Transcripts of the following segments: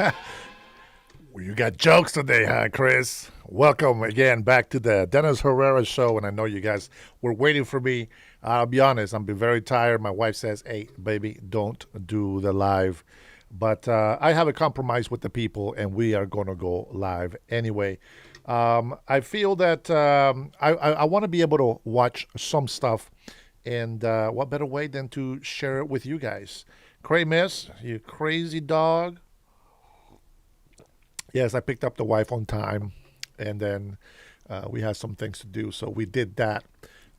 Well, you got jokes today, huh, Chris? Welcome again back to the Dennis Herrera show. And I know you guys were waiting for me. I'll be honest, I'm been very tired. My wife says, "Hey, baby, don't do the live." But I have a compromise with the people, and we are going to go live anyway. I feel that I want to be able to watch some stuff, and what better way than to share it with you guys? Cray Miss, you crazy dog. Yes, I picked up the wife on time, and then we had some things to do, so we did that.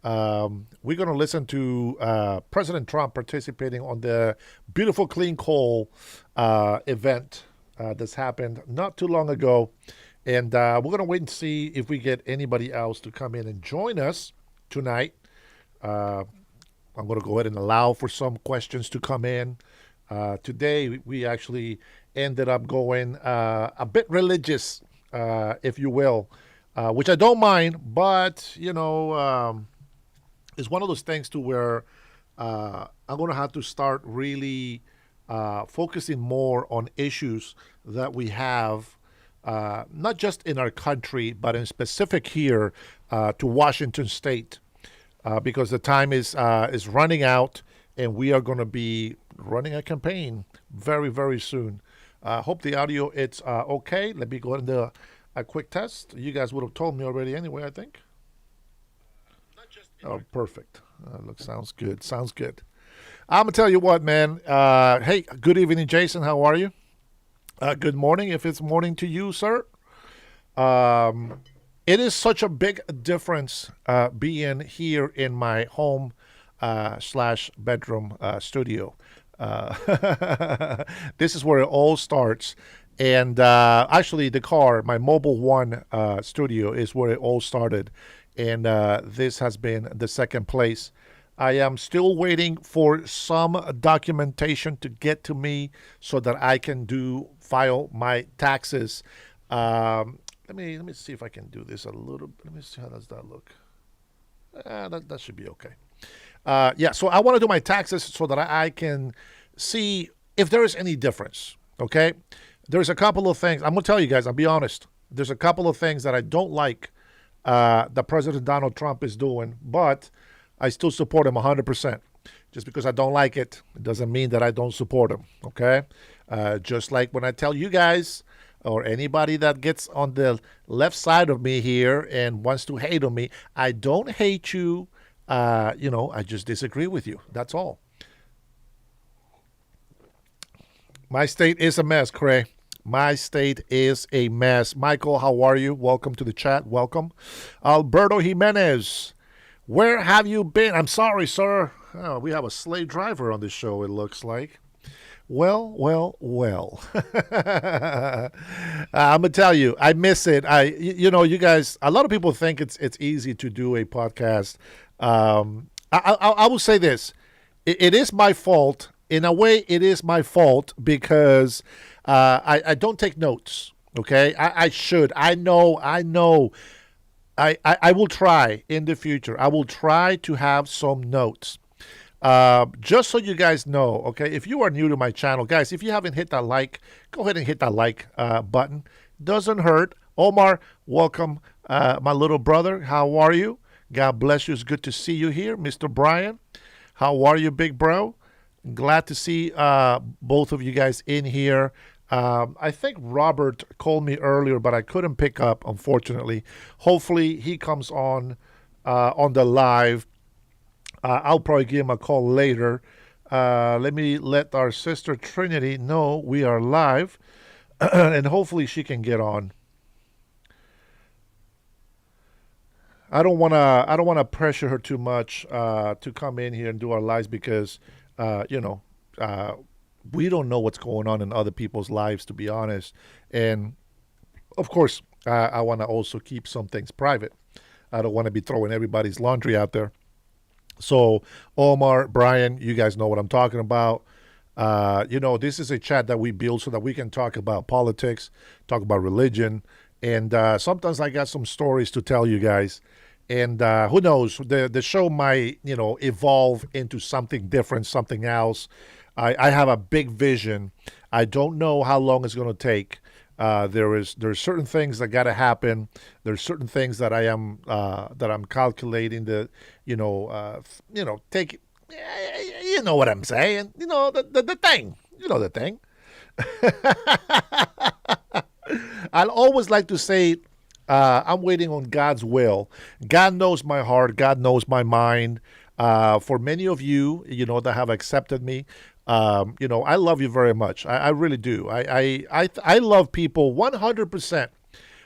We're going to listen to President Trump participating on the beautiful clean coal event that's happened not too long ago, and we're going to wait and see if we get anybody else to come in and join us tonight. Uh, I'm going to go ahead and allow for some questions to come in. Today, we actually ended up going a bit religious, if you will, which I don't mind, but, it's one of those things to where I'm going to have to start really focusing more on issues that we have, not just in our country, but in specific here to Washington State because the time is running out, and we are going to be running a campaign very very soon. Hope the audio it's okay. Let me go into a quick test. You guys would have told me already anyway. I think. Oh, perfect. Look, sounds good. Sounds good. I'm gonna tell you what, man. Hey, good evening, Jason. How are you? Good morning, if it's morning to you, sir. Um, it is such a big difference being here in my home slash bedroom studio. This is where it all starts. And actually, the car, my Mobile One studio, is where it all started. And this has been the second place. I am still waiting for some documentation to get to me so that I can do file my taxes. Let me see if I can do this a little. Let me see how does that look. That should be okay. Yeah, so I want to do my taxes so that I can see if there is any difference. Okay, there's a couple of things I'm gonna tell you guys. I'll be honest. There's a couple of things that I don't like that President Donald Trump is doing, but I still support him 100%. Just because I don't like it, it doesn't mean that I don't support him. Okay, just like when I tell you guys or anybody that gets on the left side of me here and wants to hate on me, I don't hate you. I just disagree with you. That's all. My state is a mess, Cray. My state is a mess. Michael, how are you? Welcome to the chat. Welcome. Alberto Jimenez, where have you been? I'm sorry, sir. Oh, we have a slave driver on this show, it looks like. Well, well, well. I'm gonna tell you, I miss it. You guys. A lot of people think it's easy to do a podcast. I will say this: it is my fault. In a way, it is my fault because I don't take notes. Okay, I should. I know. I know. I will try in the future. I will try to have some notes. Just so you guys know, okay, if you are new to my channel, guys, if you haven't hit that like, go ahead and hit that like button. Doesn't hurt. Omar, welcome, my little brother. How are you? God bless you. It's good to see you here. Mr. Brian, how are you, big bro? Glad to see both of you guys in here. I think Robert called me earlier, but I couldn't pick up, unfortunately. Hopefully, he comes on the live. I'll probably give him a call later. Let me let our sister Trinity know we are live, and hopefully she can get on. I don't wanna pressure her too much to come in here and do our lives because you know uh, we don't know what's going on in other people's lives, to be honest. And of course, I want to also keep some things private. I don't want to be throwing everybody's laundry out there. So, Omar, Brian, you guys know what I'm talking about. This is a chat that we build so that we can talk about politics, talk about religion, and sometimes I got some stories to tell you guys. And who knows, the show might evolve into something different, something else. I have a big vision. I don't know how long it's going to take. There's certain things that got to happen. There's certain things that I'm calculating that take. You know what I'm saying? You know the thing. You know the thing. I'd always like to say, I'm waiting on God's will. God knows my heart. God knows my mind. For many of you, that have accepted me, I love you very much. I really do. I love people 100%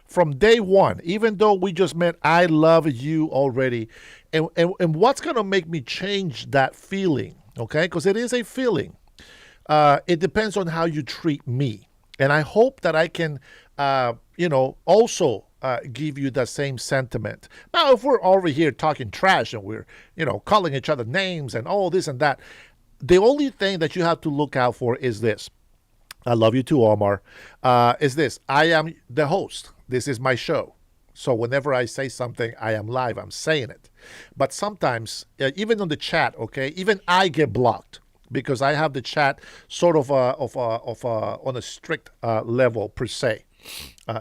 from day one. Even though we just met, I love you already. And what's going to make me change that feeling? Okay, because it is a feeling. It depends on how you treat me. And I hope that I can, also give you the same sentiment. Now, if we're over here talking trash and we're, calling each other names and all this and that, the only thing that you have to look out for is this. I love you too, Omar. Is this. I am the host. This is my show. So whenever I say something, I am live. I'm saying it. But sometimes, even on the chat, okay, even I get blocked because I have the chat sort of on a strict level per se.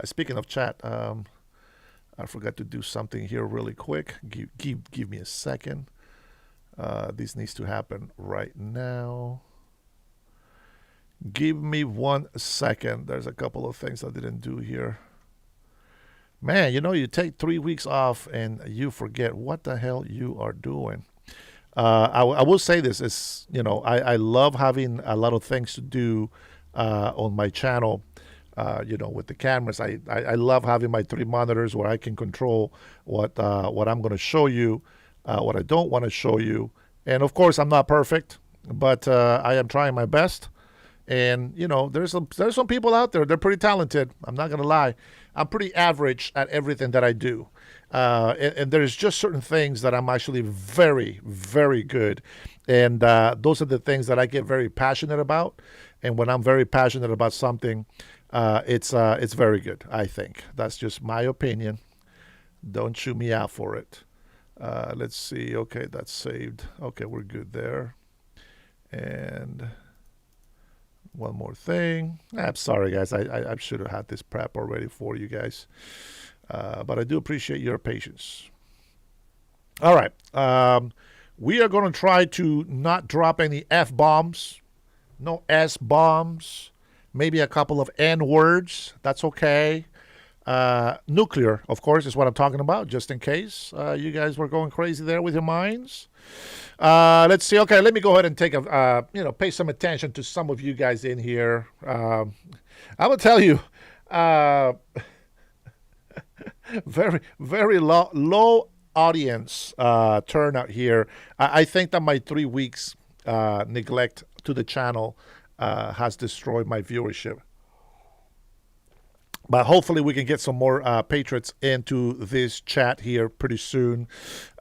Speaking of chat, I forgot to do something here really quick. Give me a second. This needs to happen right now. Give me 1 second. There's a couple of things I didn't do here. Man, you take 3 weeks off and you forget what the hell you are doing. I will say this is, I love having a lot of things to do on my channel. With the cameras, I love having my 3 monitors where I can control what I'm going to show you, what I don't want to show you. And of course, I'm not perfect, but I am trying my best. And there's some people out there. They're pretty talented. I'm not going to lie. I'm pretty average at everything that I do. And there's just certain things that I'm actually very, very good. And those are the things that I get very passionate about. And when I'm very passionate about something, it's very good, I think. That's just my opinion. Don't shoot me out for it. Let's see. Okay, that's saved. Okay, we're good there. And one more thing. I'm sorry, guys. I should have had this prep already for you guys. But I do appreciate your patience. All right. We are going to try to not drop any F-bombs. No S-bombs. Maybe a couple of N-words. That's okay. Nuclear, of course, is what I'm talking about, just in case you guys were going crazy there with your minds. Let's see. Okay, let me go ahead and take pay some attention to some of you guys in here. I will tell you, very, very low audience turnout here. I think that my 3 weeks neglect to the channel has destroyed my viewership. But hopefully we can get some more patriots into this chat here pretty soon.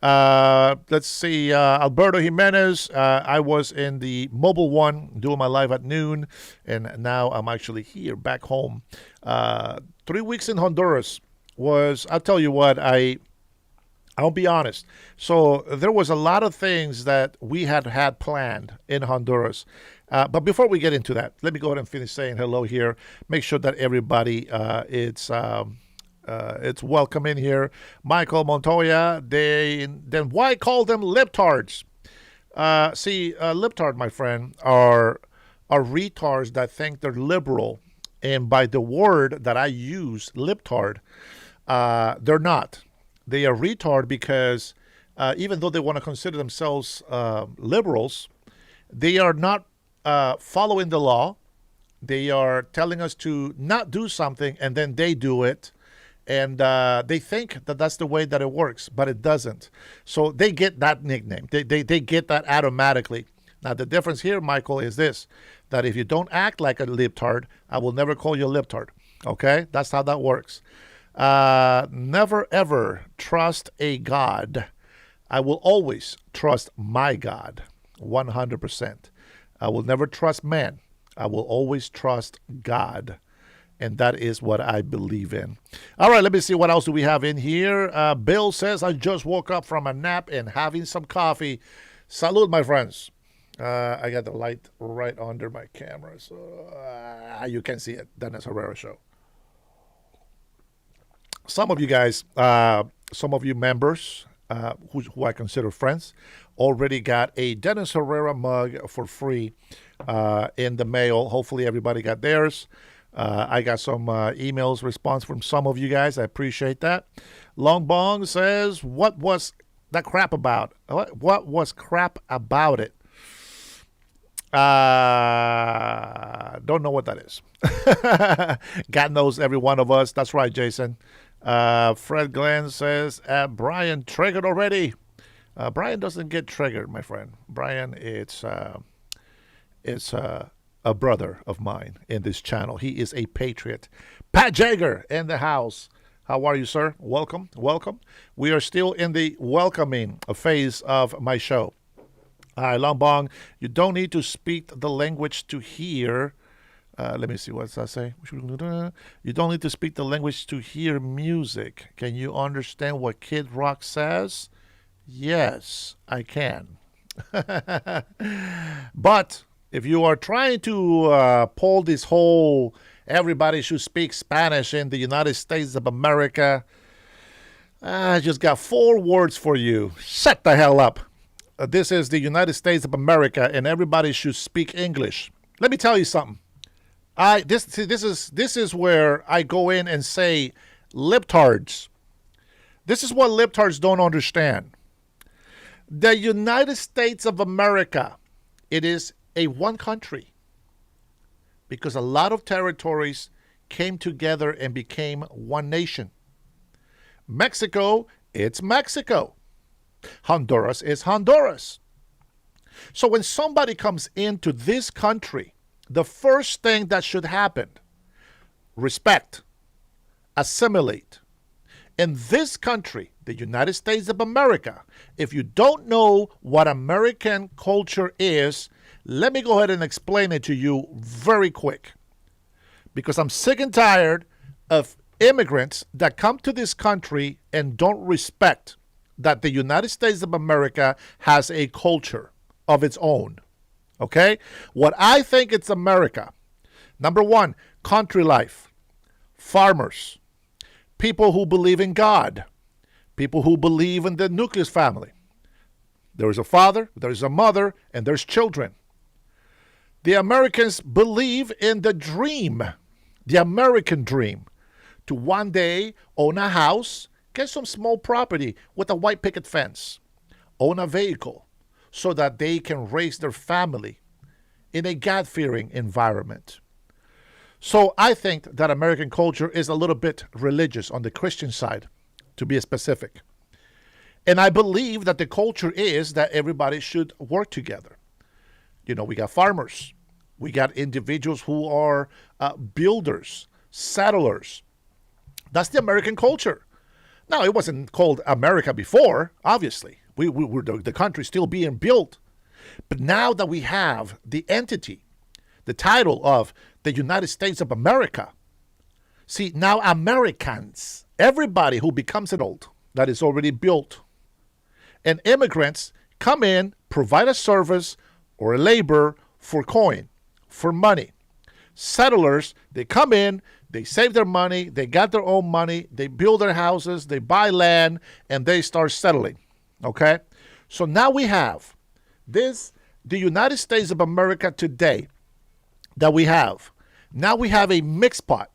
Let's see. Alberto Jimenez. I was in the mobile one doing my live at noon. And now I'm actually here back home. 3 weeks in Honduras was, I'll tell you what, I'll be honest. So there was a lot of things that we had planned in Honduras. But before we get into that, let me go ahead and finish saying hello here. Make sure that everybody it's welcome in here. Michael Montoya. Then why call them libtards? Libtard, my friend, are retards that think they're liberal, and by the word that I use, libtard, they're not. They are retard because even though they want to consider themselves liberals, they are not following the law. They are telling us to not do something, and then they do it. And they think that that's the way that it works, but it doesn't. So they get that nickname. They get that automatically. Now, the difference here, Michael, is this, that if you don't act like a libtard, I will never call you a libtard. Okay? That's how that works. Never, ever trust a God. I will always trust my God, 100%. I will never trust man. I will always trust God. And that is what I believe in. All right, let me see what else do we have in here. Bill says, I just woke up from a nap and having some coffee. Salud, my friends. I got the light right under my camera, so you can see it. Dennis Herrera Show. Some of you guys, some of you members, who I consider friends, already got a Dennis Herrera mug for free in the mail. Hopefully, everybody got theirs. I got some emails response from some of you guys. I appreciate that. Long Bong says, "What was that crap about? What was crap about it?" Don't know what that is. God knows every one of us. That's right, Jason. Fred Glenn says, Brian triggered already. Brian doesn't get triggered, my friend. Brian, it's a brother of mine in this channel. He is a patriot. Pat Jager in the house. How are you, sir? Welcome, welcome. We are still in the welcoming phase of my show. Lombong, you don't need to speak the language to hear. Let me see, what does that say? You don't need to speak the language to hear music. Can you understand what Kid Rock says? Yes, I can. But if you are trying to pull this whole everybody should speak Spanish in the United States of America, I just got 4 words for you. Shut the hell up. This is the United States of America, and everybody should speak English. Let me tell you something. This is where I go in and say, libtards. This is what libtards don't understand. The United States of America, it is a one country, because a lot of territories came together and became one nation. Mexico, it's Mexico. Honduras is Honduras. So when somebody comes into this country, the first thing that should happen, respect, assimilate. In this country, the United States of America, if you don't know what American culture is, let me go ahead and explain it to you very quick. Because I'm sick and tired of immigrants that come to this country and don't respect that the United States of America has a culture of its own. Okay? What I think it's America. Number 1, country life. Farmers. People who believe in God. People who believe in the nucleus family. There is a father, there is a mother, and there's children. The Americans believe in the dream. The American dream. To one day own a house, get some small property with a white picket fence, own a vehicle so that they can raise their family in a God-fearing environment. So I think that American culture is a little bit religious on the Christian side, to be specific. And I believe that the culture is that everybody should work together. You know, we got farmers. We got individuals who are builders, settlers. That's the American culture. Now, it wasn't called America before, obviously. We were the country still being built. But now that we have the entity, the title of the United States of America, see, now Americans, everybody who becomes an old, that is already built, and immigrants come in, provide a service or a labor for coin, for money. Settlers, they come in, they save their money, they got their own money, they build their houses, they buy land, and they start settling. Okay? So now we have the United States of America today that we have. Now we have a mixed pot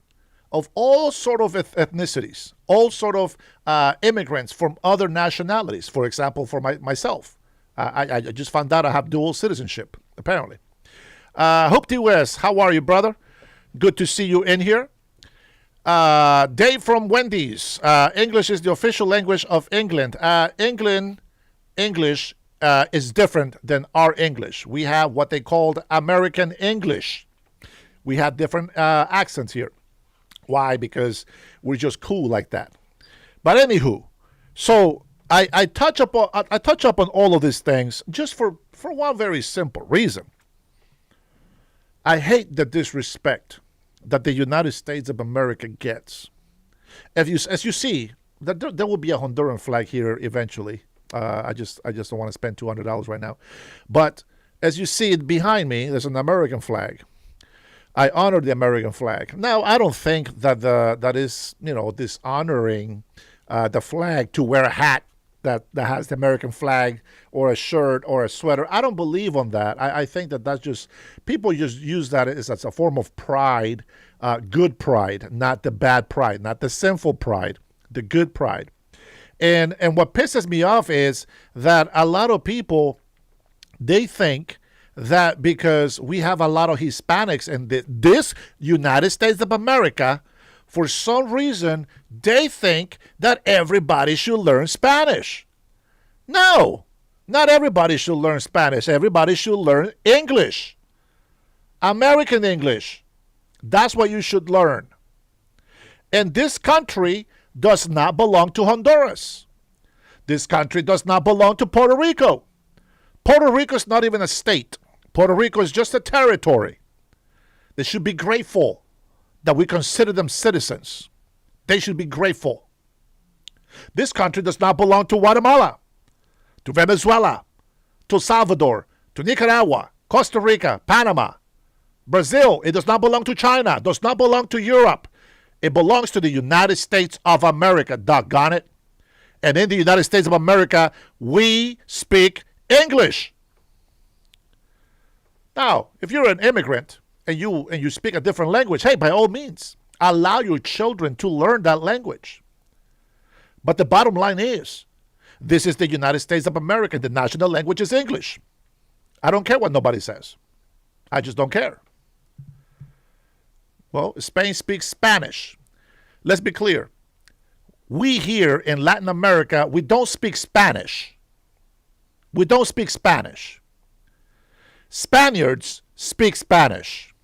of all sort of ethnicities, all sort of immigrants from other nationalities. For example, for myself, I just found out I have dual citizenship, apparently. Hope T. West, how are you, brother? Good to see you in here. Dave from Wendy's. English is the official language of England. English is different than our English. We have what they called American English. We have different accents here. Why? Because we're just cool like that. But anywho, so I touch up on all of these things just for one very simple reason. I hate the disrespect that the United States of America gets. As you see, there will be a Honduran flag here eventually. I just don't want to spend $200 right now. But As you see it behind me, there's an American flag. I honor the American flag. Now, I don't think that that is dishonoring the flag to wear a hat that has the American flag or a shirt or a sweater. I don't believe on that. I think that that's just people just use that as a form of pride, good pride, not the bad pride, not the sinful pride, the good pride. And what pisses me off is that a lot of people, they think that because we have a lot of Hispanics in this United States of America, for some reason, they think that everybody should learn Spanish. No, not everybody should learn Spanish. Everybody should learn English, American English. That's what you should learn. And this country does not belong to Honduras. This country does not belong to Puerto Rico. Puerto Rico is not even a state. Puerto Rico is just a territory. They should be grateful that we consider them citizens. They should be grateful. This country does not belong to Guatemala, to Venezuela, to Salvador, to Nicaragua, Costa Rica, Panama, Brazil. It does not belong to China, does not belong to Europe. It belongs to the United States of America, doggone it. And in the United States of America, we speak English. Now, if you're an immigrant and you speak a different language, hey, by all means, allow your children to learn that language. But the bottom line is, this is the United States of America. The national language is English. I don't care what nobody says. I just don't care. Well, Spain speaks Spanish. Let's be clear. We here in Latin America, we don't speak Spanish. We don't speak Spanish. Spaniards speak Spanish.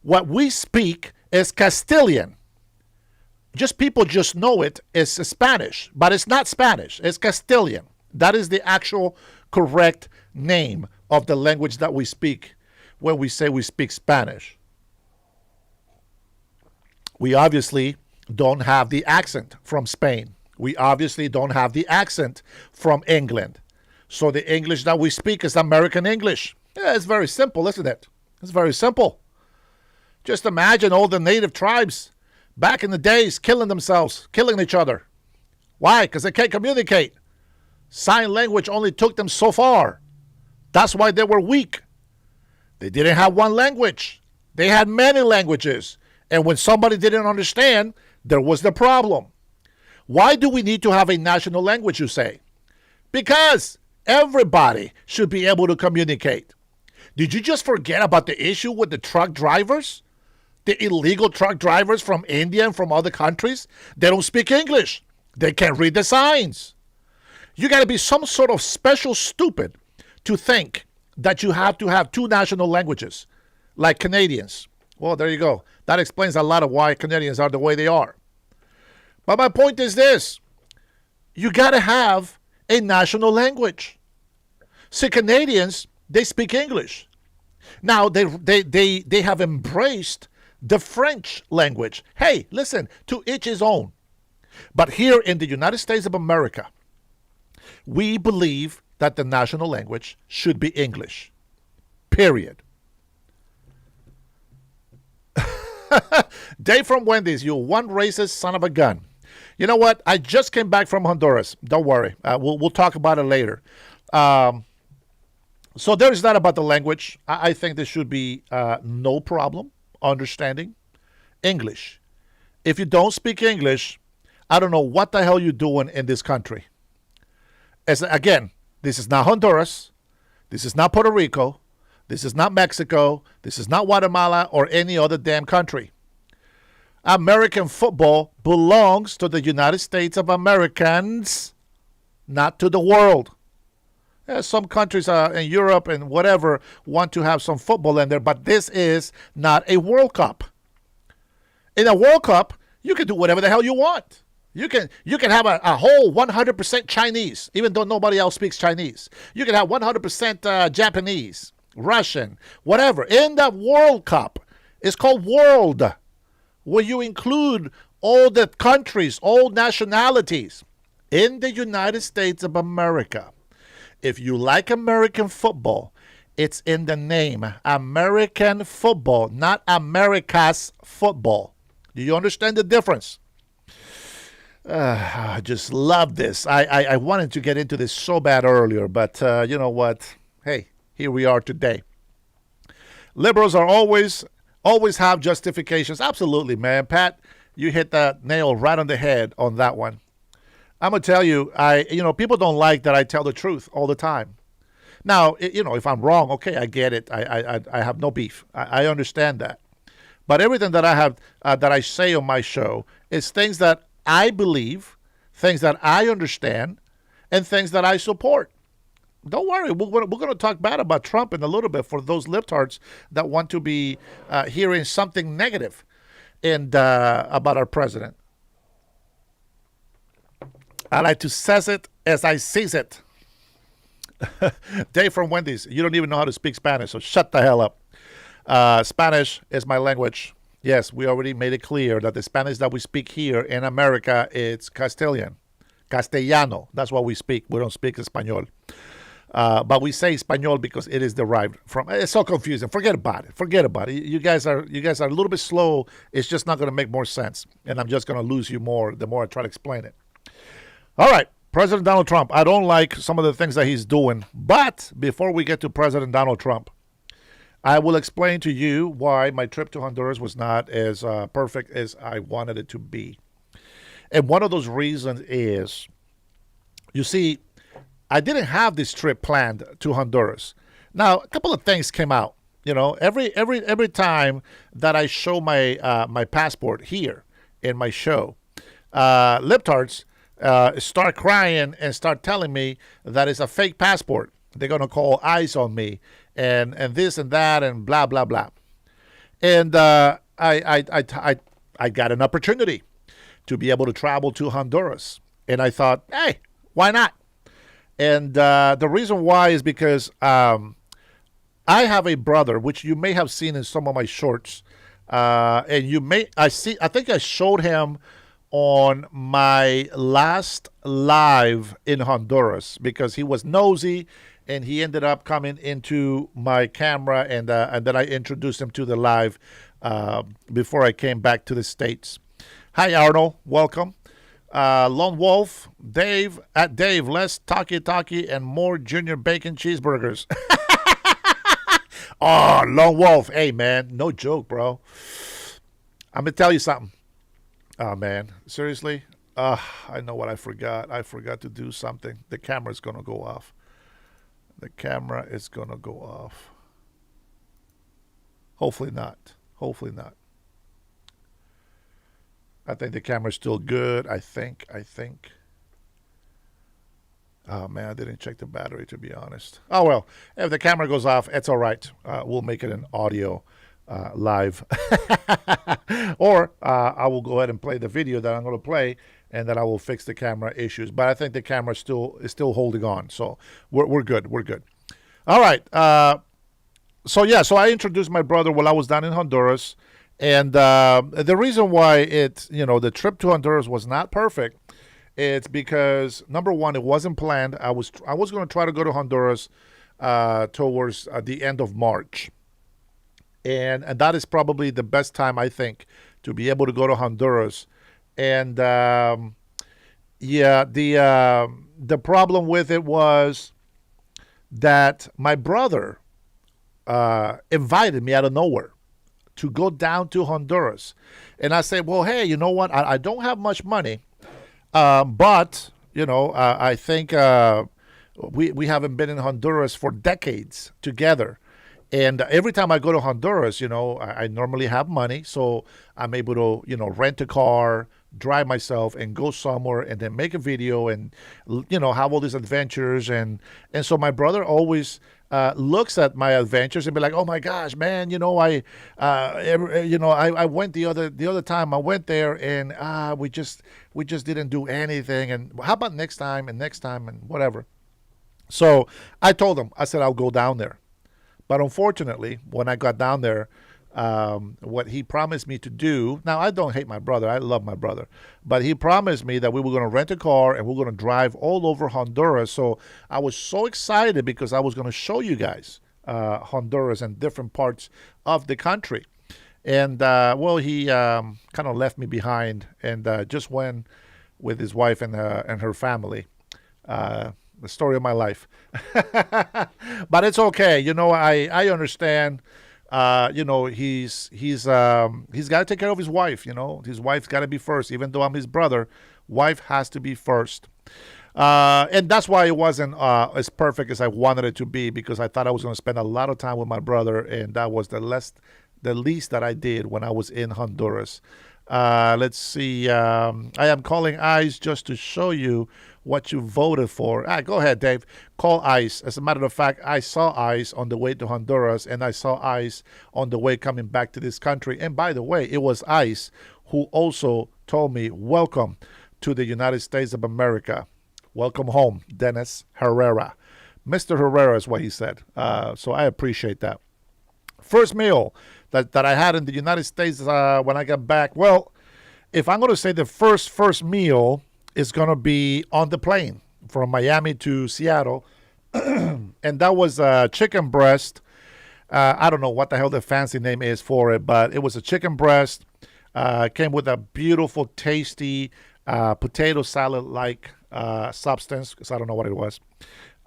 What we speak is Castilian. People just know it as Spanish, but it's not Spanish. It's Castilian. That is the actual correct name of the language that we speak when we say we speak Spanish. We obviously don't have the accent from Spain. We obviously don't have the accent from England. So the English that we speak is American English. Yeah, it's very simple, isn't it? It's very simple. Just imagine all the native tribes back in the days killing themselves, killing each other. Why? Because they can't communicate. Sign language only took them so far. That's why they were weak. They didn't have one language. They had many languages. And when somebody didn't understand, there was the problem. Why do we need to have a national language, you say? Because everybody should be able to communicate. Did you just forget about the issue with the truck drivers? The illegal truck drivers from India and from other countries? They don't speak English. They can't read the signs. You got to be some sort of special stupid to think that you have to have two national languages, like Canadians. Well, there you go. That explains a lot of why Canadians are the way they are. But my point is this. You got to have a national language. See, Canadians, they speak English. Now, they have embraced the French language. Hey, listen, to each his own. But here in the United States of America, we believe that the national language should be English. Period. Dave from Wendy's, you one racist son of a gun. You know what? I just came back from Honduras. Don't worry. We'll talk about it later. So there's that about the language. I think there should be no problem understanding English. If you don't speak English, I don't know what the hell you're doing in this country. Again, this is not Honduras. This is not Puerto Rico. This is not Mexico. This is not Guatemala or any other damn country. American football belongs to the United States of Americans, not to the world. Some countries in Europe and whatever want to have some football in there, but this is not a World Cup. In a World Cup, you can do whatever the hell you want. You can have a whole 100% Chinese, even though nobody else speaks Chinese. You can have 100% Japanese, Russian, whatever. In the World Cup, it's called World, where you include all the countries, all nationalities. In the United States of America, if you like American football It's in the name. American football, not America's football. Do you understand the difference? I just love this. I wanted to get into this so bad earlier, but you know what? Hey, here we are today. Liberals are always have justifications. Absolutely, man. Pat, you hit that nail right on the head on that one. I'm gonna tell you, people don't like that I tell the truth all the time. Now, if I'm wrong, okay, I get it. I have no beef. I understand that. But everything that I have that I say on my show is things that I believe, things that I understand, and things that I support. Don't worry, we're going to talk bad about Trump in a little bit for those libtards that want to be hearing something negative and about our president. I like to says it as I sees it. Dave from Wendy's, you don't even know how to speak Spanish, so shut the hell up. Spanish is my language. Yes, we already made it clear that the Spanish that we speak here in America, it's Castellano. That's what we speak. We don't speak Espanol. But we say Espanol because it is derived from. It's so confusing. Forget about it. Forget about it. You guys are a little bit slow. It's just not going to make more sense, and I'm just going to lose you more the more I try to explain it. All right, President Donald Trump. I don't like some of the things that he's doing, but before we get to President Donald Trump, I will explain to you why my trip to Honduras was not as perfect as I wanted it to be. And one of those reasons is, you see, I didn't have this trip planned to Honduras. Now, a couple of things came out. Every time that I show my passport here in my show, libtards start crying and start telling me that it's a fake passport. They're going to call eyes on me and this and that and blah, blah, blah. And I got an opportunity to be able to travel to Honduras. And I thought, hey, why not? And the reason why is because I have a brother, which you may have seen in some of my shorts. And I think I showed him on my last live in Honduras because he was nosy and he ended up coming into my camera and then I introduced him to the live before I came back to the States. Hi, Arnold. Welcome. Lone Wolf, Dave, less talkie and more junior bacon cheeseburgers. Oh, Lone Wolf. Hey, man, no joke, bro. I'm going to tell you something. Oh, man, seriously? I know what I forgot. I forgot to do something. The camera's going to go off. The camera is going to go off. Hopefully not. Hopefully not. I think the camera's still good. I think. Oh, man, I didn't check the battery, to be honest. Oh, well, if the camera goes off, it's all right. We'll make it an audio live. Or I will go ahead and play the video that I'm going to play, and then I will fix the camera issues. But I think the camera is still holding on. So we're good. We're good. All right. So I introduced my brother while I was down in Honduras. And the reason why the trip to Honduras was not perfect, it's because, number one, it wasn't planned. I was going to try to go to Honduras towards the end of March. And that is probably the best time, I think, to be able to go to Honduras. And, the problem with it was that my brother invited me out of nowhere to go down to Honduras. And I said, well, hey, you know what? I don't have much money, but, I think we haven't been in Honduras for decades together. And every time I go to Honduras, I normally have money. So I'm able to, rent a car, drive myself and go somewhere and then make a video and, have all these adventures. And so my brother always looks at my adventures and be like, oh my gosh, man, I went the other time I went there and we just didn't do anything. And how about next time and whatever. So I told him, I said, I'll go down there. But unfortunately, when I got down there, what he promised me to do, now I don't hate my brother, I love my brother, but he promised me that we were going to rent a car and we were going to drive all over Honduras. So I was so excited because I was going to show you guys Honduras and different parts of the country. And well, he kind of left me behind and just went with his wife and her family. The story of my life. But it's okay. I understand. He's got to take care of his wife. His wife's got to be first. Even though I'm his brother, wife has to be first. And that's why it wasn't as perfect as I wanted it to be, because I thought I was going to spend a lot of time with my brother, and that was the least that I did when I was in Honduras. Let's see. I am calling ICE just to show you what you voted for. Go ahead, Dave. Call ICE. As a matter of fact, I saw ICE on the way to Honduras, and I saw ICE on the way coming back to this country. And by the way, it was ICE who also told me, welcome to the United States of America. Welcome home, Dennis Herrera. Mr. Herrera is what he said. So I appreciate that. First meal that I had in the United States when I got back. Well, if I'm going to say the first meal is going to be on the plane from Miami to Seattle. And that was chicken breast. I don't know what the hell the fancy name is for it, but it was a chicken breast. Came with a beautiful, tasty potato salad-like substance, because I don't know what it was.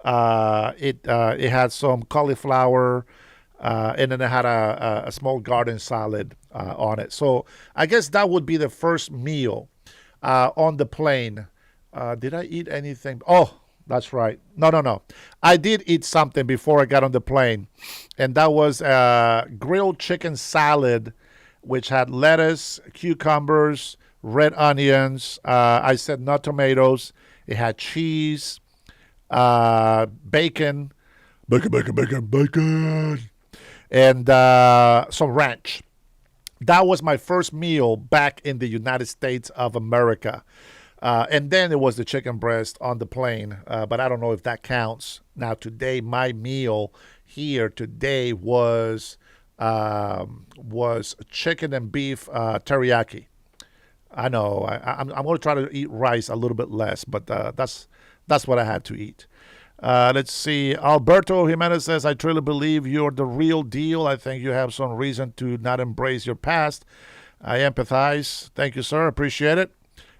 It had some cauliflower, and then it had a small garden salad on it. So I guess that would be the first meal on the plane. Did I eat anything? Oh, that's right. No. I did eat something before I got on the plane, and that was grilled chicken salad, which had lettuce, cucumbers, red onions. I said not tomatoes. It had cheese, bacon, bacon, and some ranch. That was my first meal back in the United States of America. And then it was the chicken breast on the plane, but I don't know if that counts. Now, today, my meal here today was chicken and beef teriyaki. I know I'm going to try to eat rice a little bit less, but that's what I had to eat. Let's see. Alberto Jimenez says, I truly believe you're the real deal. I think you have some reason to not embrace your past. I empathize. Thank you, sir. Appreciate it.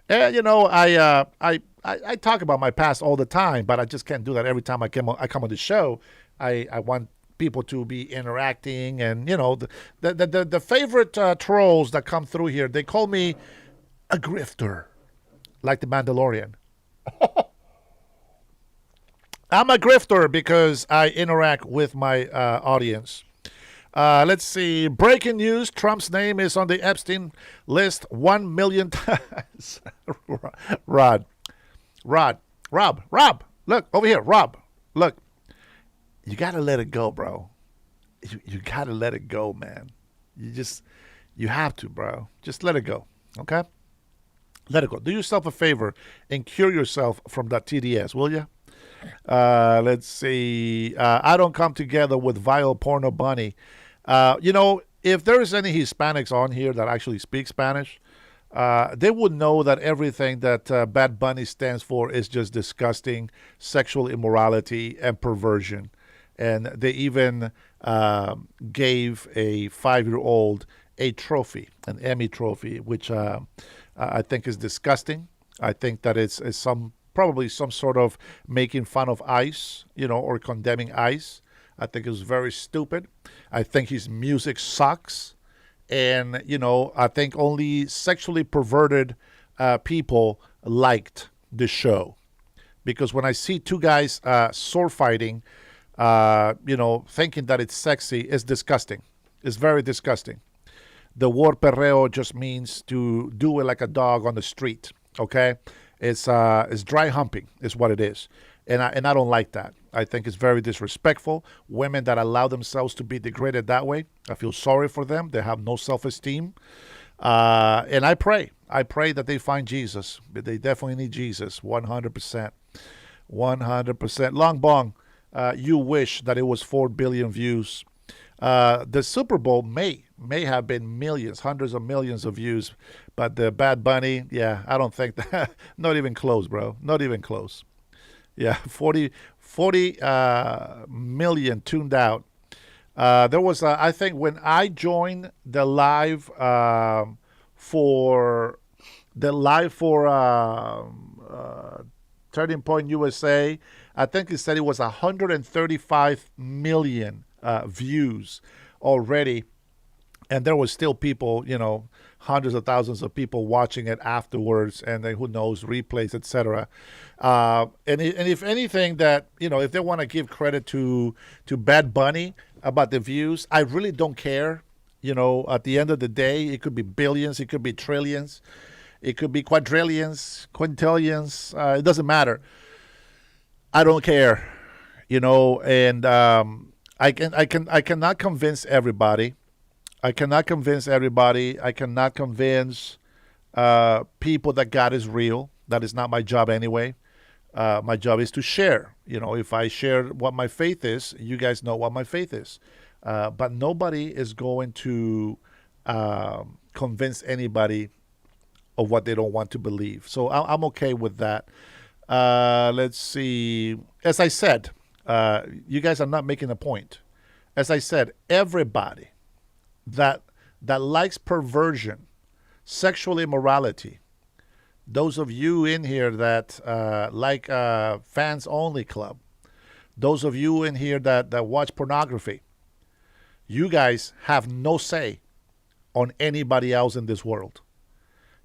And, I talk about my past all the time, but I just can't do that every time I come on the show. I want people to be interacting, and, the favorite trolls that come through here, they call me a grifter, like the Mandalorian. I'm a grifter because I interact with my audience. Let's see. Breaking news. Trump's name is on the Epstein list 1 million times. Rob. Look, over here. Rob, look. You got to let it go, bro. You got to let it go, man. You have to, bro. Just let it go, okay? Let it go. Do yourself a favor and cure yourself from that TDS, will you? Let's see. I don't come together with vile porno bunny. If there is any Hispanics on here that actually speak Spanish, they would know that everything that Bad Bunny stands for is just disgusting sexual immorality and perversion. And they even gave a 5-year-old a trophy, an Emmy trophy, which I think is disgusting. I think that it's probably some sort of making fun of ICE, or condemning ICE. I think it was very stupid. I think his music sucks. And, I think only sexually perverted people liked the show. Because when I see two guys sword fighting, thinking that it's sexy, it's disgusting. It's very disgusting. The word perreo just means to do it like a dog on the street, okay? It's dry humping is what it is. And I don't like that. I think it's very disrespectful. Women that allow themselves to be degraded that way, I feel sorry for them. They have no self-esteem. And I pray that they find Jesus. They definitely need Jesus, 100%. 100%. Long Bong, you wish that it was 4 billion views. The Super Bowl may have been millions, hundreds of millions of views, but the Bad Bunny, yeah, I don't think that. Not even close, bro. Not even close. Yeah, 40 million tuned out. There was, I think, when I joined the live for Turning Point USA, I think he said it was 135 million views already, and there was still people, hundreds of thousands of people watching it afterwards, and then who knows, replays, etc. And if anything, that if they want to give credit to Bad Bunny about the views, I really don't care. At the end of the day, it could be billions, it could be trillions, it could be quadrillions, quintillions. It doesn't matter. I don't care. And I cannot convince everybody. I cannot convince everybody. I cannot convince people that God is real. That is not my job anyway. My job is to share. If I share what my faith is, you guys know what my faith is. But nobody is going to convince anybody of what they don't want to believe. So I'm okay with that. Let's see. As I said, you guys are not making a point. As I said, everybody that likes perversion, sexual immorality, those of you in here that like fans only club, those of you in here that watch pornography, you guys have no say on anybody else in this world.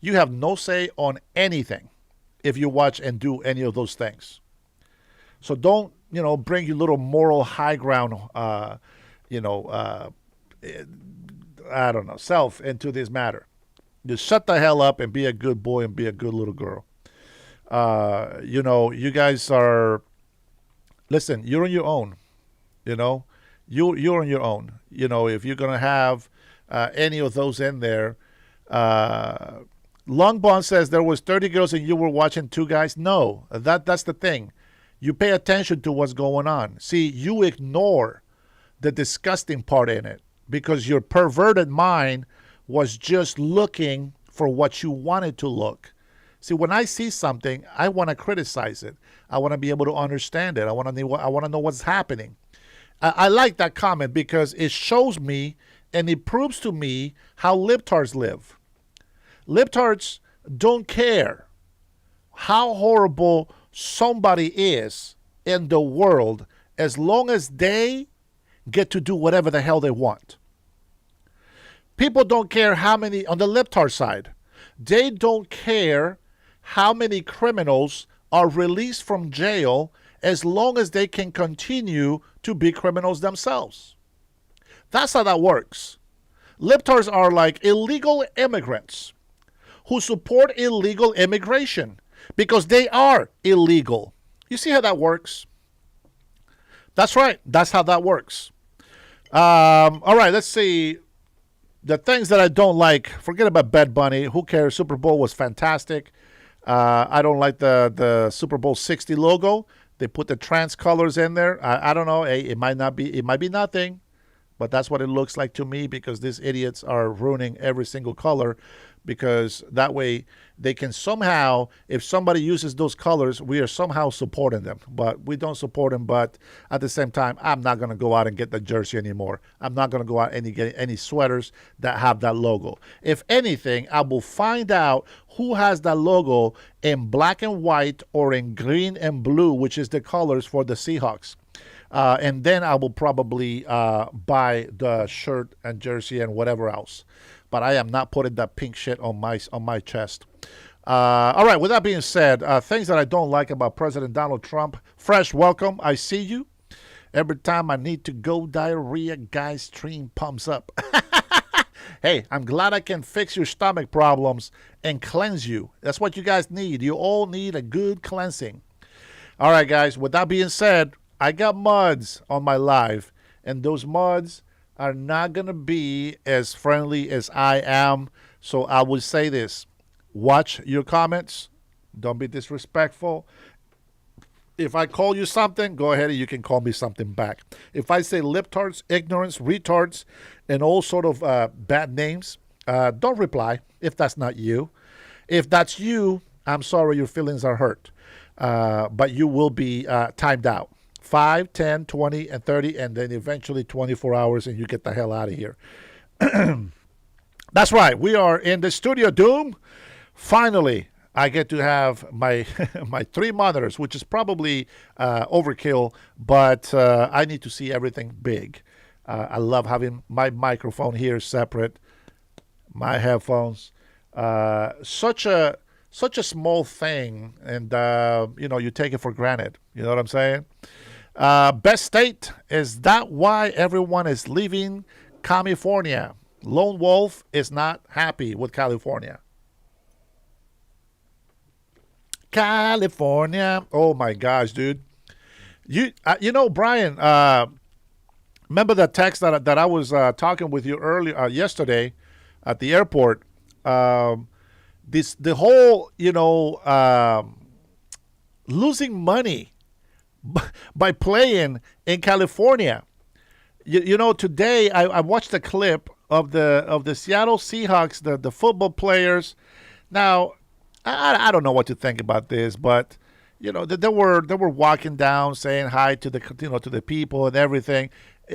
You have no say on anything if you watch and do any of those things. So don't, bring your little moral high ground, I don't know, self into this matter. Just shut the hell up and be a good boy and be a good little girl. You guys are, listen, you're on your own. You're on your own. If you're going to have any of those in there. Longbond says there was 30 girls and you were watching two guys. No, that's the thing. You pay attention to what's going on. See, you ignore the disgusting part in it because your perverted mind was just looking for what you wanted to look. See, when I see something, I want to criticize it. I want to be able to understand it. I want to know what's happening. I like that comment because it shows me and it proves to me how libtards live. Libtards don't care how horrible somebody is in the world as long as they get to do whatever the hell they want. People don't care how many, on the libtard side, they don't care how many criminals are released from jail as long as they can continue to be criminals themselves. That's how that works. Libtards are like illegal immigrants who support illegal immigration because they are illegal. You see how that works? That's right. That's how that works. All right, let's see. The things that I don't like, forget about Bad Bunny. Who cares? Super Bowl was fantastic. I don't like the Super Bowl 60 logo. They put the trans colors in there. I don't know. It might be nothing, but that's what it looks like to me because these idiots are ruining every single color because that way they can somehow, if somebody uses those colors, we are somehow supporting them. But we don't support them. But at the same time, I'm not going to go out and get the jersey anymore. I'm not going to go out and get any sweaters that have that logo. If anything, I will find out who has that logo in black and white or in green and blue, which is the colors for the Seahawks. And then I will probably buy the shirt and jersey and whatever else. But I am not putting that pink shit on my chest. All right, with that being said, things that I don't like about President Donald Trump. Fresh, welcome. I see you. Every time I need to go diarrhea, guy's stream pumps up. Hey, I'm glad I can fix your stomach problems and cleanse you. That's what you guys need. You all need a good cleansing. All right, guys, with that being said, I got muds on my live, and those muds are not going to be as friendly as I am. So I would say this. Watch your comments. Don't be disrespectful. If I call you something, go ahead and you can call me something back. If I say libtards, ignorance, retards, and all sort of bad names, don't reply if that's not you. If that's you, I'm sorry your feelings are hurt. But you will be timed out. 5, 10, 20, and 30, and then eventually 24 hours, and you get the hell out of here. That's right. We are in the studio, Doom. Finally, I get to have my my three monitors, which is probably overkill, but I need to see everything big. I love having my microphone here separate, my headphones. Such a small thing, and you take it for granted. You know what I'm saying? Best state, is that why everyone is leaving California? Lone Wolf is not happy with California. California. Oh my gosh, dude. Brian. Remember that text that I was talking with you earlier yesterday at the airport. The whole losing money by playing in California. Today I watched a clip of the Seattle Seahawks, the football players. Now, I don't know what to think about this, but they were walking down saying hi to the people and everything.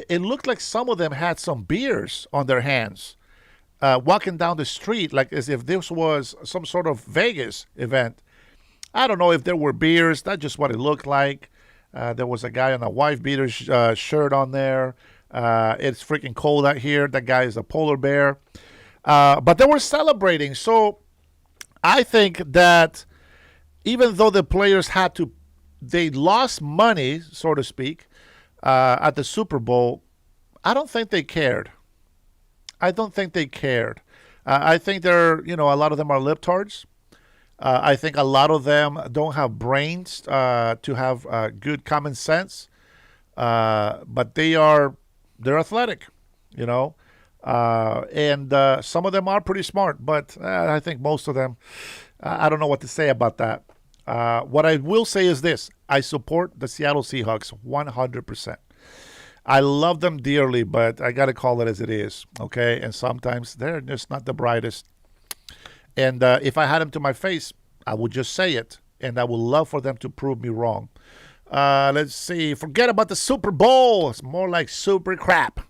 It looked like some of them had some beers on their hands, walking down the street like as if this was some sort of Vegas event. I don't know if there were beers. That's just what it looked like. There was a guy in a wife beater shirt on there. It's freaking cold out here. That guy is a polar bear. But they were celebrating. So I think that even though the players they lost money, so to speak, at the Super Bowl, I don't think they cared. I don't think they cared. I think a lot of them are libtards. I think a lot of them don't have brains to have good common sense, but they're athletic, and some of them are pretty smart. But I think most of them, I don't know what to say about that. What I will say is this: I support the Seattle Seahawks 100%. I love them dearly, but I got to call it as it is, okay? And sometimes they're just not the brightest. And if I had them to my face, I would just say it, and I would love for them to prove me wrong. Let's see. Forget about the Super Bowl. It's more like super crap.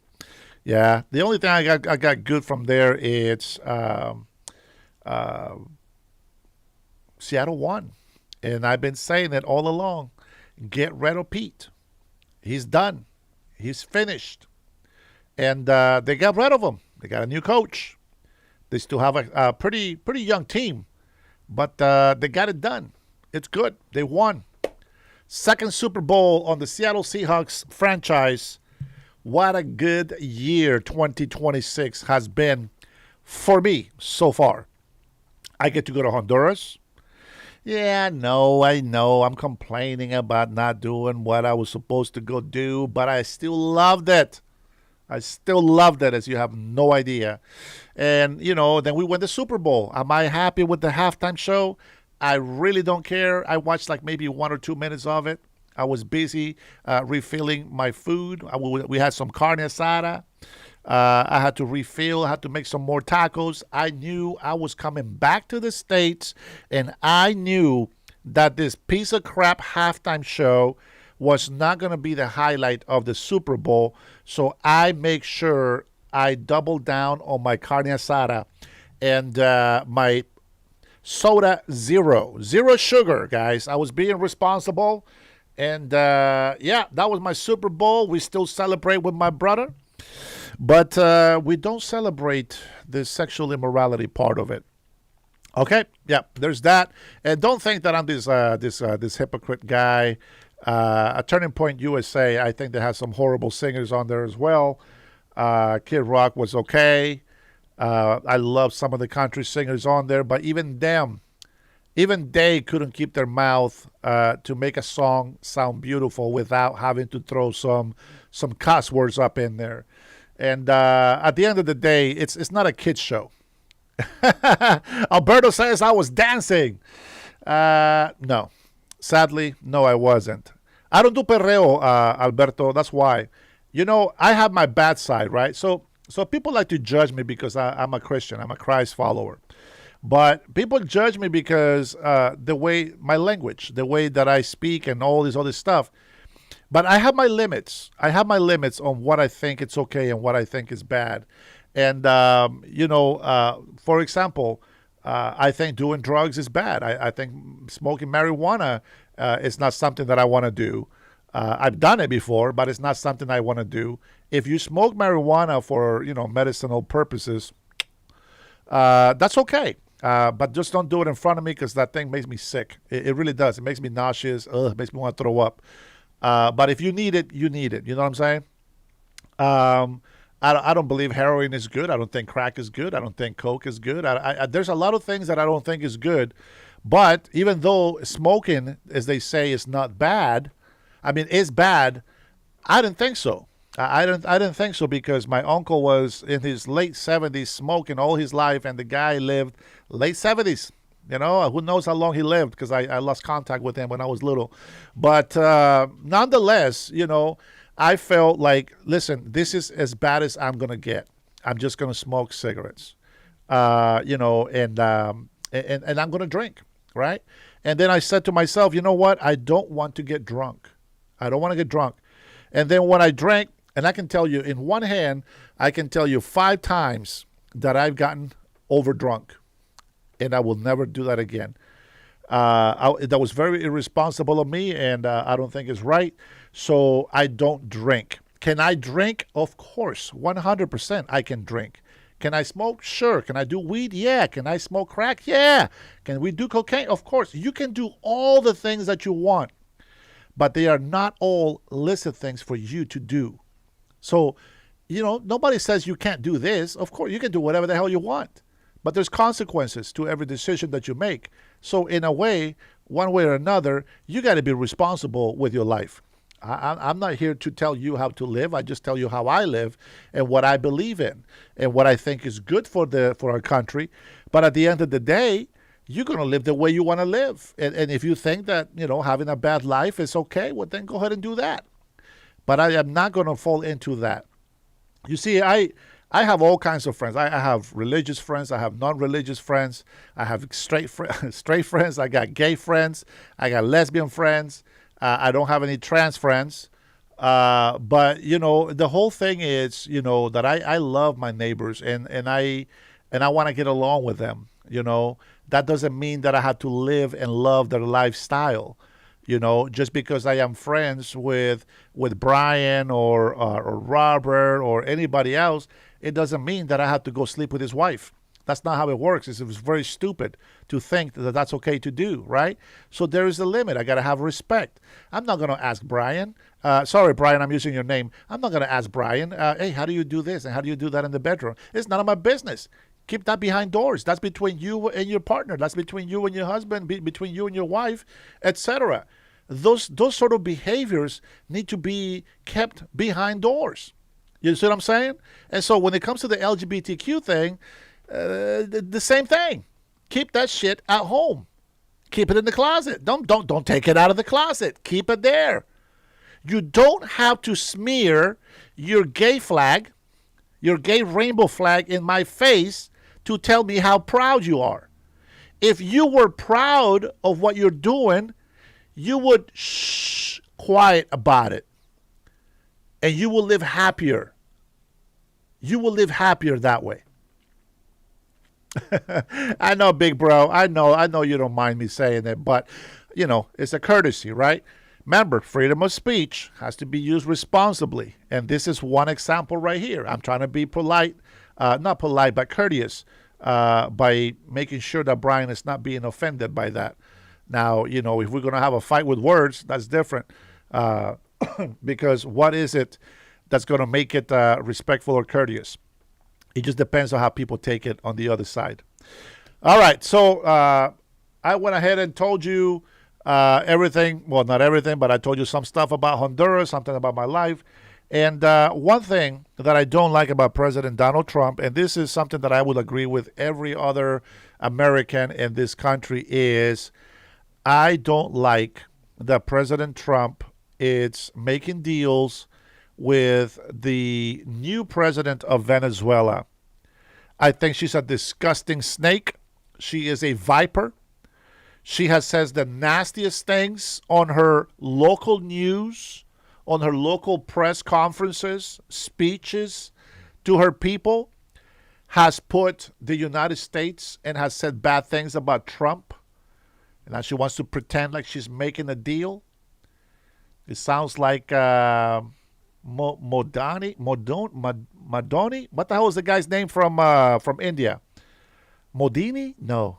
Yeah, the only thing I got good from there is Seattle won, and I've been saying it all along. Get rid of Pete. He's done. He's finished. And they got rid of him. They got a new coach. They still have a pretty young team, but they got it done. It's good. They won. Second Super Bowl on the Seattle Seahawks franchise. What a good year 2026 has been for me so far. I get to go to Honduras. Yeah, no, I know. I'm complaining about not doing what I was supposed to go do, but I still loved it. I still loved it, as you have no idea. And, then we won the Super Bowl. Am I happy with the halftime show? I really don't care. I watched like maybe 1 or 2 minutes of it. I was busy refilling my food. We had some carne asada. I had to refill, I had to make some more tacos. I knew I was coming back to the States, and I knew that this piece of crap halftime show was not going to be the highlight of the Super Bowl. So I make sure I double down on my carne asada and my soda zero sugar, guys. I was being responsible. And that was my Super Bowl. We still celebrate with my brother. But we don't celebrate the sexual immorality part of it. Okay, yeah, there's that. And don't think that I'm this hypocrite guy. At Turning Point USA, I think they have some horrible singers on there as well. Kid Rock was okay. I love some of the country singers on there, but even they couldn't keep their mouth to make a song sound beautiful without having to throw some cuss words up in there. And at the end of the day, it's not a kid's show. Alberto says I was dancing. No. Sadly, no, I wasn't. I don't do perreo, Alberto. That's why. I have my bad side, right? So people like to judge me because I'm a Christian. I'm a Christ follower. But people judge me because the way my language, the way that I speak and all this other stuff. But I have my limits. I have my limits on what I think it's okay and what I think is bad. And for example, I think doing drugs is bad. I think smoking marijuana is not something that I want to do. I've done it before, but it's not something I want to do. If you smoke marijuana for medicinal purposes, that's okay. But just don't do it in front of me because that thing makes me sick. It really does. It makes me nauseous. Ugh, it makes me want to throw up. But if you need it, you need it. You know what I'm saying? Um, I don't believe heroin is good. I don't think crack is good. I don't think coke is good. There's a lot of things that I don't think is good. But even though smoking, as they say, is not bad, I mean, is bad, I didn't think so. I didn't think so because my uncle was in his late 70s smoking all his life, and the guy lived late 70s. Who knows how long he lived because I lost contact with him when I was little. But nonetheless, I felt like, listen, this is as bad as I'm going to get. I'm just going to smoke cigarettes, and I'm going to drink, right? And then I said to myself, you know what? I don't want to get drunk. I don't want to get drunk. And then when I drank, and I can tell you in one hand, I can tell you 5 times that I've gotten over drunk, and I will never do that again. That was very irresponsible of me, and I don't think it's right. So I don't drink. Can I drink? Of course, 100% I can drink. Can I smoke? Sure. Can I do weed? Yeah. Can I smoke crack? Yeah. Can we do cocaine? Of course. You can do all the things that you want, but they are not all illicit things for you to do. So, nobody says you can't do this. Of course, you can do whatever the hell you want. But there's consequences to every decision that you make. So in a way, one way or another, you got to be responsible with your life. I'm not here to tell you how to live. I just tell you how I live and what I believe in and what I think is good for our country. But at the end of the day, you're going to live the way you want to live. And if you think that, having a bad life is okay, well, then go ahead and do that. But I am not going to fall into that. You see, I have all kinds of friends. I have religious friends. I have non-religious friends. I have straight friends. I got gay friends. I got lesbian friends. I don't have any trans friends. But the whole thing is, that I love my neighbors and I want to get along with them. That doesn't mean that I have to live and love their lifestyle. Just because I am friends with Brian or Robert or anybody else, it doesn't mean that I have to go sleep with his wife. That's not how it works. It's very stupid to think that that's okay to do, right? So there is a limit. I got to have respect. I'm not going to ask Brian. Sorry, Brian, I'm using your name. I'm not going to ask Brian, hey, how do you do this and how do you do that in the bedroom? It's none of my business. Keep that behind doors. That's between you and your partner. That's between you and your husband, between you and your wife, etc. Those sort of behaviors need to be kept behind doors. You see what I'm saying? And so when it comes to the LGBTQ thing, the same thing. Keep that shit at home. Keep it in the closet. Don't take it out of the closet. Keep it there. You don't have to smear your gay flag, your gay rainbow flag in my face to tell me how proud you are. If you were proud of what you're doing, you would quiet about it. And you will live happier. You will live happier that way. I know, big bro. I know you don't mind me saying it, but, it's a courtesy, right? Remember, freedom of speech has to be used responsibly. And this is one example right here. I'm trying to be polite, not polite, but courteous by making sure that Brian is not being offended by that. Now, if we're going to have a fight with words, that's different. Because what is it that's going to make it respectful or courteous? It just depends on how people take it on the other side. All right, so I went ahead and told you everything. Well, not everything, but I told you some stuff about Honduras, something about my life. And one thing that I don't like about President Donald Trump, and this is something that I would agree with every other American in this country, is I don't like that President Trump is making deals with the new president of Venezuela. I think she's a disgusting snake. She is a viper. She has said the nastiest things on her local news on her local press conferences, speeches to her people, has put the United States and has said bad things about Trump. And now she wants to pretend like she's making a deal. It sounds like Madoni. What the hell is the guy's name from India? Modini? No.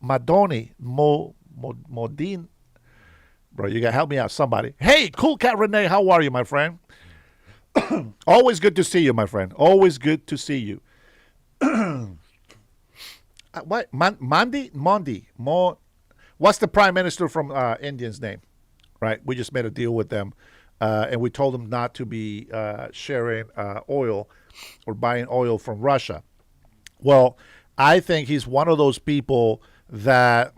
Madoni. Modin. Bro, you got to help me out, somebody. Hey, Cool Cat Renee, how are you, my friend? Always good to see you, my friend. Always good to see you. What? Mondi? What's the prime minister from India's name? Right? We just made a deal with them, and we told them not to be sharing oil or buying oil from Russia. Well, I think he's one of those people that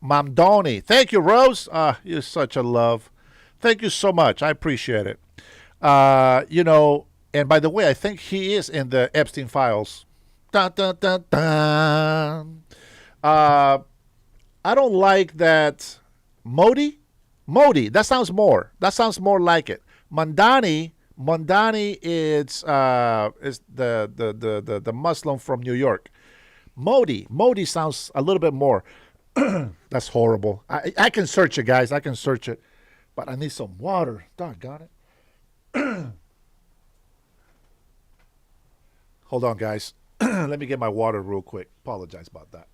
Mamdoni. Thank you, Rose. You're such a love. Thank you so much. I appreciate it. And by the way, I think he is in the Epstein files. Dun, dun, dun, dun. I don't like that. Modi. That sounds more like it. Mandani is the Muslim from New York. Modi sounds a little bit more. That's horrible. I can search it, guys. I can search it, but I need some water. Doggone it. Hold on, guys. Let me get my water real quick. Apologize about that.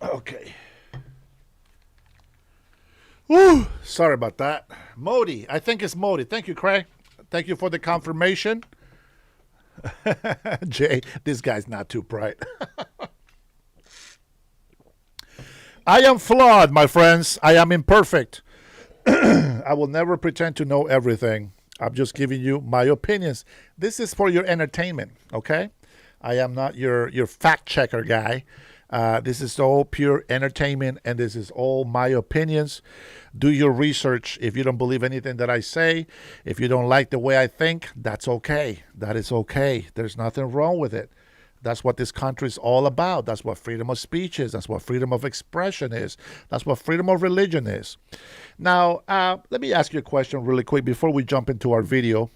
Okay. Woo! Sorry about that. Modi. I think it's Modi. Thank you, Craig. Thank you for the confirmation. Jay, this guy's not too bright. I am flawed, my friends. I am imperfect. I will never pretend to know everything. I'm just giving you my opinions. This is for your entertainment, okay? I am not your fact checker guy. This is all pure entertainment, and this is all my opinions. Do your research. If you don't believe anything that I say, if you don't like the way I think, that's okay. That is okay. There's nothing wrong with it. That's what this country is all about. That's what freedom of speech is. That's what freedom of expression is. That's what freedom of religion is. Now, let me ask you a question really quick before we jump into our video.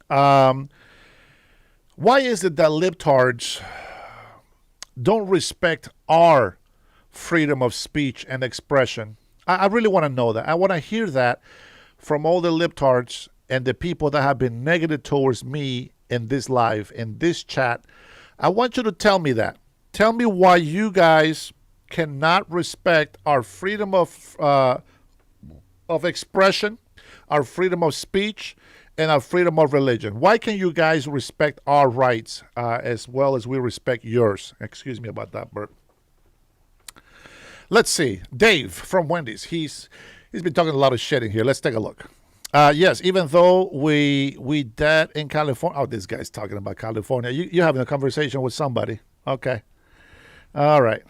Why is it that libtards don't respect our freedom of speech and expression? I really want to know that. I want to hear that from all the libtards and the people that have been negative towards me in this live, in this chat. I want you to tell me that. Tell me why you guys cannot respect our freedom of expression, our freedom of speech, and our freedom of religion. Why can you guys respect our rights as well as we respect yours? Excuse me about that, Bert. Let's see. Dave from Wendy's. He's been talking a lot of shit in here. Let's take a look. Yes, even though we dead in California. Oh, this guy's talking about California. You're having a conversation with somebody. Okay. All right.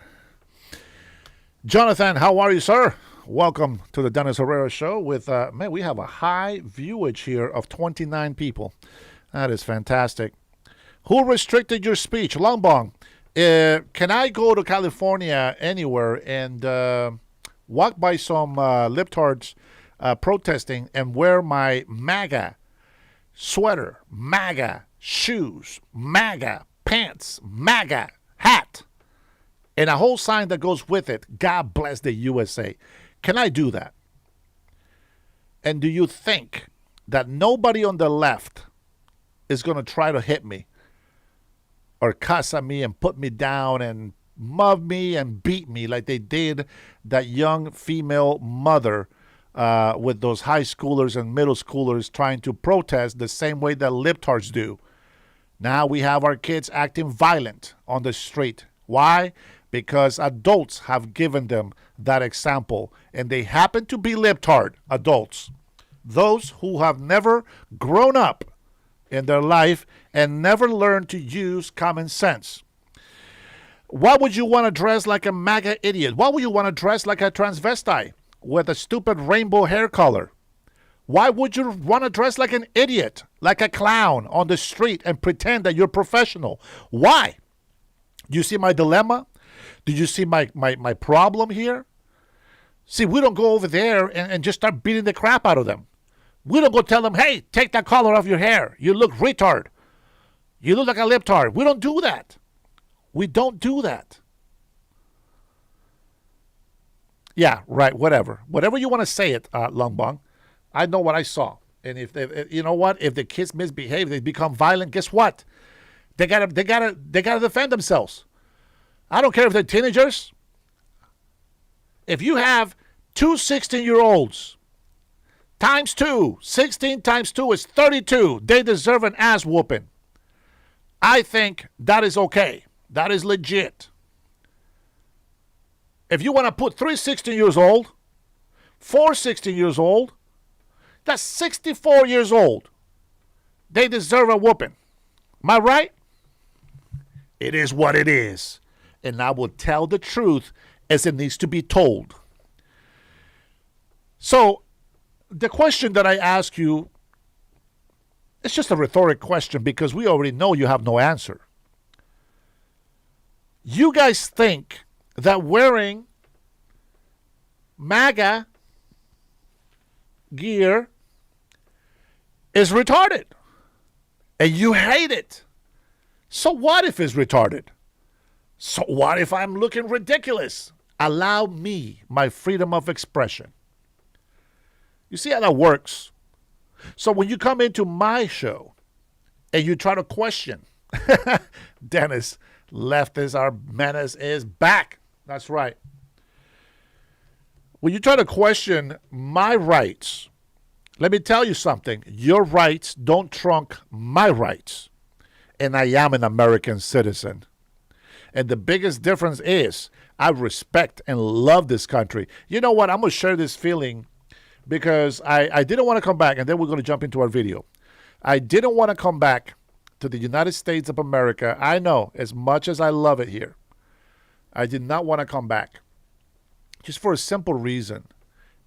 Jonathan, how are you, sir? Welcome to the Dennis Herrera Show with, man, we have a high viewage here of 29 people. That is fantastic. Who restricted your speech? Longbong, can I go to California anywhere and walk by some libtards protesting and wear my MAGA sweater, MAGA shoes, MAGA pants, MAGA hat, and a whole sign that goes with it, God bless the USA? Can I do that? And do you think that nobody on the left is going to try to hit me or cuss at me and put me down and mug me and beat me like they did that young female mother with those high schoolers and middle schoolers trying to protest the same way that libtards do? Now we have our kids acting violent on the street. Why? Because adults have given them that example, and they happen to be libtard adults. Those who have never grown up in their life and never learned to use common sense. Why would you want to dress like a MAGA idiot? Why would you want to dress like a transvestite with a stupid rainbow hair color? Why would you want to dress like an idiot, like a clown on the street and pretend that you're professional? Why? Do you see my dilemma? Do you see my problem here? See, we don't go over there and just start beating the crap out of them. We don't go tell them, hey, take that color off your hair. You look retard. You look like a libtard. We don't do that. We don't do that. Yeah, right, whatever. Whatever you want to say it, Lungbong. I know what I saw. And if they, you know what? If the kids misbehave, they become violent, guess what? They gotta defend themselves. I don't care if they're teenagers. If you have two 16-year-olds, times 2, 16 times 2 is 32. They deserve an ass whooping. I think that is okay. That is legit. If you want to put 3 16 years old, 4 16 years old, that's 64 years old. They deserve a whooping. Am I right? It is what it is. And I will tell the truth as it needs to be told. So, the question that I ask you, it's just a rhetoric question because we already know you have no answer. You guys think that wearing MAGA gear is retarded. And you hate it. So what if it's retarded? So what if I'm looking ridiculous? Allow me my freedom of expression. You see how that works? So when you come into my show and you try to question, Dennis, leftist, our menace is back. That's right. When you try to question my rights, let me tell you something. Your rights don't trump my rights. And I am an American citizen. And the biggest difference is I respect and love this country. You know what? I'm going to share this feeling because I didn't want to come back, and then we're going to jump into our video. I didn't want to come back to the United States of America. I know, as much as I love it here, I did not want to come back. Just for a simple reason,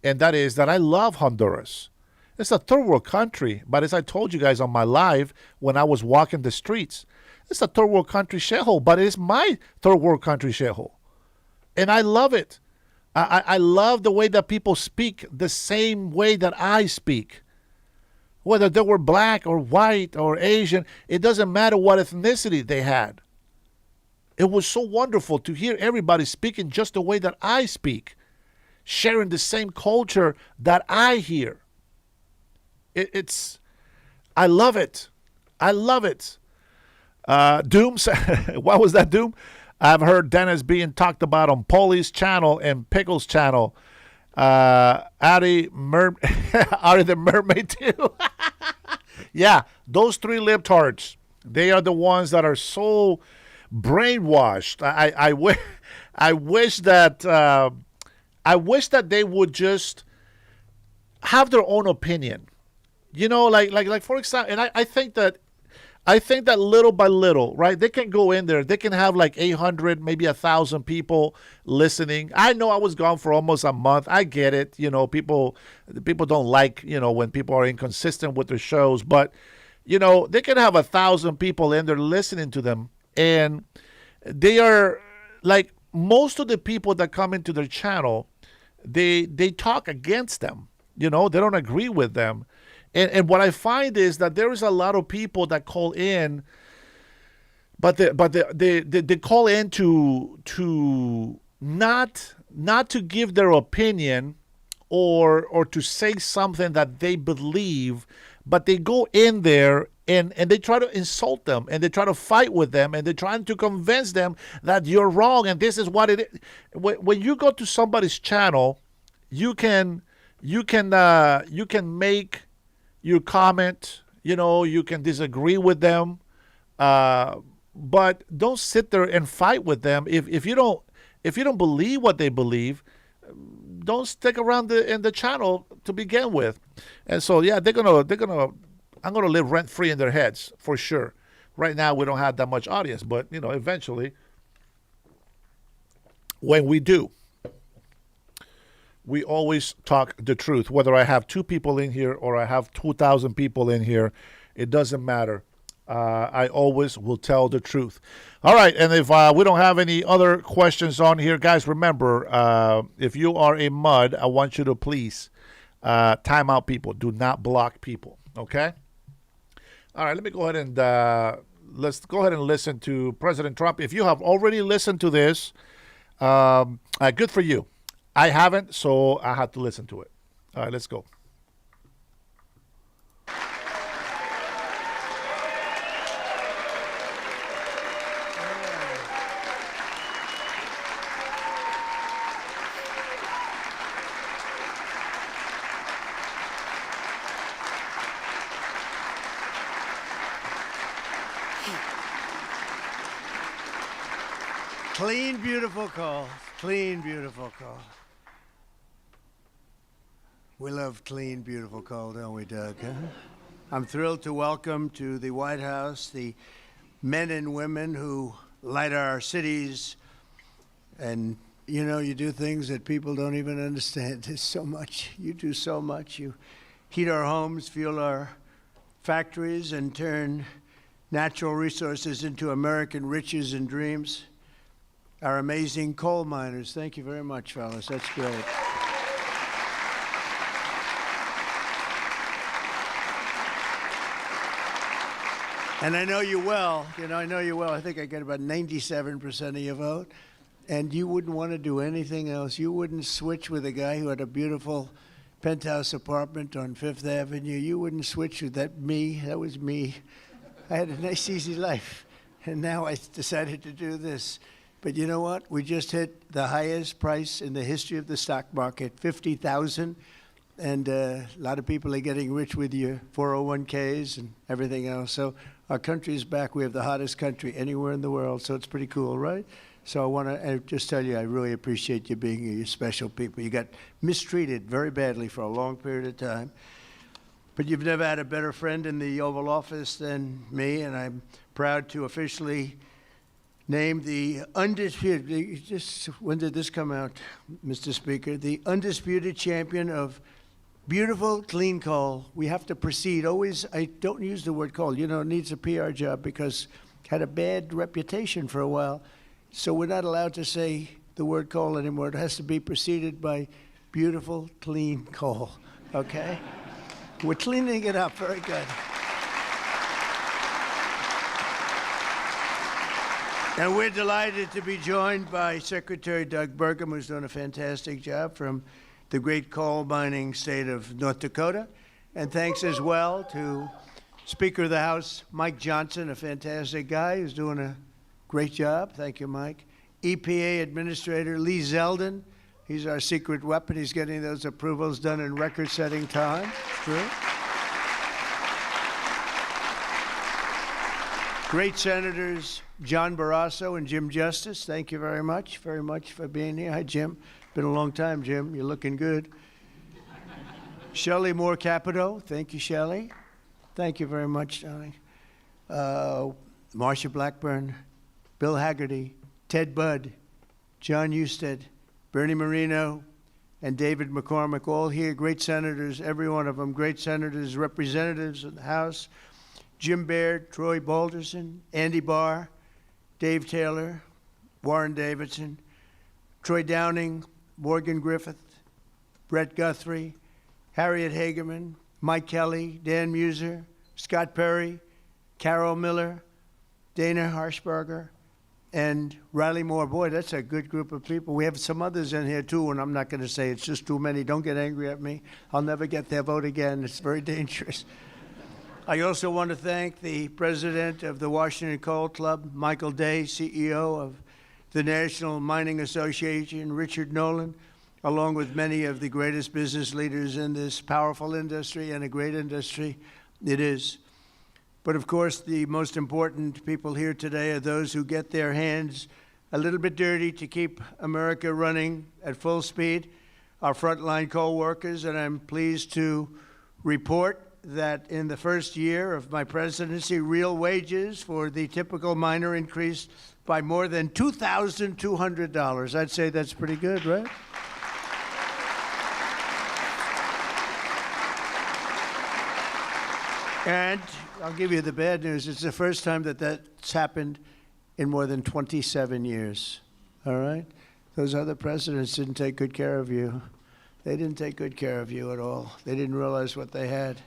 and that is that I love Honduras. It's a third world country, but as I told you guys on my live when I was walking the streets, it's a third world country shithole, but it's my third world country shithole. And I love it. I love the way that people speak the same way that I speak. Whether they were black or white or Asian, it doesn't matter what ethnicity they had. It was so wonderful to hear everybody speaking just the way that I speak, sharing the same culture that I hear. I love it. I love it. Doom, what was that, Doom? I've heard Dennis being talked about on Polly's channel and Pickle's channel. Ari the Mermaid too. Yeah, those 3 libtards, they are the ones that are so brainwashed. I wish that they would just have their own opinion. You know, like for example, and I think that little by little, right? They can go in there. They can have like 800, maybe 1,000 people listening. I know I was gone for almost a month. I get it. You know, people don't like, you know, when people are inconsistent with their shows. But, you know, they can have 1,000 people in there listening to them. And they are like most of the people that come into their channel, they talk against them. You know, they don't agree with them. And what I find is that there is a lot of people that call in, but they call in to not to give their opinion or to say something that they believe, but they go in there and they try to insult them and they try to fight with them and they're trying to convince them that you're wrong and this is what it is. When you go to somebody's channel, you can make your comment, you know, you can disagree with them, but don't sit there and fight with them. If you don't believe what they believe, don't stick around in the channel to begin with. And so yeah, I'm gonna live rent free in their heads for sure. Right now we don't have that much audience, but you know, eventually when we do, we always talk the truth. Whether I have two people in here or I have 2,000 people in here, it doesn't matter. I always will tell the truth. All right, and if we don't have any other questions on here, guys, remember, if you are a mud, I want you to please time out people. Do not block people, okay? All right, let me go ahead and let's go ahead and listen to President Trump. If you have already listened to this, good for you. I haven't, so I had to listen to it. All right, let's go. Clean, beautiful call. Clean, beautiful call. We love clean, beautiful call, don't we, Doug? Huh? I'm thrilled to welcome to the White House the men and women who light our cities. And, you know, you do things that people don't even understand. There's so much. You do so much. You heat our homes, fuel our factories, and turn natural resources into American riches and dreams. Our amazing coal miners. Thank you very much, fellas. That's great. And I know you well. I know you well. I think I get about 97% of your vote. And you wouldn't want to do anything else. You wouldn't switch with a guy who had a beautiful penthouse apartment on Fifth Avenue. You wouldn't switch with that me. That was me. I had a nice, easy life. And now I decided to do this. But you know what? We just hit the highest price in the history of the stock market, 50,000. And a lot of people are getting rich with your 401ks and everything else. So our country is back. We have the hottest country anywhere in the world. So it's pretty cool, right? So I want to just tell you, I really appreciate you being here. You're special people. You got mistreated very badly for a long period of time. But you've never had a better friend in the Oval Office than me. And I'm proud to officially named the undisputed, when did this come out, Mr. Speaker? The undisputed champion of beautiful, clean coal. We have to proceed. Always, I don't use the word coal. It needs a PR job because it had a bad reputation for a while. So we're not allowed to say the word coal anymore. It has to be preceded by beautiful, clean coal, okay? We're cleaning it up. Very good. And we're delighted to be joined by Secretary Doug Burgum, who's done a fantastic job from the great coal mining state of North Dakota. And thanks as well to Speaker of the House, Mike Johnson, a fantastic guy who's doing a great job. Thank you, Mike. EPA Administrator Lee Zeldin. He's our secret weapon. He's getting those approvals done in record-setting time. True. Great Senators John Barrasso and Jim Justice. Thank you very much for being here. Hi, Jim. Been a long time, Jim. You're looking good. Shelley Moore Capito. Thank you, Shelley. Thank you very much, darling. Marsha Blackburn, Bill Hagerty, Ted Budd, John Husted, Bernie Moreno, and David McCormick, all here, great senators, every one of them, great senators, representatives of the House, Jim Baird, Troy Balderson, Andy Barr, Dave Taylor, Warren Davidson, Troy Downing, Morgan Griffith, Brett Guthrie, Harriet Hageman, Mike Kelly, Dan Muser, Scott Perry, Carol Miller, Dana Harshberger, and Riley Moore. Boy, that's a good group of people. We have some others in here, too, and I'm not going to say it's just too many. Don't get angry at me. I'll never get their vote again. It's very dangerous. I also want to thank the president of the Washington Coal Club, Michael Day, CEO of the National Mining Association, Richard Nolan, along with many of the greatest business leaders in this powerful industry and a great industry it is. But of course, the most important people here today are those who get their hands a little bit dirty to keep America running at full speed, our frontline coal workers, and I'm pleased to report that in the first year of my presidency, real wages for the typical miner increased by more than $2,200. I'd say that's pretty good, right? And I'll give you the bad news. It's the first time that that's happened in more than 27 years. All right? Those other presidents didn't take good care of you. They didn't take good care of you at all. They didn't realize what they had.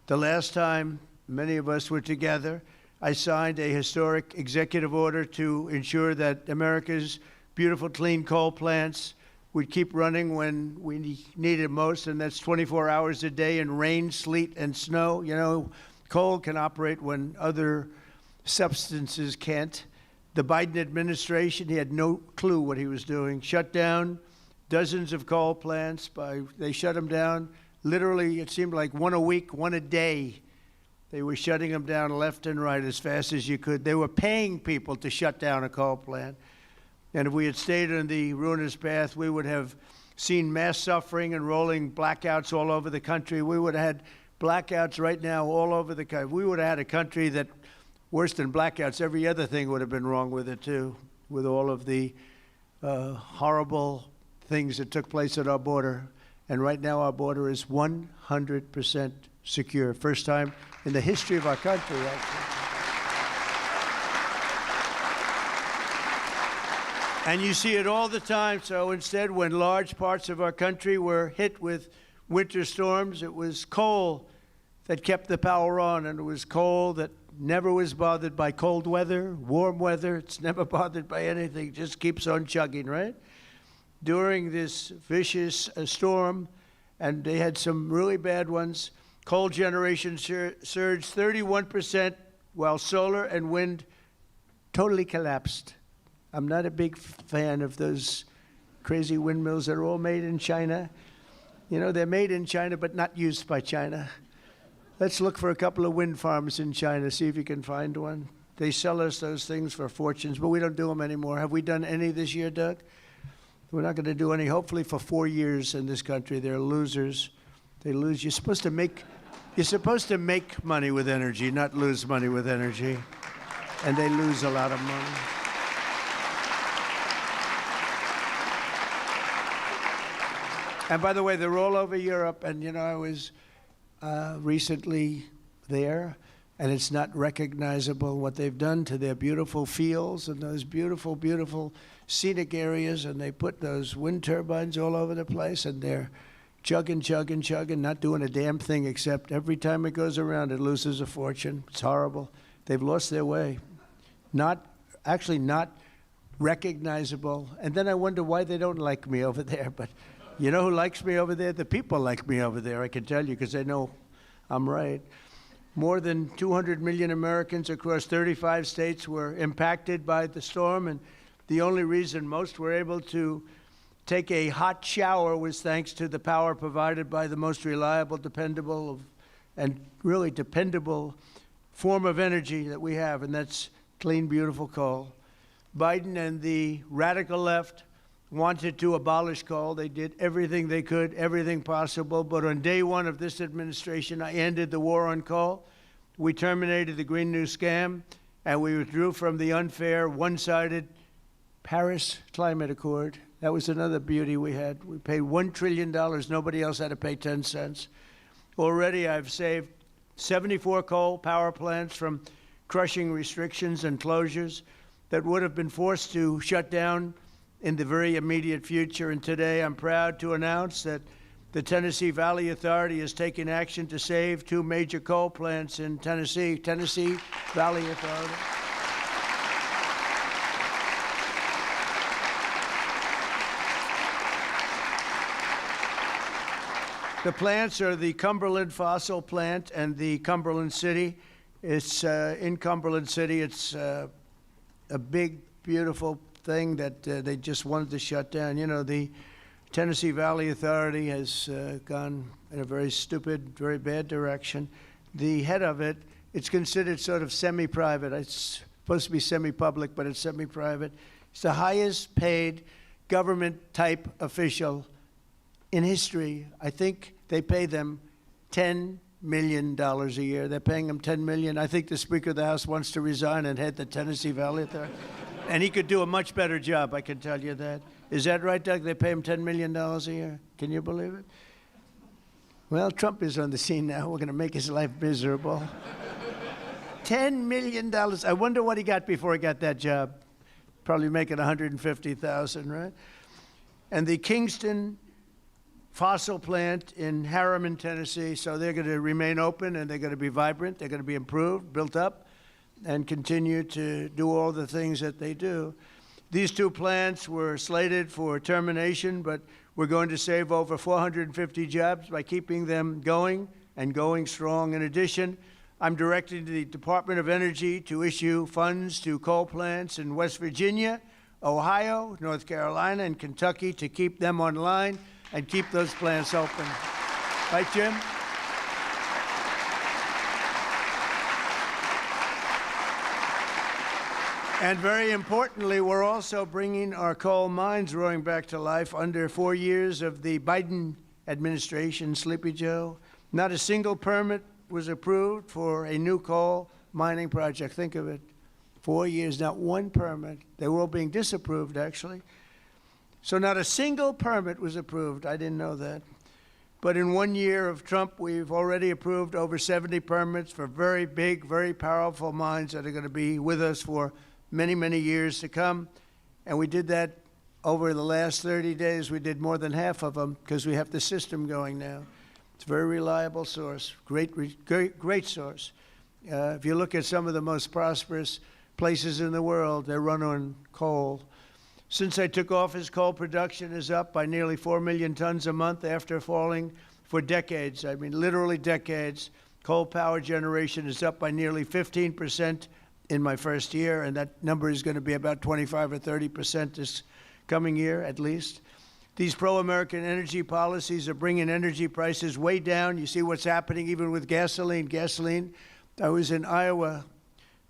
The last time many of us were together, I signed a historic executive order to ensure that America's beautiful, clean coal plants would keep running when we need it most, and that's 24 hours a day in rain, sleet, and snow. You know, coal can operate when other substances can't. The Biden administration, he had no clue what he was doing. Shut down dozens of coal plants. They shut them down. Literally, it seemed like one a week, one a day. They were shutting them down left and right as fast as you could. They were paying people to shut down a coal plant. And if we had stayed on the ruinous path, we would have seen mass suffering and rolling blackouts all over the country. We would have had blackouts right now all over the country. We would have had a country that, worse than blackouts, every other thing would have been wrong with it too, with all of the horrible things that took place at our border. And right now our border is 100% secure. First time in the history of our country, actually. And you see it all the time. So instead, when large parts of our country were hit with winter storms, it was coal that kept the power on, and it was coal that never was bothered by cold weather, warm weather. It's never bothered by anything. It just keeps on chugging, right? During this vicious storm, and they had some really bad ones, coal generation surged 31%, while solar and wind totally collapsed. I'm not a big fan of those crazy windmills that are all made in China. You know, they're made in China, but not used by China. Let's look for a couple of wind farms in China, see if you can find one. They sell us those things for fortunes, but we don't do them anymore. Have we done any this year, Doug? We're not going to do any, hopefully, for 4 years in this country. They're losers. They lose. You're supposed to make money with energy, not lose money with energy. And they lose a lot of money. And by the way, they're all over Europe. And, you know, I was recently there, and it's not recognizable what they've done to their beautiful fields and those beautiful, beautiful scenic areas. And they put those wind turbines all over the place, and they're chugging, not doing a damn thing, except every time it goes around, it loses a fortune. It's horrible. They've lost their way. Not recognizable. And then I wonder why they don't like me over there. But you know who likes me over there? The people like me over there, I can tell you, because they know I'm right. More than 200 million Americans across 35 states were impacted by the storm, and the only reason most were able to take a hot shower was thanks to the power provided by the most reliable, dependable, and really dependable form of energy that we have, and that's clean, beautiful coal. Biden and the radical left wanted to abolish coal. They did everything they could, everything possible. But on day one of this administration, I ended the war on coal. We terminated the Green New Scam, and we withdrew from the unfair, one-sided Paris Climate Accord. That was another beauty we had. We paid $1 trillion. Nobody else had to pay 10 cents. Already I've saved 74 coal power plants from crushing restrictions and closures that would have been forced to shut down in the very immediate future. And today I'm proud to announce that the Tennessee Valley Authority is taking action to save 2 major coal plants in Tennessee. Tennessee Valley Authority. The plants are the Cumberland Fossil Plant and the Cumberland City. It's in Cumberland City. It's a big, beautiful thing that they just wanted to shut down. You know, the Tennessee Valley Authority has gone in a very stupid, very bad direction. The head of it, it's considered sort of semi-private. It's supposed to be semi-public, but it's semi-private. It's the highest paid government-type official in history. I think they pay them $10 million a year. They're paying them $10 million. I think the Speaker of the House wants to resign and head the Tennessee Valley Authority. And he could do a much better job, I can tell you that. Is that right, Doug? They pay him $10 million a year. Can you believe it? Well, Trump is on the scene now. We're going to make his life miserable. $10 million. I wonder what he got before he got that job. Probably making $150,000, right? And the Kingston fossil plant in Herrera, Tennessee, so they're going to remain open and they're going to be vibrant. They're going to be improved, built up, and continue to do all the things that they do. These two plants were slated for termination, but we're going to save over 450 jobs by keeping them going and going strong. In addition, I'm directing the Department of Energy to issue funds to coal plants in West Virginia, Ohio, North Carolina, and Kentucky to keep them online and keep those plants open. Right, Jim? And very importantly, we're also bringing our coal mines roaring back to life. Under 4 years of the Biden administration, Sleepy Joe, not a single permit was approved for a new coal mining project. Think of it. 4 years, not one permit. They were all being disapproved, actually. So not a single permit was approved. I didn't know that. But in 1 year of Trump, we've already approved over 70 permits for very big, very powerful mines that are going to be with us for many, many years to come. And we did that over the last 30 days. We did more than half of them because we have the system going now. It's a very reliable source, great source. If you look at some of the most prosperous places in the world, they run on coal. Since I took office, coal production is up by nearly 4 million tons a month after falling for decades. I mean, literally decades. Coal power generation is up by nearly 15% in my first year, and that number is going to be about 25 or 30% this coming year at least. These pro-American energy policies are bringing energy prices way down. You see what's happening even with gasoline. I was in Iowa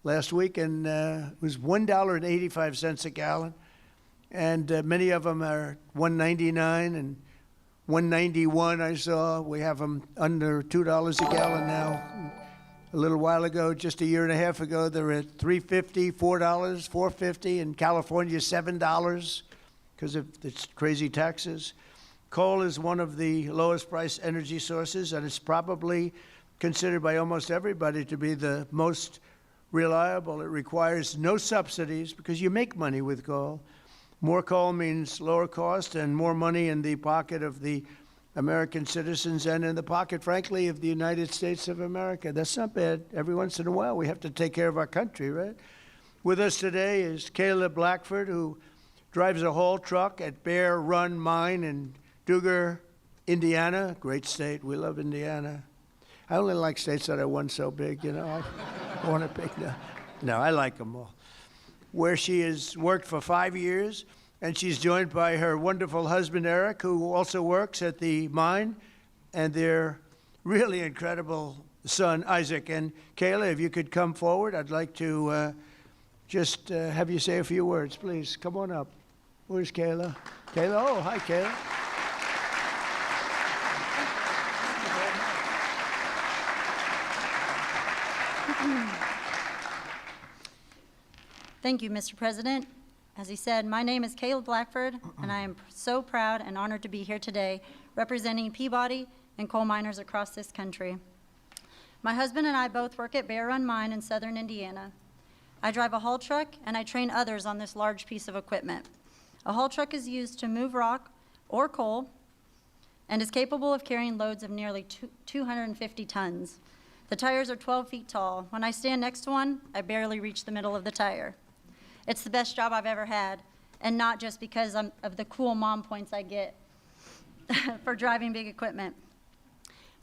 last week, and it was $1.85 a gallon. And many of them are $1.99 and $1.91 I saw. We have them under $2 a gallon now. A little while ago, just a year and a half ago, they were at $3.50, $4, $4.50. In California, $7 because of its crazy taxes. Coal is one of the lowest priced energy sources, and it's probably considered by almost everybody to be the most reliable. It requires no subsidies because you make money with coal. More coal means lower cost and more money in the pocket of the American citizens and in the pocket, frankly, of the United States of America. That's not bad. Every once in a while, we have to take care of our country, right? With us today is Caleb Blackford, who drives a haul truck at Bear Run Mine in Duggar, Indiana. Great state. We love Indiana. I only like states that are one so big, you know. I want to pick no. No, I like them all. Where she has worked for 5 years, and she's joined by her wonderful husband, Eric, who also works at the mine, and their really incredible son, Isaac. And Kayla, if you could come forward, I'd like to just have you say a few words, please. Come on up. Where's Kayla? Kayla, oh, hi, Kayla. Thank you, Mr. President. As he said, my name is Caleb Blackford, and I am so proud and honored to be here today representing Peabody and coal miners across this country. My husband and I both work at Bear Run Mine in southern Indiana. I drive a haul truck, and I train others on this large piece of equipment. A haul truck is used to move rock or coal and is capable of carrying loads of nearly 250 tons. The tires are 12 feet tall. When I stand next to one, I barely reach the middle of the tire. It's the best job I've ever had, and not just because of the cool mom points I get for driving big equipment.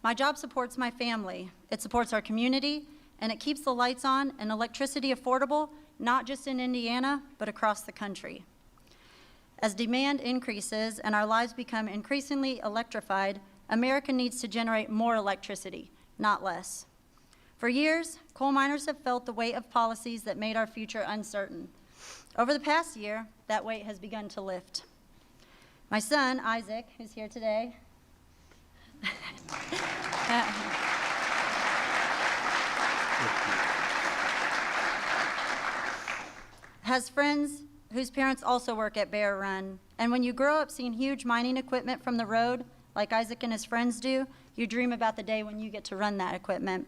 My job supports my family. It supports our community, and it keeps the lights on and electricity affordable, not just in Indiana, but across the country. As demand increases and our lives become increasingly electrified, America needs to generate more electricity, not less. For years, coal miners have felt the weight of policies that made our future uncertain. Over the past year, that weight has begun to lift. My son, Isaac, who's here today, has friends whose parents also work at Bear Run. And when you grow up seeing huge mining equipment from the road, like Isaac and his friends do, you dream about the day when you get to run that equipment.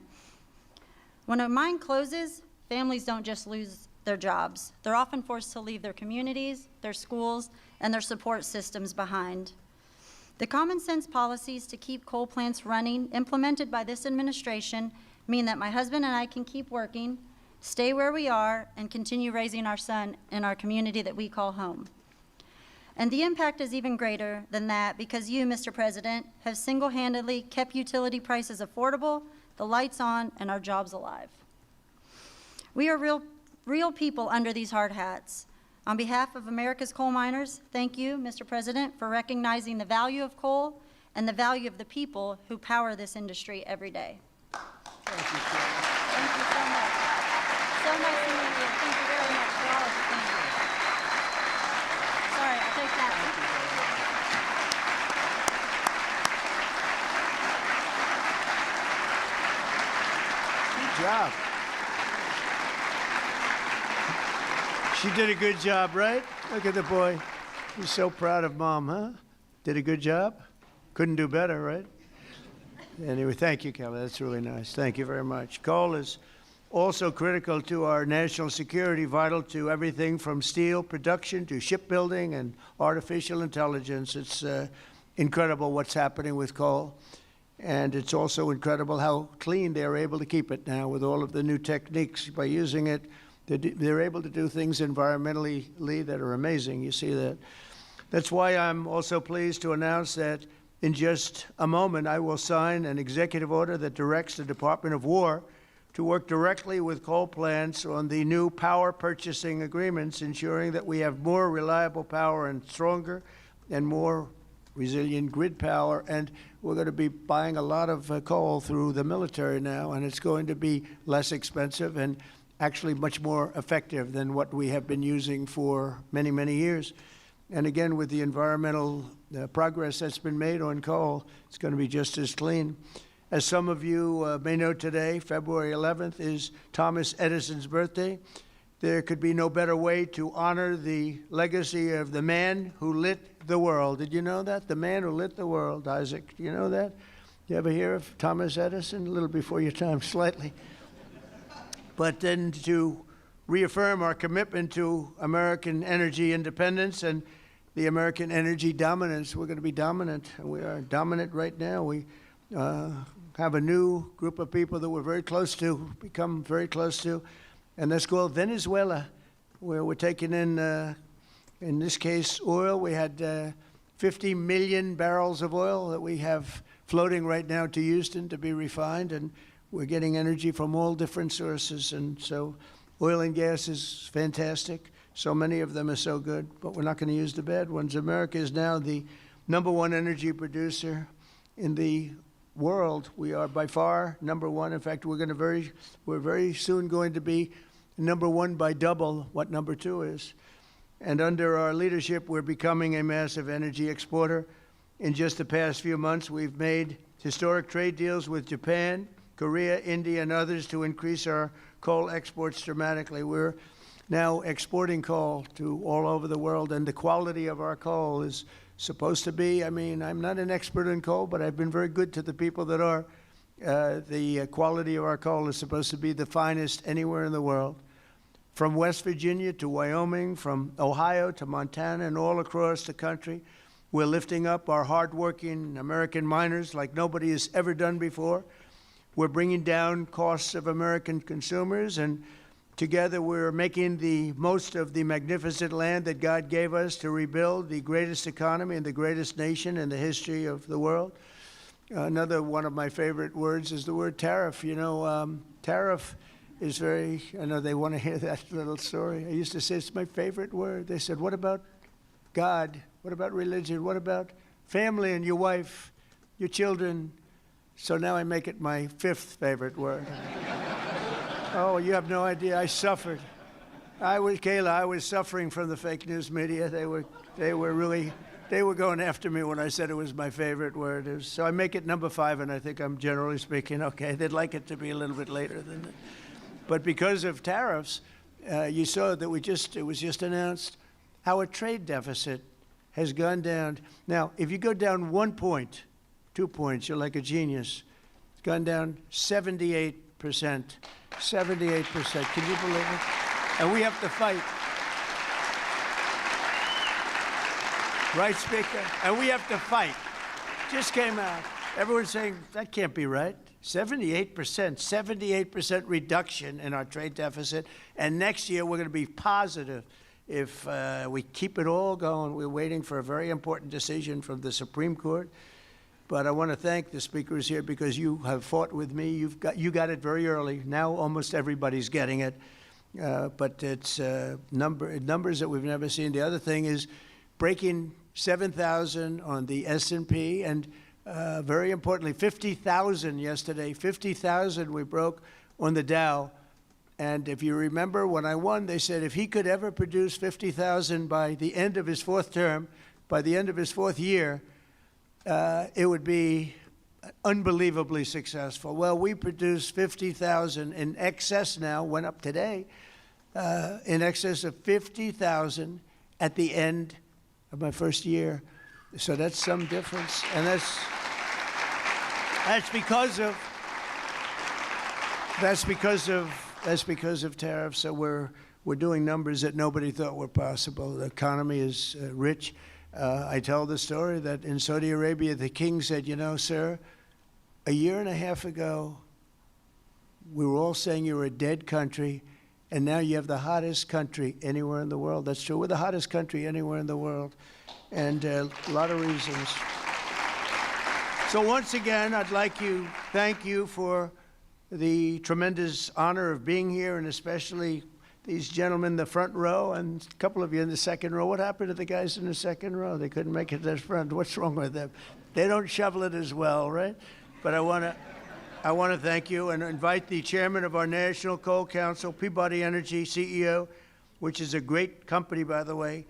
When a mine closes, families don't just lose their jobs. They're often forced to leave their communities, their schools, and their support systems behind. The common sense policies to keep coal plants running implemented by this administration mean that my husband and I can keep working, stay where we are, and continue raising our son in our community that we call home. And the impact is even greater than that because you, Mr. President, have single-handedly kept utility prices affordable, the lights on, and our jobs alive. We are real people under these hard hats. On behalf of America's coal miners, thank you, Mr. President, for recognizing the value of coal and the value of the people who power this industry every day. Thank you, Chair. Thank you so much. So nice to meet you. Thank you very much for all of you. Thank you. Sorry, I'll take that. Good job. She did a good job, right? Look at the boy. He's so proud of Mom, huh? Did a good job? Couldn't do better, right? Anyway, thank you, Kelly. That's really nice. Thank you very much. Coal is also critical to our national security, vital to everything from steel production to shipbuilding and artificial intelligence. It's incredible what's happening with coal. And it's also incredible how clean they're able to keep it now with all of the new techniques. By using it, they're able to do things environmentally that are amazing. You see that. That's why I'm also pleased to announce that in just a moment, I will sign an executive order that directs the Department of War to work directly with coal plants on the new power purchasing agreements, ensuring that we have more reliable power and stronger and more resilient grid power. And we're going to be buying a lot of coal through the military now, and it's going to be less expensive and actually much more effective than what we have been using for many, many years. And again, with the environmental progress that's been made on coal, it's going to be just as clean. As some of you may know today, February 11th is Thomas Edison's birthday. There could be no better way to honor the legacy of the man who lit the world. Did you know that? The man who lit the world, Isaac. Do you know that? You ever hear of Thomas Edison? A little before your time, slightly. But then to reaffirm our commitment to American energy independence and the American energy dominance. We're going to be dominant. We are dominant right now. We have a new group of people that we're very close to, become very close to, and that's called Venezuela, where we're taking in this case, oil. We had 50 million barrels of oil that we have floating right now to Houston to be refined, and we're getting energy from all different sources. And so oil and gas is fantastic. So many of them are so good, but we're not going to use the bad ones. America is now the #1 energy producer in the world. We are by far #1. In fact, we're very soon going to be #1 by double what #2 is. And under our leadership, we're becoming a massive energy exporter. In just the past few months, we've made historic trade deals with Japan, Korea, India, and others to increase our coal exports dramatically. We're now exporting coal to all over the world, and the quality of our coal is supposed to be, I'm not an expert in coal, but I've been very good to the people that are. The quality of our coal is supposed to be the finest anywhere in the world. From West Virginia to Wyoming, from Ohio to Montana, and all across the country, we're lifting up our hardworking American miners like nobody has ever done before. We're bringing down costs of American consumers, and together we're making the most of the magnificent land that God gave us to rebuild the greatest economy and the greatest nation in the history of the world. Another one of my favorite words is the word tariff. You know, tariff is very, I know they want to hear that little story. I used to say it's my favorite word. They said, what about God? What about religion? What about family and your wife, your children? So now I make it my 5th favorite word. Oh, you have no idea. I suffered. I was suffering from the fake news media. They were going after me when I said it was my favorite word. So I make it #5, and I think I'm generally speaking okay. They'd like it to be a little bit later than that. But because of tariffs, you saw that it was just announced, our trade deficit has gone down. Now, if you go down 1 point 2 points. You're like a genius. It's gone down 78%. 78%. Can you believe it? And we have to fight. Right, Speaker? And we have to fight. Just came out. Everyone's saying, that can't be right. 78% reduction in our trade deficit. And next year, we're going to be positive if we keep it all going. We're waiting for a very important decision from the Supreme Court. But I want to thank the speakers here because you have fought with me. You got it very early. Now almost everybody's getting it. But it's numbers that we've never seen. The other thing is breaking 7,000 on the S&P and very importantly, 50,000 yesterday. 50,000 we broke on the Dow. And if you remember, when I won, they said if he could ever produce 50,000 by the end of his fourth term, by the end of his fourth year, it would be unbelievably successful. Well, we produced 50,000 in excess now, went up today, in excess of 50,000 at the end of my first year. So that's some difference. And that's because of tariffs. So we're doing numbers that nobody thought were possible. The economy is rich. I tell the story that in Saudi Arabia, the king said, you know, sir, a year and a half ago, we were all saying you were a dead country, and now you have the hottest country anywhere in the world. That's true. We're the hottest country anywhere in the world, and a lot of reasons. So once again, I'd like to thank you for the tremendous honor of being here, and especially these gentlemen in the front row and a couple of you in the second row. What happened to the guys in the second row? They couldn't make it to the front. What's wrong with them? They don't shovel it as well, right? But I want to thank you and invite the chairman of our National Coal Council, Peabody Energy CEO, which is a great company, by the way,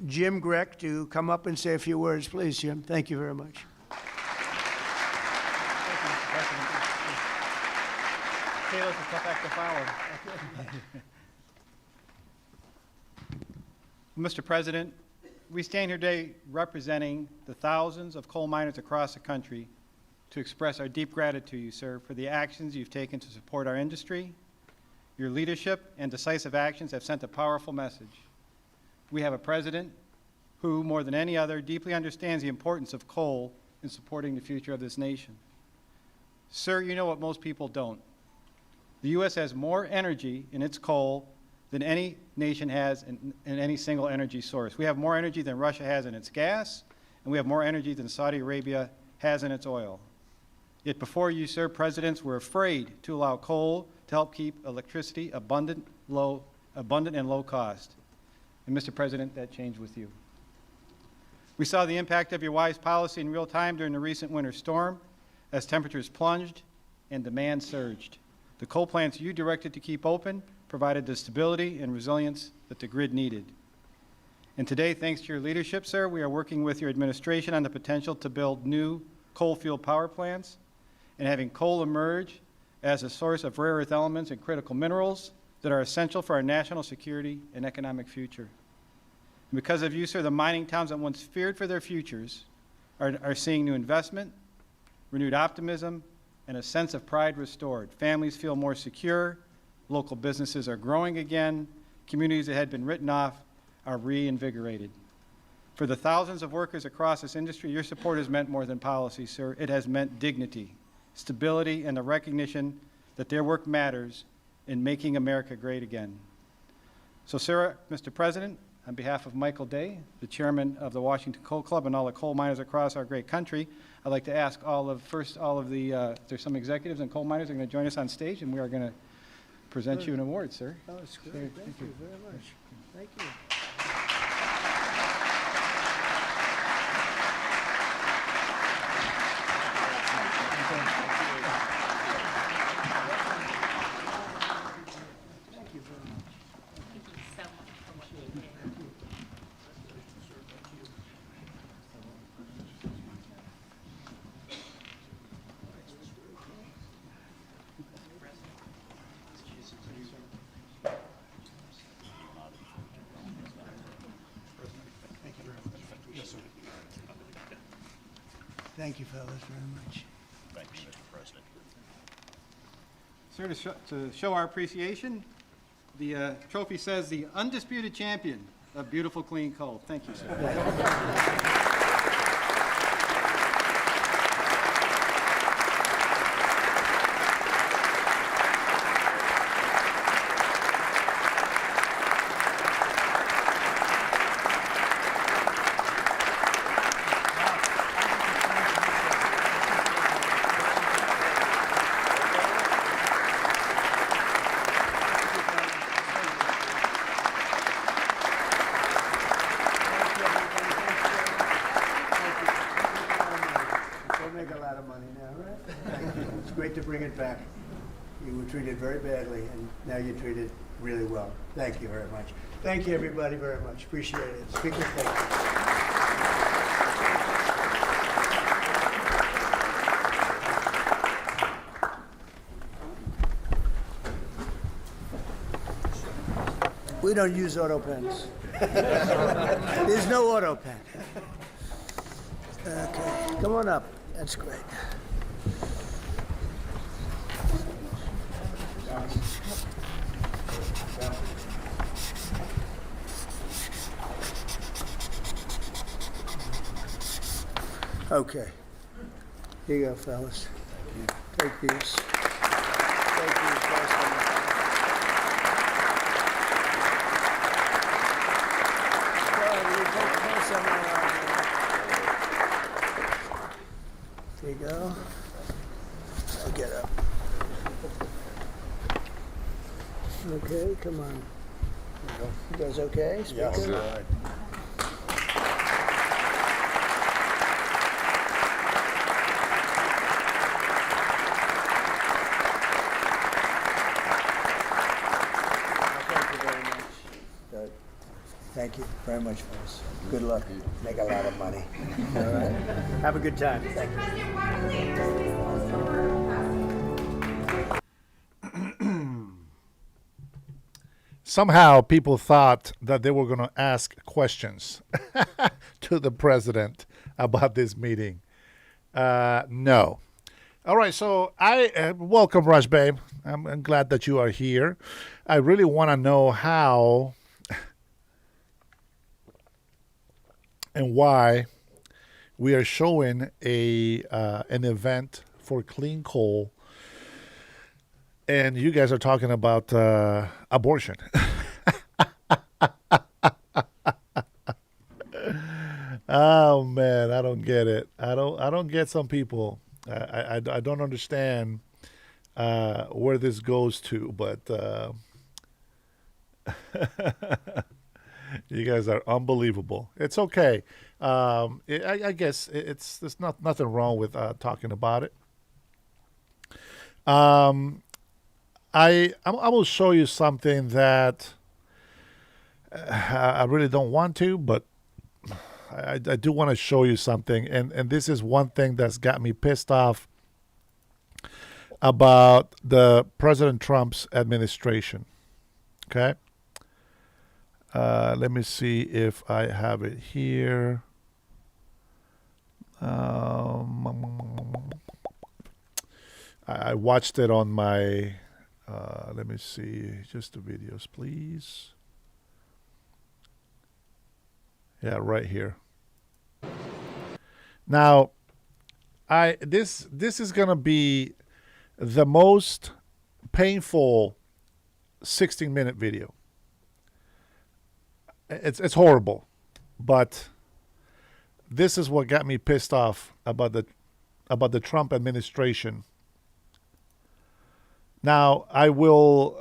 Jim Grech, to come up and say a few words. Please, Jim. Thank you very much. Taylor to cut back the flower. Mr. President, we stand here today representing the thousands of coal miners across the country to express our deep gratitude to you, sir, for the actions you've taken to support our industry. Your leadership and decisive actions have sent a powerful message. We have a president who, more than any other, deeply understands the importance of coal in supporting the future of this nation. Sir, you know what most people don't. The U.S. has more energy in its coal than any nation has in any single energy source. We have more energy than Russia has in its gas, and we have more energy than Saudi Arabia has in its oil. Yet before you, sir, presidents were afraid to allow coal to help keep electricity abundant and low cost. And Mr. President, that changed with you. We saw the impact of your wise policy in real time during the recent winter storm as temperatures plunged and demand surged. The coal plants you directed to keep open provided the stability and resilience that the grid needed. And today, thanks to your leadership, sir, we are working with your administration on the potential to build new coal-fueled power plants and having coal emerge as a source of rare earth elements and critical minerals that are essential for our national security and economic future. And because of you, sir, the mining towns that once feared for their futures are seeing new investment, renewed optimism, and a sense of pride restored. Families feel more secure, local businesses are growing again, communities that had been written off are reinvigorated. For the thousands of workers across this industry, your support has meant more than policy, sir. It has meant dignity, stability, and the recognition that their work matters in making America great again. So, sir, Mr. President, on behalf of Michael Day, the chairman of the Washington Coal Club, and all the coal miners across our great country, I'd like to ask there's some executives and coal miners that are going to join us on stage, and we are going to present you an award, sir. Oh, it's great. Thank you very much. Thank you. Thank you, fellas, very much. Thank you, Mr. President. Sir, to show our appreciation, the trophy says the undisputed champion of beautiful clean coal. Thank you, sir. We'll make a lot of money now, right? Thank you. It's great to bring it back. You were treated very badly, and now you're treated really well. Thank you very much. Thank you, everybody, very much. Appreciate it. Speaker, thank you. We don't use auto pens. There's no auto pen. Okay, come on up. That's great. Okay. Here you go, fellas. Take these. Take these, guys. There you go. I'll get up. Okay, come on. You guys okay? Speaker? Thank you very much. Good. Thank you very much, fellas. Good luck. Make a lot of money. All right. Have a good time. Thank you. Somehow people thought that they were going to ask questions to the president about this meeting. No. All right, so I welcome Rush, babe. I'm glad that you are here. I really want to know how and why we are showing an event for clean coal, and you guys are talking about abortion. Oh man, I don't get it. I don't get some people. I don't understand where this goes to, but you guys are unbelievable. It's okay. I guess there's nothing wrong with talking about it. I will show you something that I really don't want to, but I do want to show you something, and this is one thing that's got me pissed off about the President Trump's administration. Okay. Let me see if I have it here. I watched it on my, let me see, just the videos, please. Yeah, right here. Now, this is gonna be the most painful 16-minute video. It's horrible, but this is what got me pissed off about the Trump administration. Now, I will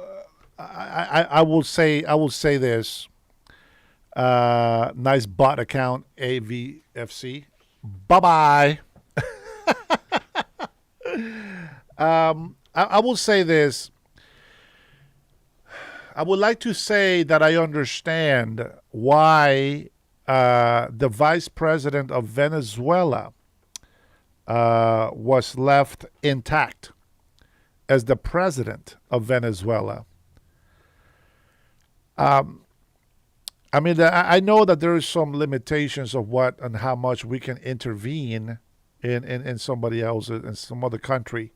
say this. Nice bot account, AVFC. Bye-bye. I will say this. I would like to say that I understand why the vice president of Venezuela was left intact as the president of Venezuela. I mean, I know that there is some limitations of what and how much we can intervene in somebody else in some other country.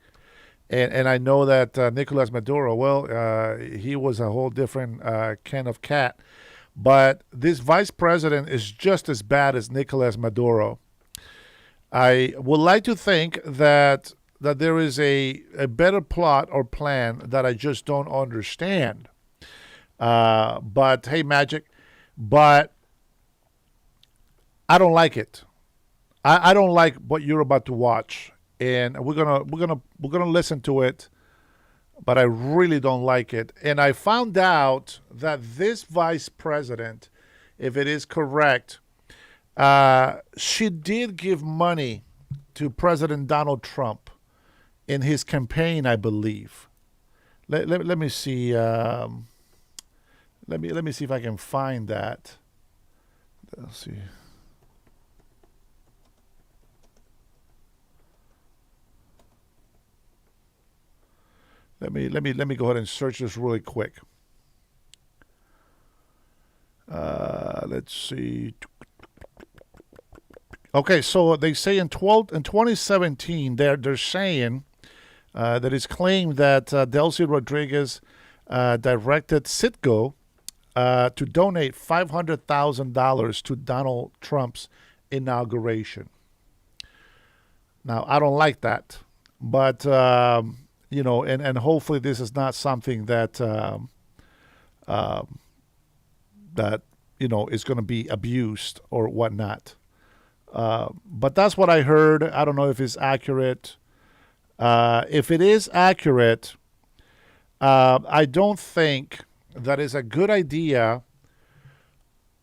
And I know that Nicolas Maduro, well, he was a whole different kind of cat. But this vice president is just as bad as Nicolas Maduro. I would like to think that there is a better plot or plan that I just don't understand. But hey, Magic, but I don't like it. I don't like what you're about to watch, and we're gonna listen to it, but I really don't like it. And I found out that this vice president, if it is correct, she did give money to President Donald Trump in his campaign, I believe. Let me see. Let me see if I can find that. Let's see. Let me go ahead and search this really quick. Let's see. Okay, so they say in 2017 they're saying that it's claimed that Delcy Rodriguez directed Citgo to donate $500,000 to Donald Trump's inauguration. Now I don't like that, but and hopefully this is not something that that is going to be abused or whatnot. But that's what I heard. I don't know if it's accurate. If it is accurate, I don't think that is a good idea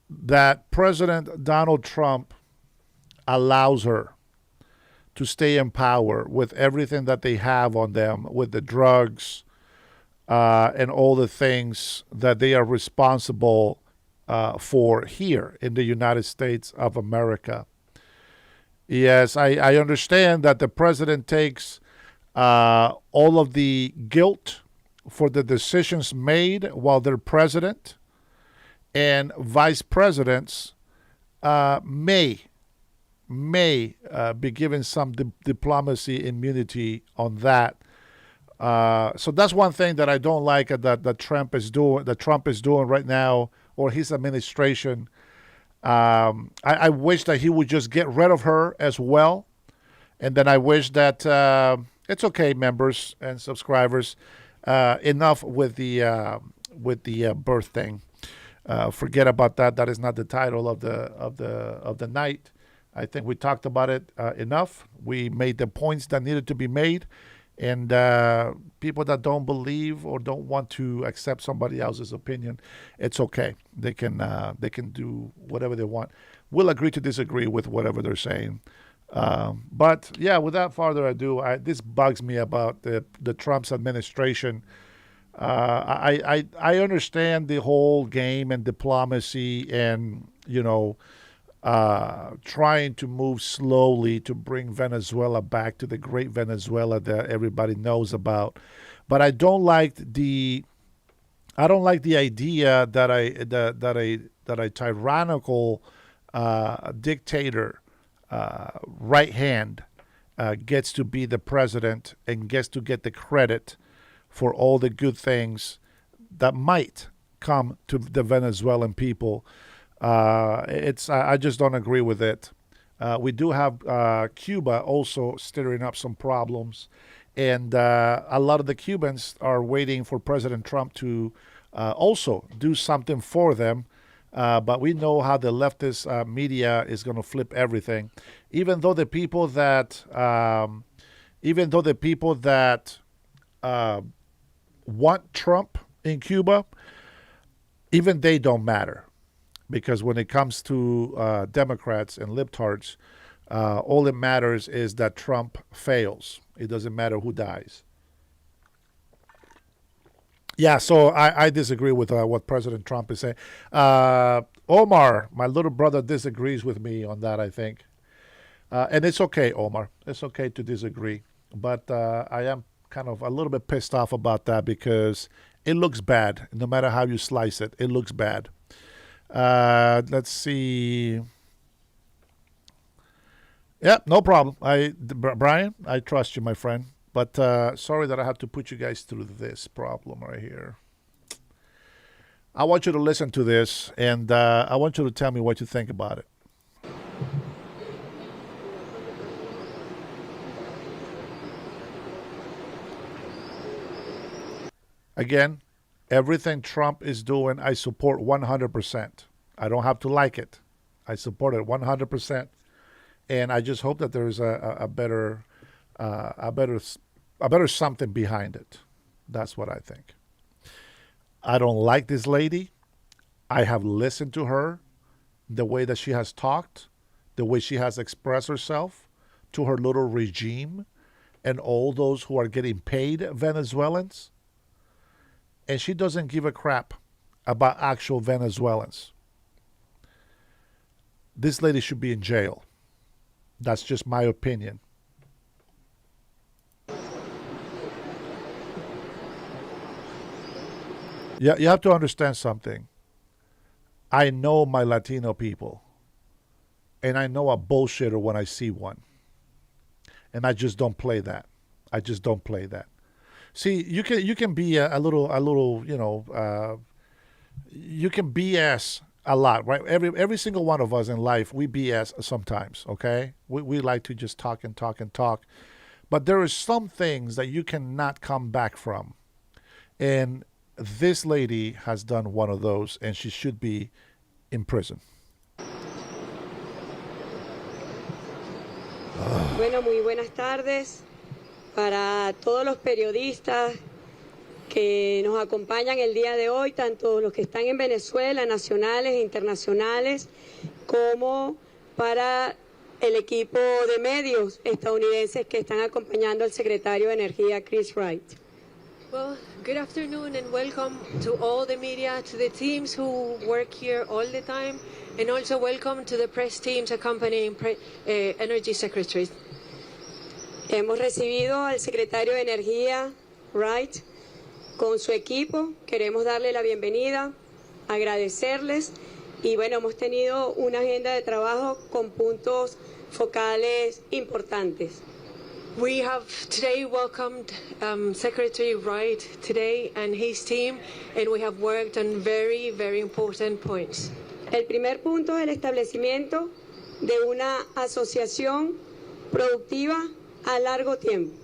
that President Donald Trump allows her to stay in power with everything that they have on them, with the drugs and all the things that they are responsible for here in the United States of America. Yes, I understand that the president takes all of the guilt for the decisions made while they're president, and vice presidents may be given some diplomacy immunity on that. So that's one thing that I don't like that Trump is doing. That Trump is doing right now, or his administration. I wish that he would just get rid of her as well, and then I wish that it's okay, members and subscribers. Enough with the birth thing. Forget about that. That is not the title of the night. I think we talked about it enough. We made the points that needed to be made, and people that don't believe or don't want to accept somebody else's opinion, it's okay. They can do whatever they want. We'll agree to disagree with whatever they're saying. But yeah, without further ado, this bugs me about the Trump's administration. I understand the whole game and diplomacy and trying to move slowly to bring Venezuela back to the great Venezuela that everybody knows about. But I don't like the idea that a tyrannical dictator right hand gets to be the president and gets to get the credit for all the good things that might come to the Venezuelan people. I just don't agree with it. We do have Cuba also stirring up some problems, and a lot of the Cubans are waiting for President Trump to also do something for them. But we know how the leftist media is going to flip everything. Even though the people that want Trump in Cuba, even they don't matter. Because when it comes to Democrats and libtards, all that matters is that Trump fails. It doesn't matter who dies. Yeah, so I disagree with what President Trump is saying. Omar, my little brother, disagrees with me on that, I think. And it's okay, Omar. It's okay to disagree. But I am kind of a little bit pissed off about that because it looks bad. No matter how you slice it, it looks bad. Let's see. Yeah, no problem. Brian, I trust you, my friend. But sorry that I have to put you guys through this problem right here. I want you to listen to this, and I want you to tell me what you think about it. Again, everything Trump is doing, I support 100%. I don't have to like it. I support it 100%, and I just hope that there is a better, a better, a better something behind it. That's what I think. I don't like this lady. I have listened to her, the way that she has talked, the way she has expressed herself to her little regime and all those who are getting paid Venezuelans. And she doesn't give a crap about actual Venezuelans. This lady should be in jail. That's just my opinion. Yeah, you have to understand something. I know my Latino people, and I know a bullshitter when I see one. And I just don't play that. I just don't play that. See, you can be a little you can BS a lot, right? Every single one of us in life we BS sometimes. Okay, we like to just talk and talk and talk, but there are some things that you cannot come back from, and this lady has done one of those, and she should be in prison. Bueno, muy buenas tardes para todos los periodistas que nos acompañan el día de hoy, tanto los que están en Venezuela, nacionales e internacionales, como para el equipo de medios estadounidenses que están acompañando al secretario de Energía, Chris Wright. Well, good afternoon and welcome to all the media, to the teams who work here all the time, and also welcome to the press teams accompanying Energy Secretaries. Hemos recibido al secretario de Energía, Wright, con su equipo. Queremos darle la bienvenida, agradecerles y bueno, hemos tenido una agenda de trabajo con puntos focales importantes. We have today welcomed Secretary Wright today and his team, and we have worked on very, very important points. El primer punto es el establecimiento de una asociación productiva a largo tiempo.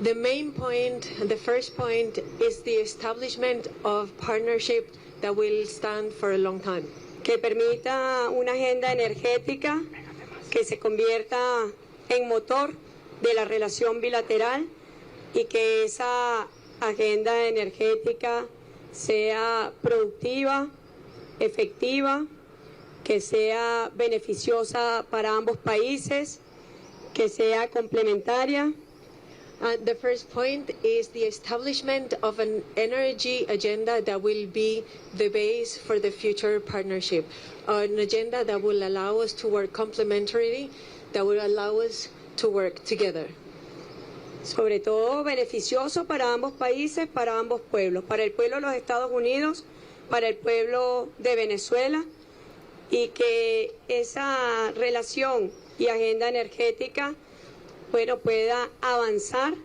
The main point, the first point, is the establishment of partnership that will stand for a long time. Que permita una agenda energética que se convierta en motor de la relación bilateral y que esa agenda energética sea productiva, efectiva, que sea beneficiosa para ambos países, que sea complementaria. The first point is the establishment of an energy agenda that will be the base for the future partnership, an agenda that will allow us to work complementarily, that will allow us to work together. Sobre todo beneficioso para ambos países, para ambos pueblos, para el pueblo de los Estados Unidos, para el pueblo de Venezuela, y que esa relación y agenda energética, bueno, pueda avanzar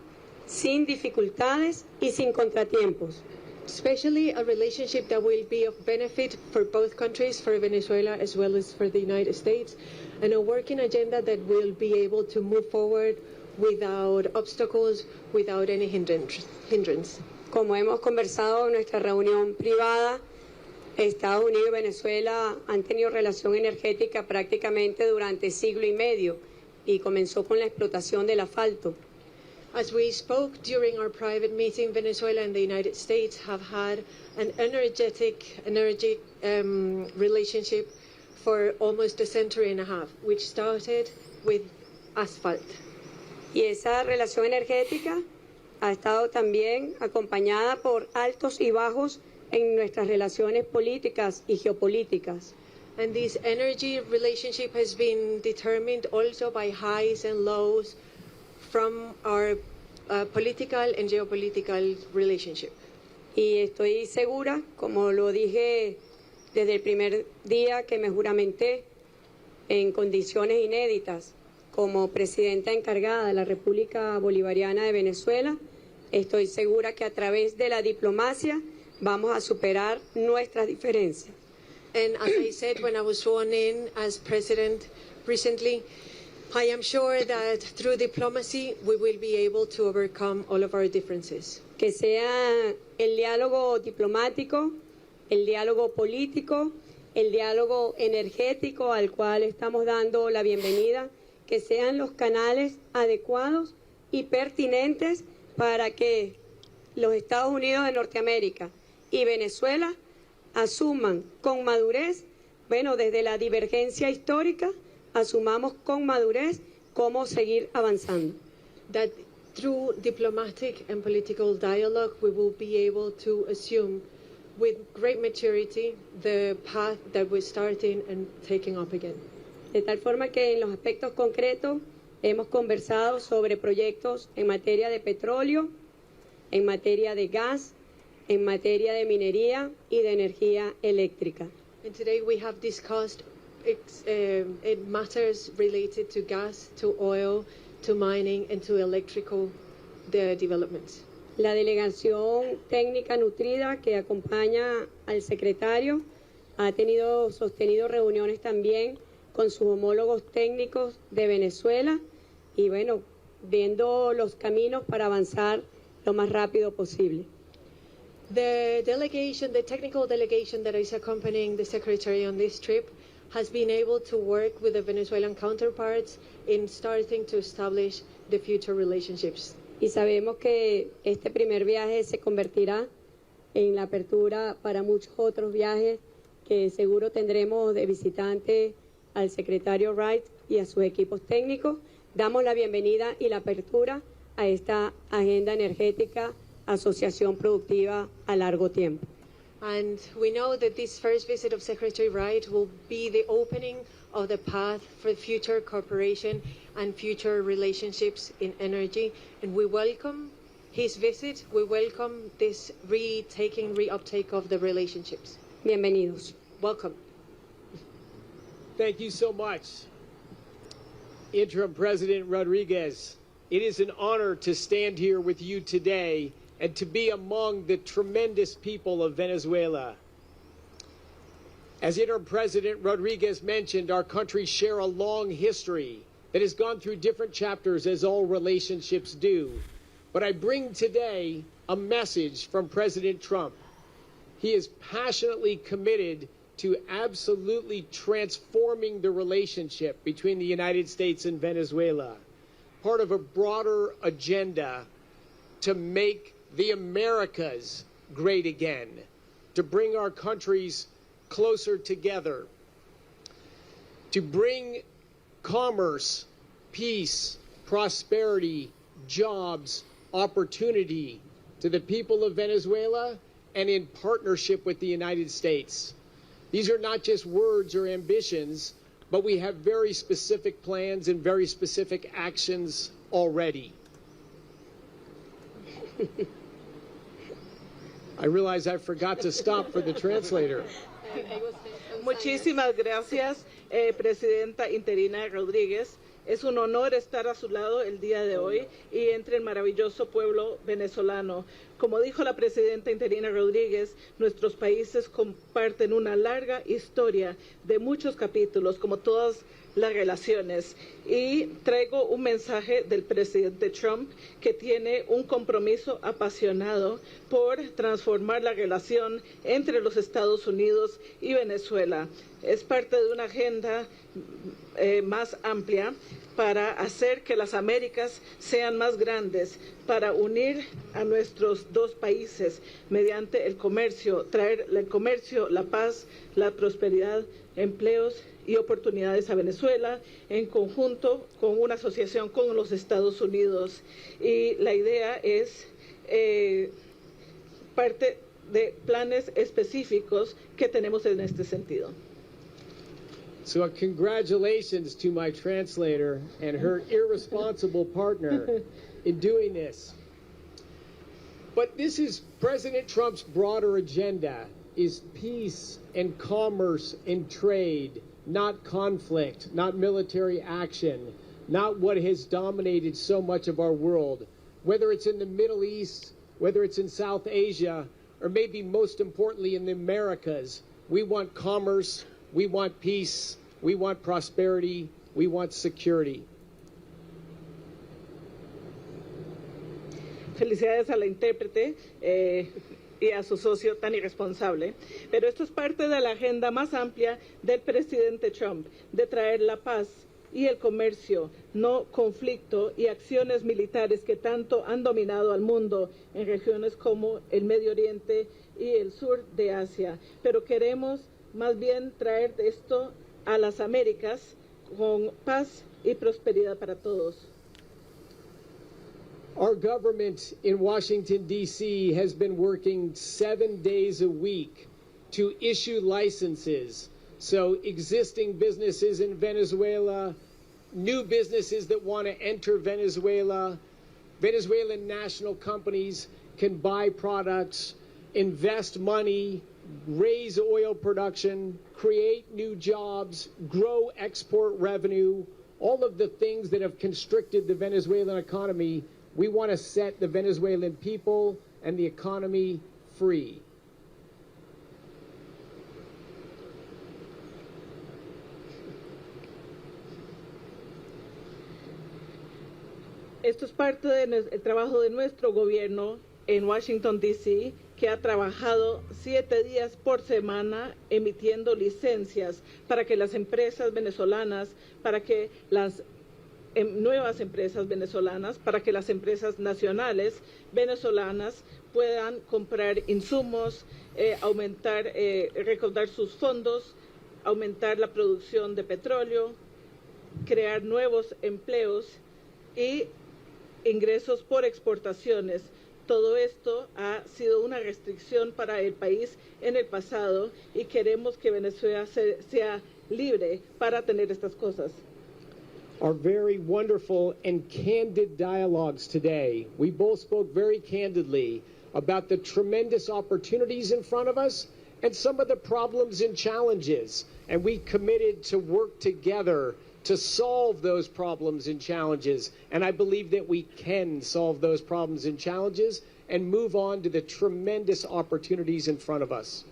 sin dificultades y sin contratiempos. Especially a relationship that will be of benefit for both countries, for Venezuela as well as for the United States, and a working agenda that will be able to move forward without obstacles, without any hindrance. Como hemos conversado en nuestra reunión privada, Estados Unidos y Venezuela han tenido relación energética prácticamente durante siglo y medio y comenzó con la explotación del asfalto. As we spoke during our private meeting, Venezuela and the United States have had an energy relationship for almost a century and a half, which started with asphalt. Y esa relación energética ha estado también acompañada por altos y bajos en nuestras relaciones políticas y geopolíticas. And this energy relationship has been determined also by highs and lows from our political and geopolitical relationship. Y estoy segura, como lo dije desde el primer día que me juramenté en condiciones inéditas, como presidenta encargada de la República Bolivariana de Venezuela, estoy segura que a través de la diplomacia vamos a superar nuestras diferencias. And as I said when I was sworn in as president recently, I am sure that through diplomacy we will be able to overcome all of our differences. Que sea el diálogo diplomático, el diálogo político, el diálogo energético al cual estamos dando la bienvenida, que sean los canales adecuados y pertinentes para que los Estados Unidos de Norteamérica y Venezuela asuman con madurez, bueno, desde la divergencia histórica, asumamos con madurez cómo seguir avanzando. That through diplomatic and political dialogue we will be able to assume with great maturity the path that we're starting and taking up again. De tal forma que en los aspectos concretos hemos conversado sobre proyectos en materia de petróleo, en materia de gas, en materia de minería y de energía eléctrica. And today we have discussed matters related to gas, to oil, to mining, and to electrical developments. La delegación técnica nutrida que acompaña al secretario ha sostenido reuniones también con sus homólogos técnicos de Venezuela y bueno, viendo los caminos para avanzar lo más rápido posible. The technical delegation that is accompanying the Secretary on this trip has been able to work with the Venezuelan counterparts in starting to establish the future relationships. Y sabemos que este primer viaje se convertirá en la apertura para muchos otros viajes que seguro tendremos de visitante al secretario Wright y a sus equipos técnicos. Damos la bienvenida y la apertura a esta agenda energética, asociación productiva a largo tiempo. And we know that this first visit of Secretary Wright will be the opening of the path for future cooperation and future relationships in energy. And we welcome his visit. We welcome this reuptake of the relationships. Bienvenidos. Welcome. Thank you so much, Interim President Rodriguez. It is an honor to stand here with you today and to be among the tremendous people of Venezuela. As Interim President Rodriguez mentioned, our countries share a long history that has gone through different chapters, as all relationships do. But I bring today a message from President Trump. He is passionately committed to absolutely transforming the relationship between the United States and Venezuela, part of a broader agenda to make the Americas great again, to bring our countries closer together, to bring commerce, peace, prosperity, jobs, opportunity to the people of Venezuela and in partnership with the United States. These are not just words or ambitions, but we have very specific plans and very specific actions already. I realize I forgot to stop for the translator. Muchísimas gracias, Presidenta Interina Rodríguez. Es un honor estar a su lado el día de hoy y entre el maravilloso pueblo venezolano. Como dijo la Presidenta Interina Rodríguez, nuestros países comparten una larga historia de muchos capítulos, como todas las relaciones. Y traigo un mensaje del presidente Trump que tiene un compromiso apasionado por transformar la relación entre los Estados Unidos y Venezuela. Es parte de una agenda más amplia para hacer que las Américas sean más grandes, para unir a nuestros dos países mediante el comercio, traer el comercio, la paz, la prosperidad, empleos y oportunidades a Venezuela en conjunto con una asociación con los Estados Unidos. Y la idea es parte de planes específicos que tenemos en este sentido. So congratulations to my translator and her irresponsible partner in doing this. But this is President Trump's broader agenda, is peace and commerce and trade, not conflict, not military action, not what has dominated so much of our world, whether it's in the Middle East, whether it's in South Asia, or maybe most importantly in the Americas. We want commerce, we want peace, we want prosperity, we want security. Felicidades a la intérprete y a su socio tan irresponsable. Pero esto es parte de la agenda más amplia del presidente Trump, de traer la paz y el comercio, no conflicto y acciones militares que tanto han dominado al mundo en regiones como el Medio Oriente y el sur de Asia. Pero queremos más bien traer esto a las Américas con paz y prosperidad para todos. Our government in Washington, D.C. has been working 7 days a week to issue licenses. So existing businesses in Venezuela, new businesses that want to enter Venezuela, Venezuelan national companies can buy products, invest money, raise oil production, create new jobs, grow export revenue, all of the things that have constricted the Venezuelan economy. We want to set the Venezuelan people and the economy free. Esto es parte del trabajo de nuestro gobierno en Washington, D.C., que ha trabajado 7 días por semana emitiendo licencias para que las empresas venezolanas, para que las nuevas empresas venezolanas, para que las empresas nacionales venezolanas puedan comprar insumos, recaudar sus fondos, aumentar la producción de petróleo, crear nuevos empleos y ingresos por exportaciones. Todo esto ha sido una restricción para el país en el pasado y queremos que Venezuela sea libre para tener estas cosas. Our very wonderful and candid dialogues today. We both spoke very candidly about the tremendous opportunities in front of us and some of the problems and challenges. And we committed to work together to solve those problems and challenges. And I believe that we can solve those problems and challenges and move on to the tremendous opportunities in front of us.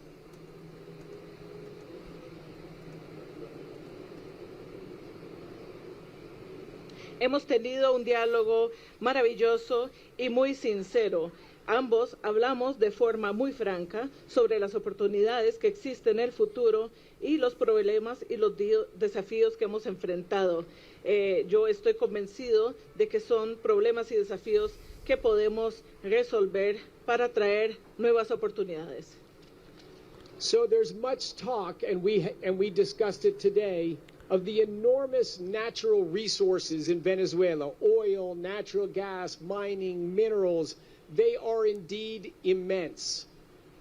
Hemos tenido un diálogo maravilloso y muy sincero. Ambos hablamos de forma muy franca sobre las oportunidades que existen en el futuro y los problemas y los desafíos que hemos enfrentado. Yo estoy convencido de que son problemas y desafíos que podemos resolver para traer nuevas oportunidades. So there's much talk, and we discussed it today, of the enormous natural resources in Venezuela: oil, natural gas, mining, minerals. They are indeed immense.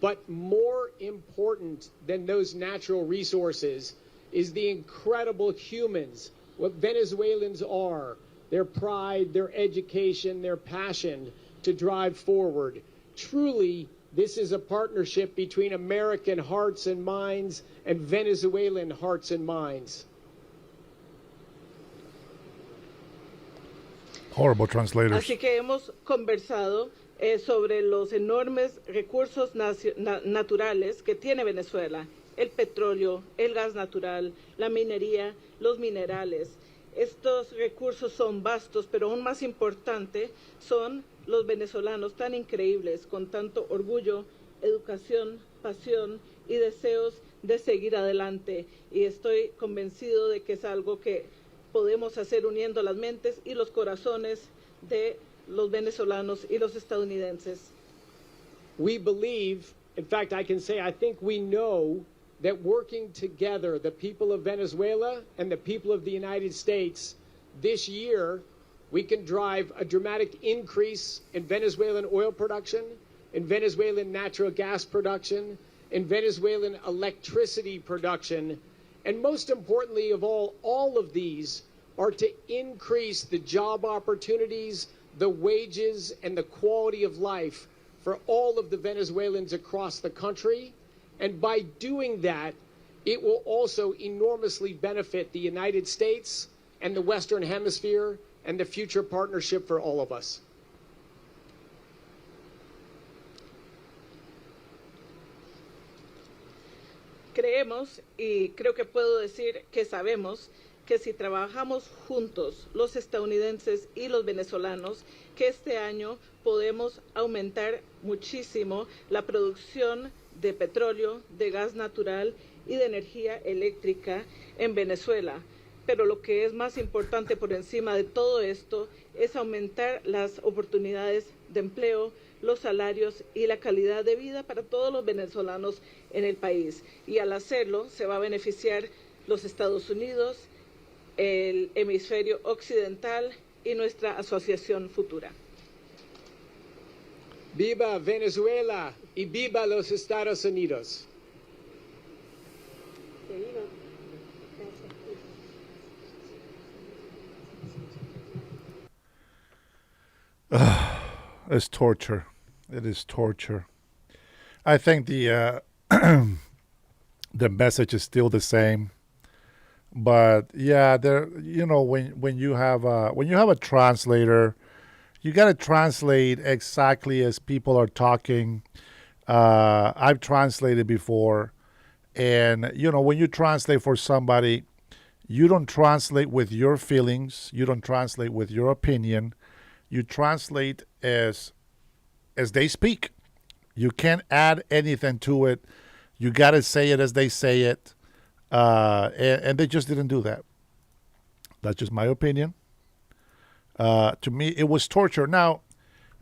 But more important than those natural resources is the incredible humans, what Venezuelans are, their pride, their education, their passion to drive forward. Truly, this is a partnership between American hearts and minds and Venezuelan hearts and minds. Horrible translators. Así que hemos conversado sobre los enormes recursos naturales que tiene Venezuela: el petróleo, el gas natural, la minería, los minerales. Estos recursos son vastos, pero aún más importante son los venezolanos tan increíbles, con tanto orgullo, educación, pasión y deseos de seguir adelante. Y estoy convencido de que es algo que podemos hacer uniendo las mentes y los corazones de los venezolanos y los estadounidenses. We believe, in fact, I can say, I think we know that working together, the people of Venezuela and the people of the United States, this year, we can drive a dramatic increase in Venezuelan oil production, in Venezuelan natural gas production, in Venezuelan electricity production, and most importantly of all of these are to increase the job opportunities, the wages, and the quality of life for all of the Venezuelans across the country. And by doing that, it will also enormously benefit the United States and the Western Hemisphere and the future partnership for all of us. Creemos, y creo que puedo decir que sabemos, que si trabajamos juntos, los estadounidenses y los venezolanos, que este año podemos aumentar muchísimo la producción de petróleo, de gas natural y de energía eléctrica en Venezuela. Pero lo que es más importante por encima de todo esto es aumentar las oportunidades de empleo, los salarios y la calidad de vida para todos los venezolanos en el país. Y al hacerlo se va a beneficiar los Estados Unidos, el hemisferio occidental y nuestra asociación futura. Viva Venezuela y viva los Estados Unidos. It's torture. It is torture. I think the the message is still the same, but yeah, there. You know, when you have a translator, you got to translate exactly as people are talking. I've translated before, and you know, when you translate for somebody, you don't translate with your feelings. You don't translate with your opinion. You translate as they speak. You can't add anything to it. You got to say it as they say it. And they just didn't do that. That's just my opinion. To me, it was torture. Now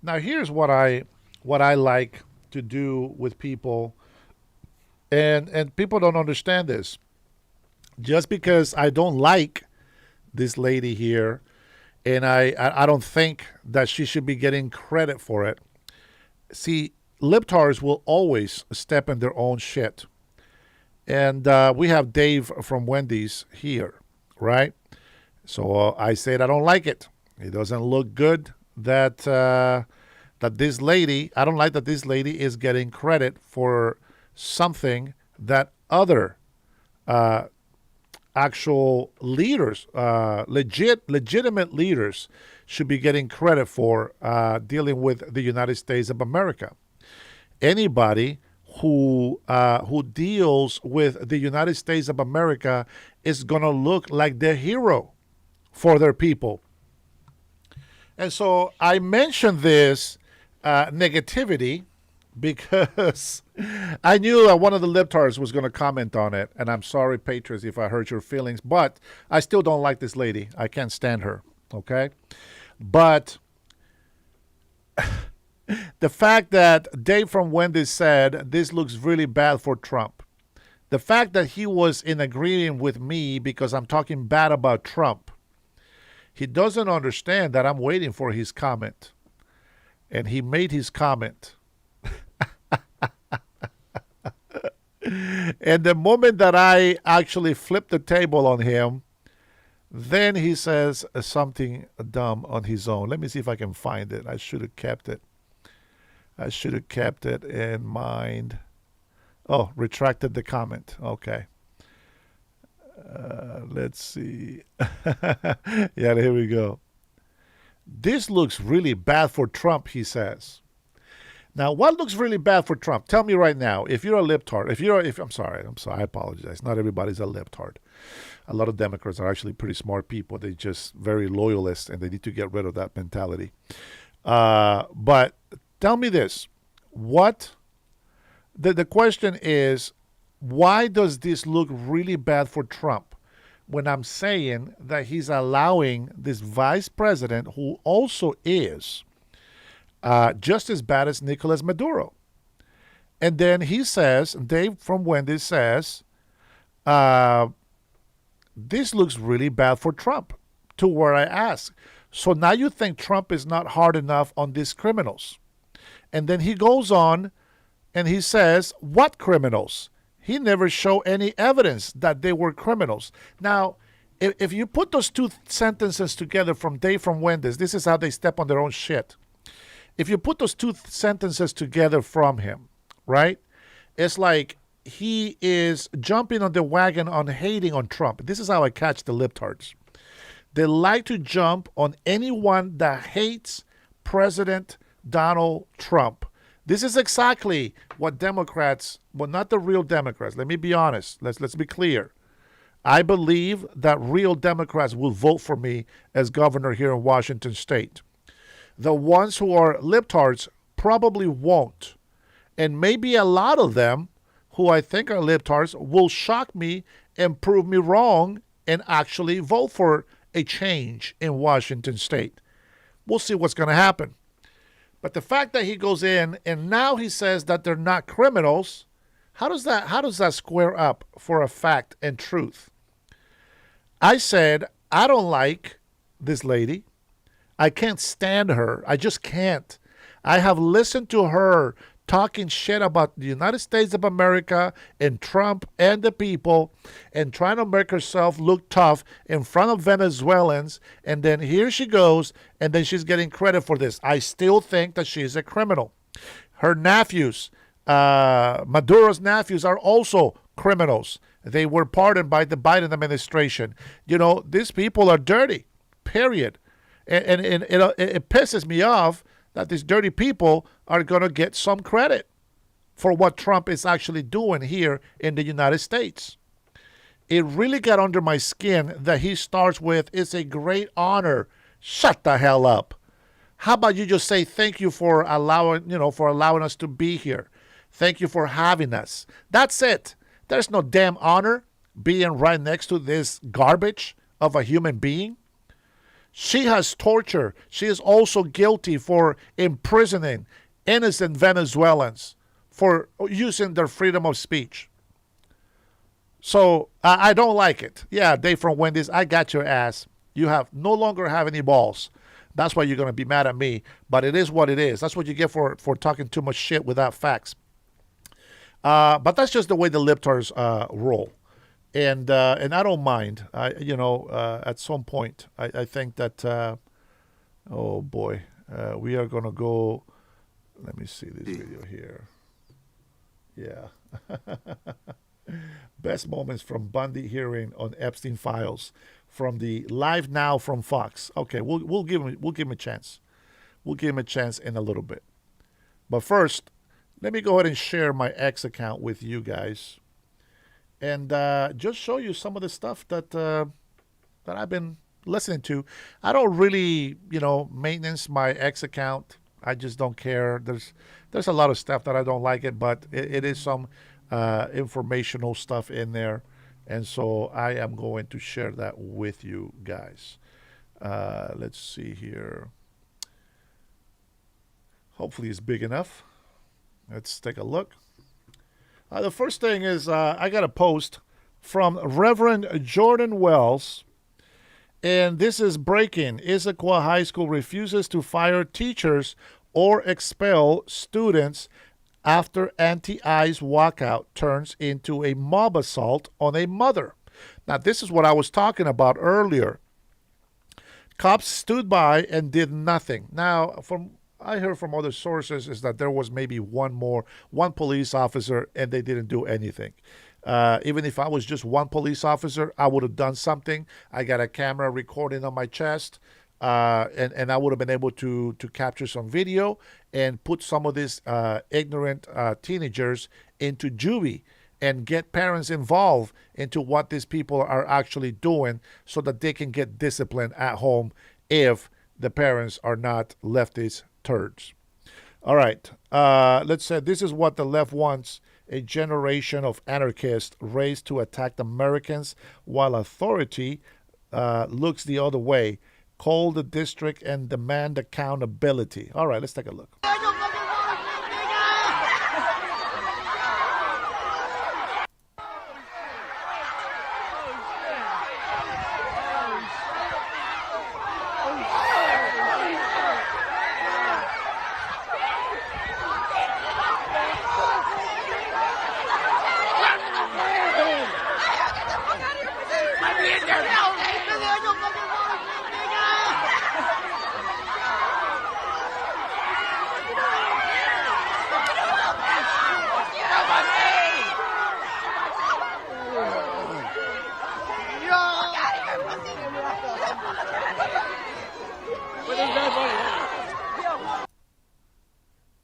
here's what I like to do with people, and people don't understand this. Just because I don't like this lady here, and I don't think that she should be getting credit for it. See, libtards will always step in their own shit. And we have Dave from Wendy's here, right? So I said I don't like it. It doesn't look good that this lady, I don't like that this lady is getting credit for something that other actual leaders, legitimate leaders, should be getting credit for dealing with the United States of America. Anybody who deals with the United States of America is going to look like the hero for their people. And so I mentioned this negativity because I knew that one of the libtards was going to comment on it. And I'm sorry, Patriots, if I hurt your feelings, but I still don't like this lady. I can't stand her, okay? But the fact that Dave from Wendy's said this looks really bad for Trump, the fact that he was in agreement with me because I'm talking bad about Trump, he doesn't understand that I'm waiting for his comment. And he made his comment. And the moment that I actually flipped the table on him, then he says something dumb on his own. Let me see if I can find it. I should have kept it. I should have kept it in mind. Oh, retracted the comment. Okay. Let's see. Yeah, here we go. This looks really bad for Trump, he says. Now, what looks really bad for Trump? Tell me right now. If you're a libtard, I'm sorry, I apologize. Not everybody's a libtard. A lot of Democrats are actually pretty smart people. They're just very loyalist, and they need to get rid of that mentality. But tell me this: the question is, why does this look really bad for Trump? When I'm saying that he's allowing this vice president, who also is just as bad as Nicolas Maduro. And then he says, Dave from Wendy's says, this looks really bad for Trump, to where I ask, so now you think Trump is not hard enough on these criminals? And then he goes on and he says, what criminals? He never showed any evidence that they were criminals. Now, if you put those two sentences together from Dave from Wendy's, this is how they step on their own shit. If you put those two sentences together from him, right, it's like he is jumping on the wagon on hating on Trump. This is how I catch the libtards. They like to jump on anyone that hates President Donald Trump. This is exactly what Democrats, well, not the real Democrats. Let me be honest. Let's be clear. I believe that real Democrats will vote for me as governor here in Washington State. The ones who are libtards probably won't. And maybe a lot of them who I think are libtards will shock me and prove me wrong and actually vote for a change in Washington State. We'll see what's going to happen. But the fact that he goes in and now he says that they're not criminals, how does that square up for a fact and truth? I said, I don't like this lady. I can't stand her. I just can't. I have listened to her talking shit about the United States of America and Trump and the people and trying to make herself look tough in front of Venezuelans. And then here she goes, and then she's getting credit for this. I still think that she's a criminal. Her nephews, Maduro's nephews, are also criminals. They were pardoned by the Biden administration. You know, these people are dirty, period. And it pisses me off that these dirty people are going to get some credit for what Trump is actually doing here in the United States. It really got under my skin that he starts with, "It's a great honor." Shut the hell up. How about you just say thank you for allowing us to be here. Thank you for having us. That's it. There's no damn honor being right next to this garbage of a human being. She has torture. She is also guilty for imprisoning innocent Venezuelans for using their freedom of speech. So I don't like it. Yeah, Dave from Wendy's, I got your ass. You no longer have any balls. That's why you're going to be mad at me. But it is what it is. That's what you get for talking too much shit without facts. But that's just the way the libtards roll. And I don't mind. At some point, I think that, oh boy, we are going to go. Let me see this video here. Yeah. Best moments from Bundy hearing on Epstein files from the Live Now from Fox. Okay, we'll give him a chance. We'll give him a chance in a little bit. But first, let me go ahead and share my X account with you guys. And just show you some of the stuff that I've been listening to. I don't really, maintenance my X account. I just don't care. There's a lot of stuff that I don't like it, but it is some informational stuff in there. And so I am going to share that with you guys. Let's see here. Hopefully it's big enough. Let's take a look. The first thing is I got a post from Reverend Jordan Wells, and this is breaking. Issaquah High School refuses to fire teachers or expel students after anti-ICE walkout turns into a mob assault on a mother. Now, this is what I was talking about earlier. Cops stood by and did nothing. Now, I heard from other sources is that there was maybe one police officer, and they didn't do anything. Even if I was just one police officer, I would have done something. I got a camera recording on my chest, and I would have been able to capture some video and put some of these ignorant teenagers into juvie and get parents involved into what these people are actually doing so that they can get disciplined at home if the parents are not leftist turds. All right. Let's say this is what the left wants: a generation of anarchists raised to attack Americans while authority looks the other way. Call the district and demand accountability. All right, let's take a look.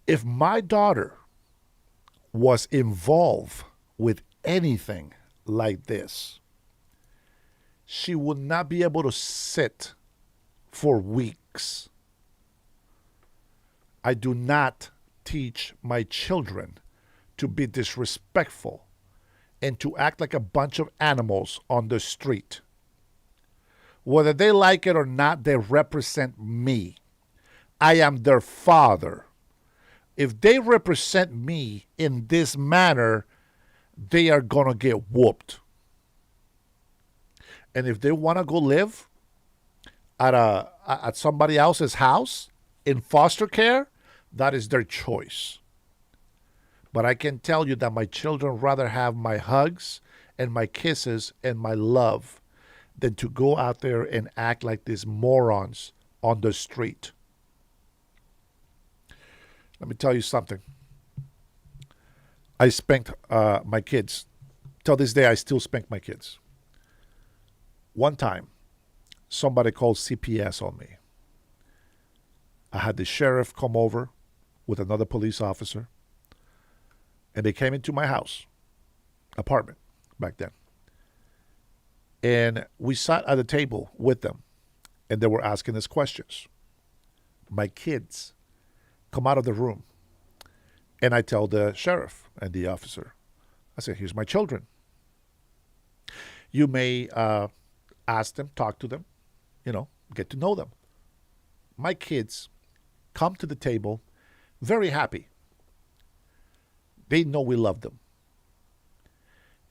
If my daughter was involved with anything like this, she would not be able to sit for weeks. I do not teach my children to be disrespectful and to act like a bunch of animals on the street. Whether they like it or not, they represent me. I am their father. If they represent me in this manner, they are going to get whooped. And if they want to go live at somebody else's house in foster care, that is their choice. But I can tell you that my children rather have my hugs and my kisses and my love than to go out there and act like these morons on the street. Let me tell you something. I spanked my kids. Till this day, I still spank my kids. One time, somebody called CPS on me. I had the sheriff come over with another police officer, and they came into my house, apartment back then. And we sat at a table with them, and they were asking us questions. My kids come out of the room, and I tell the sheriff and the officer, I said, here's my children. You may ask them, talk to them, get to know them. My kids come to the table very happy. They know we love them.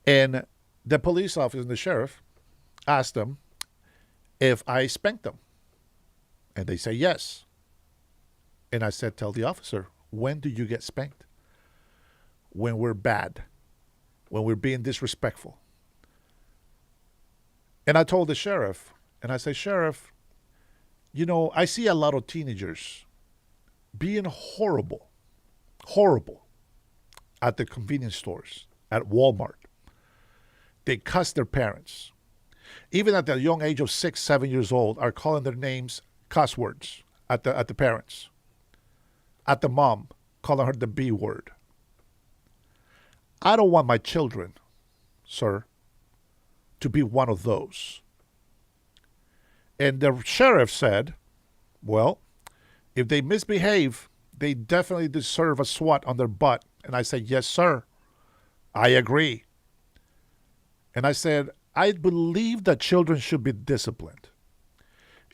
And the police officer and the sheriff asked them if I spanked them. And they say yes. And I said, tell the officer, when do you get spanked? When we're bad. When we're being disrespectful. And I told the sheriff, and I said, Sheriff, I see a lot of teenagers being horrible at the convenience stores, at Walmart. They cuss their parents. Even at the young age of 6, 7 years old, are calling their names cuss words at the parents. At the mom, calling her the B word. I don't want my children, sir, to be one of those. And the sheriff said, well, if they misbehave, they definitely deserve a swat on their butt. And I said, yes, sir. I agree. And I said, I believe that children should be disciplined.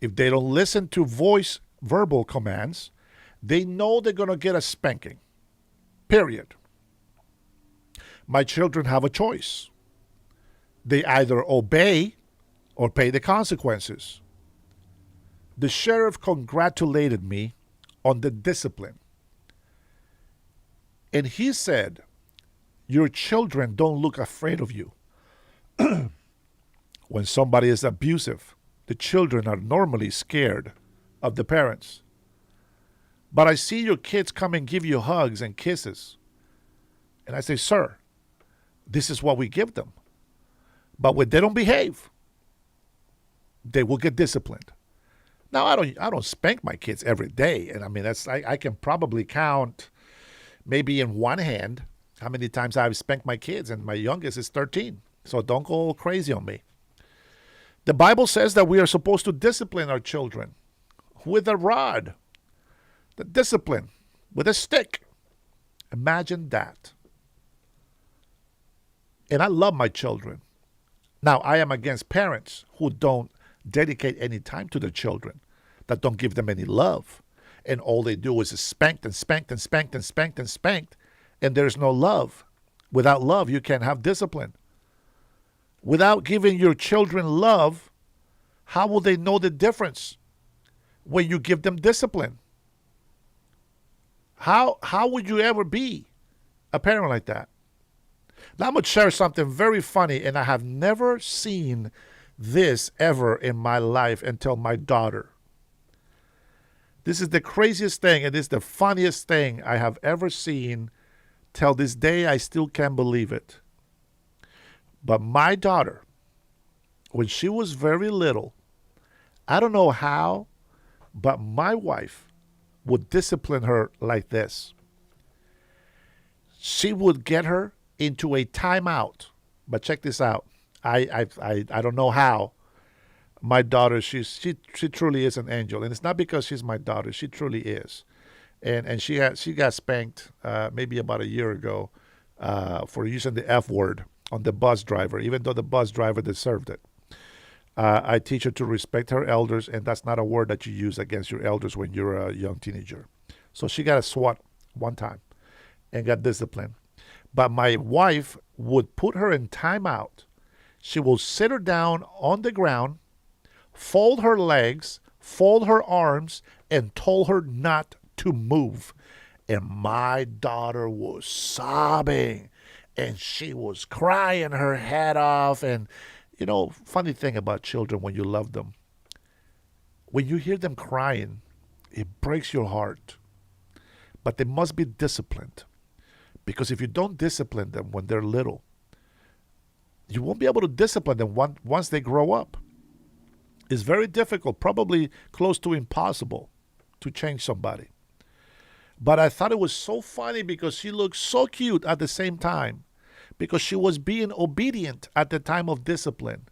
If they don't listen to verbal commands, they know they're going to get a spanking. Period. My children have a choice. They either obey or pay the consequences. The sheriff congratulated me on the discipline. And he said, your children don't look afraid of you. When somebody is abusive, the children are normally scared of the parents. But I see your kids come and give you hugs and kisses. And I say, sir, this is what we give them. But when they don't behave, they will get disciplined. Now, I don't spank my kids every day. And I mean, I can probably count maybe in one hand how many times I've spanked my kids. And my youngest is 13. So don't go crazy on me. The Bible says that we are supposed to discipline our children with a rod. The discipline with a stick. Imagine that. And I love my children. Now, I am against parents who don't dedicate any time to their children, that don't give them any love. And all they do is spanked and spanked and spanked and spanked and spanked. And there's no love. Without love, you can't have discipline. Without giving your children love, how will they know the difference when you give them discipline? How would you ever be a parent like that? Now I'm going to share something very funny, and I have never seen this ever in my life until my daughter. This is the craziest thing, and it's the funniest thing I have ever seen. Till this day, I still can't believe it. But my daughter, when she was very little, I don't know how, but my wife would discipline her like this. she would get her into a timeout. But check this out. I don't know how. My daughter, she truly is an angel, and it's not because she's my daughter. She truly is, and she got spanked maybe about a year ago for using the F word on the bus driver, even though the bus driver deserved it. I teach her to respect her elders, and that's not a word that you use against your elders when you're a young teenager. So she got a swat one time and got disciplined. But my wife would put her in timeout. She will sit her down on the ground, fold her legs, fold her arms, and told her not to move. And my daughter was sobbing, and she was crying her head off. And, funny thing about children when you love them, when you hear them crying, it breaks your heart. But they must be disciplined. Because if you don't discipline them when they're little, you won't be able to discipline them once they grow up. It's very difficult, probably close to impossible, to change somebody. But I thought it was so funny because she looked so cute at the same time, because she was being obedient at the time of discipline.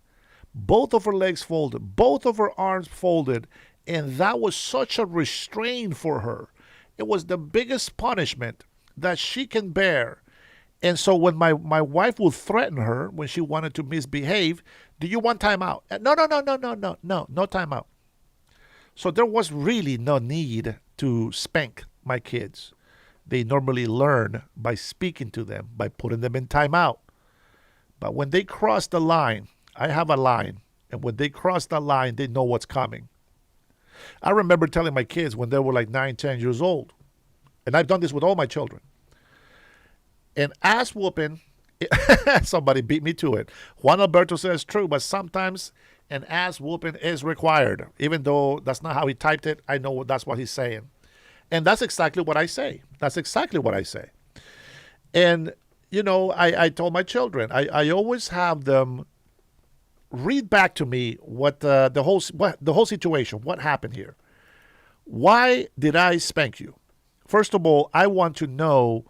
Both of her legs folded, both of her arms folded, and that was such a restraint for her. It was the biggest punishment that she can bear. And so when my wife would threaten her when she wanted to misbehave, do you want time out? No, no time out. So there was really no need to spank my kids. They normally learn by speaking to them, by putting them in timeout. But when they cross the line, I have a line, and when they cross the line, they know what's coming. I remember telling my kids when they were like 9, 10 years old, and I've done this with all my children, an ass whooping, somebody beat me to it. Juan Alberto says true, but sometimes an ass whooping is required. Even though that's not how he typed it, I know that's what he's saying. And that's exactly what I say. That's exactly what I say. And, I told my children, I always have them read back to me what the whole situation, what happened here. Why did I spank you? First of all, I want to know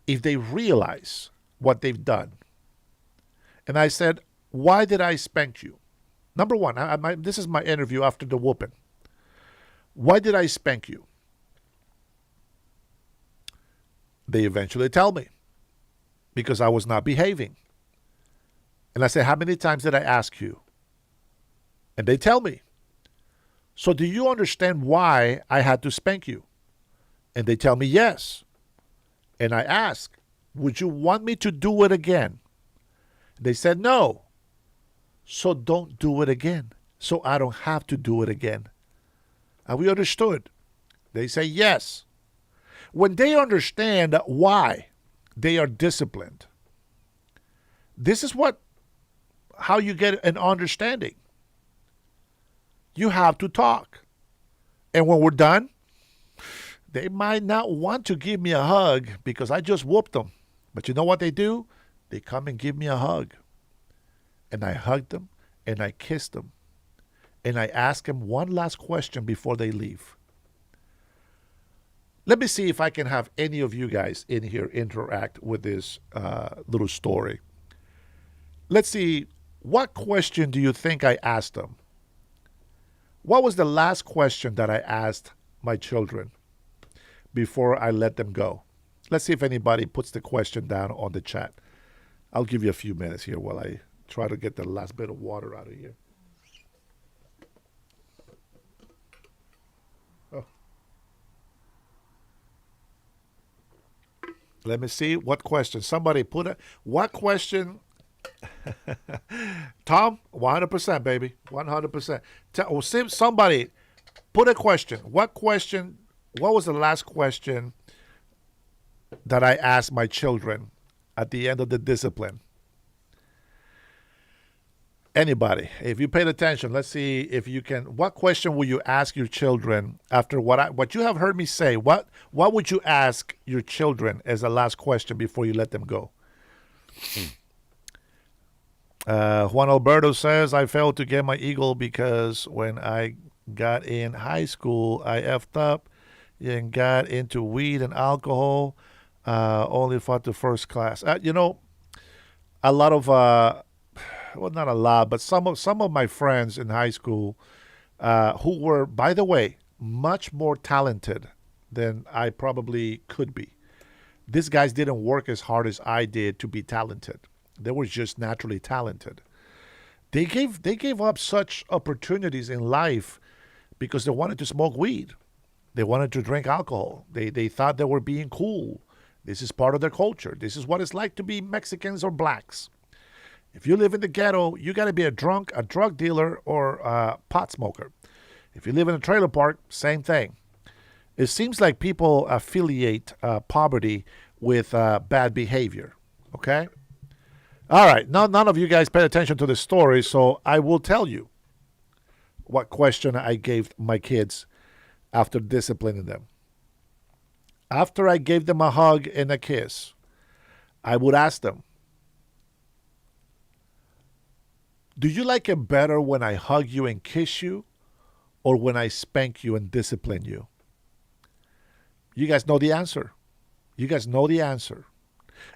if they realize what they've done. And I said, why did I spank you? Number one, this is my interview after the whooping. Why did I spank you? They eventually tell me, because I was not behaving. And I say, how many times did I ask you? And they tell me. So do you understand why I had to spank you? And they tell me yes. And I ask, would you want me to do it again? They said no. So don't do it again, so I don't have to do it again. And we understood. They say yes. When they understand why they are disciplined, this is how you get an understanding. You have to talk. And when we're done, they might not want to give me a hug because I just whooped them. But you know what they do? They come and give me a hug. And I hug them and I kiss them. And I ask them one last question before they leave. Let me see if I can have any of you guys in here interact with this little story. Let's see, what question do you think I asked them? What was the last question that I asked my children before I let them go? Let's see if anybody puts the question down on the chat. I'll give you a few minutes here while I try to get the last bit of water out of here. Oh. Let me see what question. Somebody what question? Tom, 100%, baby. 100%. Somebody put a question. What was the last question that I asked my children at the end of the discipline? Anybody, if you paid attention, let's see if you can. What question will you ask your children after what you have heard me say? What would you ask your children as the last question before you let them go? Juan Alberto says, I failed to get my eagle because when I got in high school, I effed up and got into weed and alcohol. Only fought to first class. A lot of well, not a lot, but some of my friends in high school who were, by the way, much more talented than I probably could be. These guys didn't work as hard as I did to be talented. They were just naturally talented. They gave up such opportunities in life because they wanted to smoke weed. They wanted to drink alcohol. They thought they were being cool. This is part of their culture. This is what it's like to be Mexicans or blacks. If you live in the ghetto, you got to be a drunk, a drug dealer, or a pot smoker. If you live in a trailer park, same thing. It seems like people affiliate poverty with bad behavior. Okay? All right. Now, none of you guys paid attention to the story, so I will tell you what question I gave my kids after disciplining them. After I gave them a hug and a kiss, I would ask them, do you like it better when I hug you and kiss you or when I spank you and discipline you? You guys know the answer. You guys know the answer.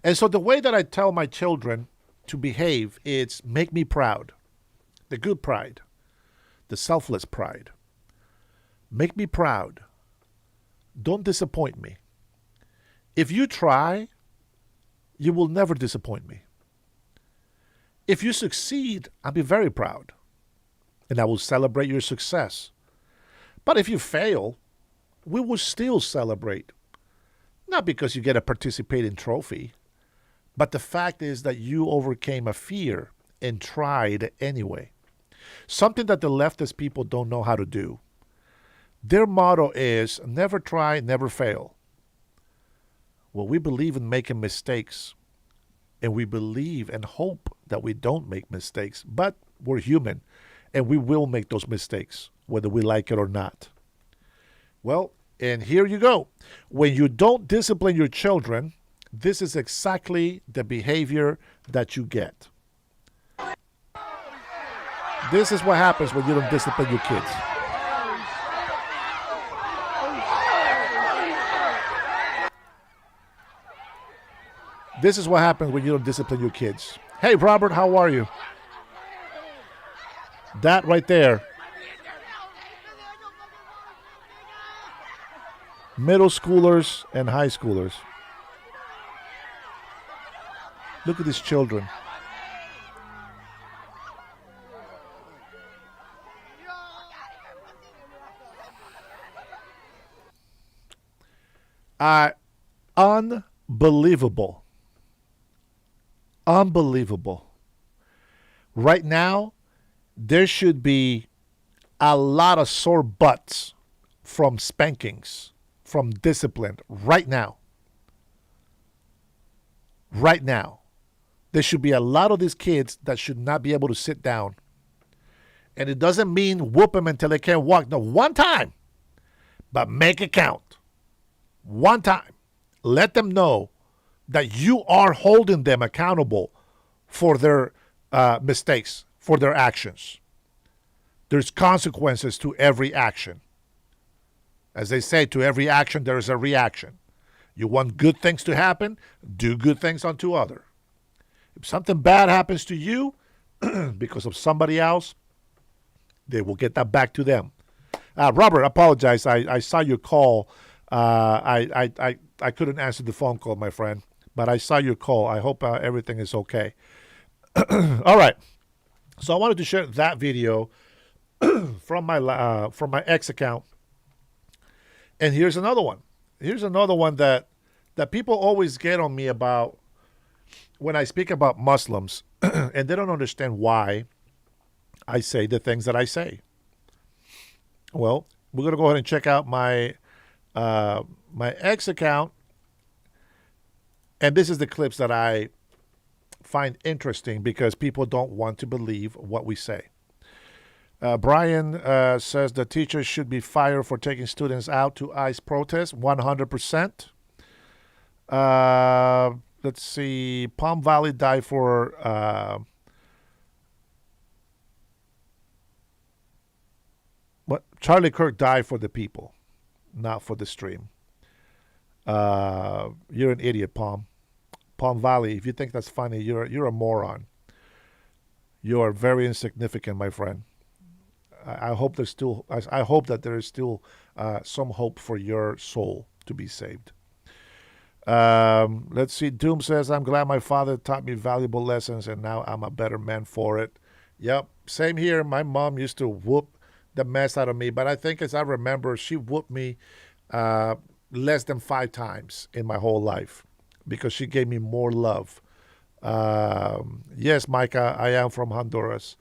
And so the way that I tell my children to behave is make me proud. The good pride. The selfless pride. Make me proud. Don't disappoint me. If you try, you will never disappoint me. If you succeed, I'll be very proud. And I will celebrate your success. But if you fail, we will still celebrate. Not because you get a participating trophy, but the fact is that you overcame a fear and tried anyway. Something that the leftist people don't know how to do. Their motto is never try, never fail. Well, we believe in making mistakes, and we believe and hope that we don't make mistakes, but we're human, and we will make those mistakes, whether we like it or not. Well, and here you go. When you don't discipline your children, this is exactly the behavior that you get. This is what happens when you don't discipline your kids. This is what happens when you don't discipline your kids. Hey, Robert, how are you? That right there. Middle schoolers and high schoolers. Look at these children. Unbelievable. Unbelievable. Right now, there should be a lot of sore butts from spankings, from discipline, right now. Right now. There should be a lot of these kids that should not be able to sit down. And it doesn't mean whoop them until they can't walk. No, one time. But make it count. One time. Let them know that you are holding them accountable for their mistakes, for their actions. There's consequences to every action. As they say, to every action, there is a reaction. You want good things to happen, do good things unto others. If something bad happens to you because of somebody else, they will get that back to them. Robert, I apologize. I saw your call. I couldn't answer the phone call, my friend, but I saw your call. I hope everything is okay. All right. So I wanted to share that video from my ex account. And here's another one. Here's another one that people always get on me about when I speak about Muslims, and they don't understand why I say the things that I say. Well, we're going to go ahead and check out my ex account, and this is the clips that I find interesting because people don't want to believe what we say. Brian says the teachers should be fired for taking students out to ICE protests, 100%. Let's see. Palm Valley died for Charlie Kirk died for the people, not for the stream. You're an idiot, Palm Valley. If you think that's funny, you're a moron. You are very insignificant, my friend. I hope there's still. I hope that there is still some hope for your soul to be saved. Let's see. Doom says, "I'm glad my father taught me valuable lessons, and now I'm a better man for it." Yep, same here. My mom used to whoop the mess out of me, but I think, as I remember, she whooped me less than 5 times in my whole life because she gave me more love. Yes, Micah, I am from Honduras.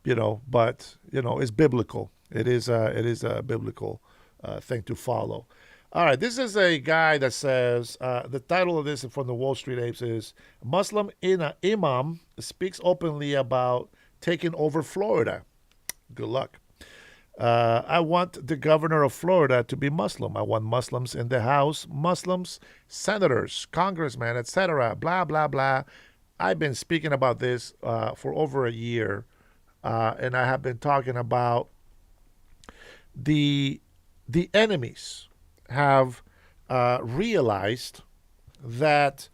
But it's biblical. It is a biblical thing to follow. All right, this is a guy that says, the title of this from the Wall Street Apes is Muslim Imam speaks openly about taking over Florida. Good luck. I want the governor of Florida to be Muslim. I want Muslims in the House, Muslims, senators, congressmen, etc. Blah, blah, blah. I've been speaking about this for over a year, and I have been talking about the enemies have realized that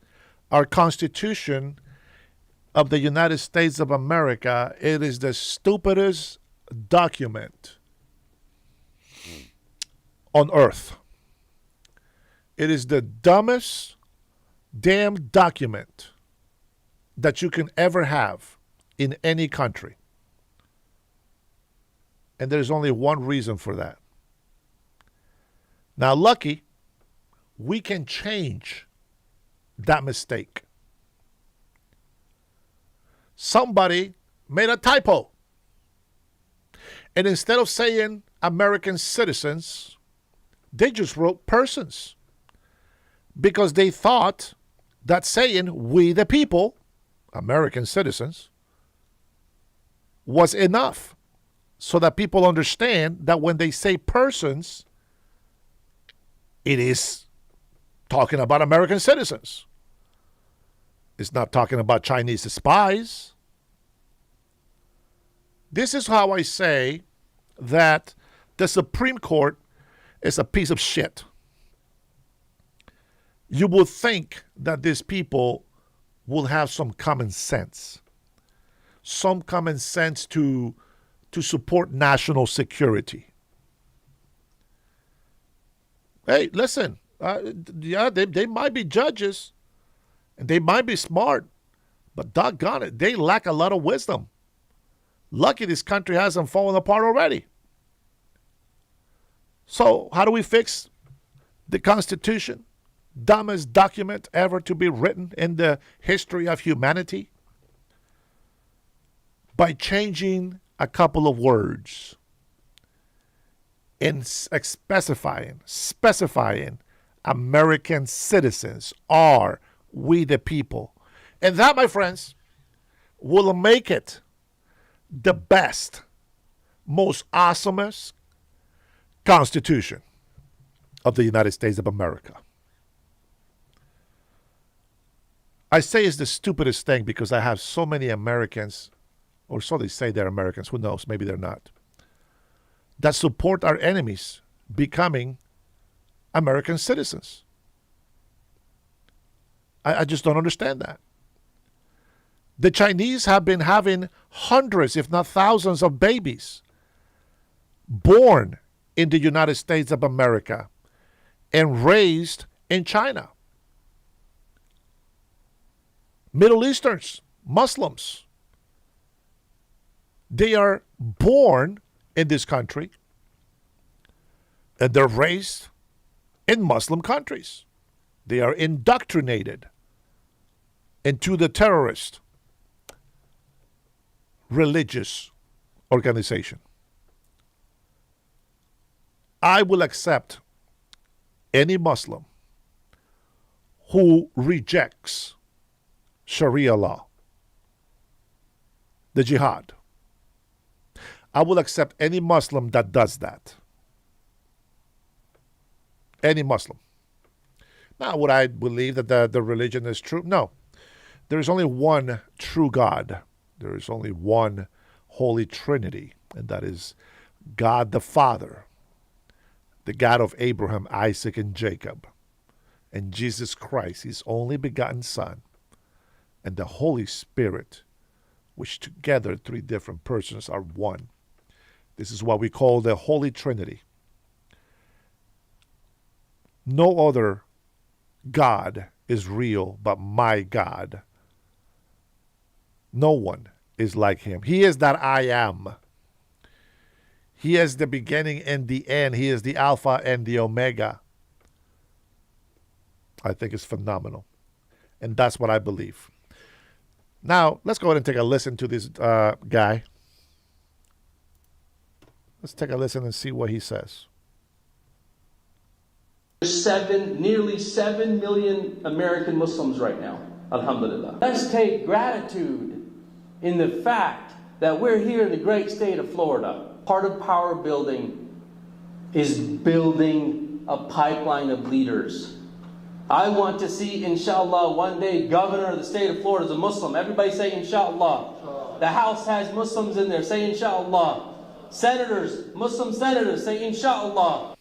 our Constitution of the United States of America, it is the stupidest document on earth. It is the dumbest damn document that you can ever have in any country. And there's only one reason for that. Now, lucky, we can change that mistake. Somebody made a typo. And instead of saying American citizens, they just wrote persons. Because they thought that saying we the people, American citizens, was enough. So that people understand that when they say persons, it is talking about American citizens. It's not talking about Chinese spies. This is how I say that the Supreme Court is a piece of shit. You would think that these people will have some common sense. Some common sense to support national security. Hey, listen, they might be judges and they might be smart, but doggone it, they lack a lot of wisdom. Lucky this country hasn't fallen apart already. So how do we fix the Constitution? Dumbest document ever to be written in the history of humanity? By changing a couple of words and specifying American citizens are we the people. And that, my friends, will make it the best, most awesomest Constitution of the United States of America. I say it's the stupidest thing because I have so many Americans, or so they say they're Americans, who knows, maybe they're not, that support our enemies becoming American citizens. I just don't understand that. The Chinese have been having hundreds, if not thousands, of babies born in the United States of America and raised in China. Middle Easterns, Muslims, they are born in this country and they're raised in Muslim countries. They are indoctrinated into the terrorist religious organization. I will accept any Muslim who rejects Sharia law, the jihad. I will accept any Muslim that does that. Any Muslim. Now, would I believe that the religion is true? No. There is only one true God. There is only one Holy Trinity, and that is God the Father, the God of Abraham, Isaac, and Jacob, and Jesus Christ, his only begotten Son, and the Holy Spirit, which together, three different persons, are one. This is what we call the Holy Trinity. No other God is real but my God. No one is like him. He is that I am. He is the beginning and the end. He is the Alpha and the Omega. I think it's phenomenal. And that's what I believe. Now, let's go ahead and take a listen to this guy. Let's take a listen and see what he says. Nearly 7 million American Muslims right now, alhamdulillah. Let's take gratitude in the fact that we're here in the great state of Florida. Part of power building is building a pipeline of leaders. I want to see, inshallah, one day governor of the state of Florida is a Muslim. Everybody say inshallah. The House has Muslims in there. Say inshallah. Senators, Muslim senators, say inshallah.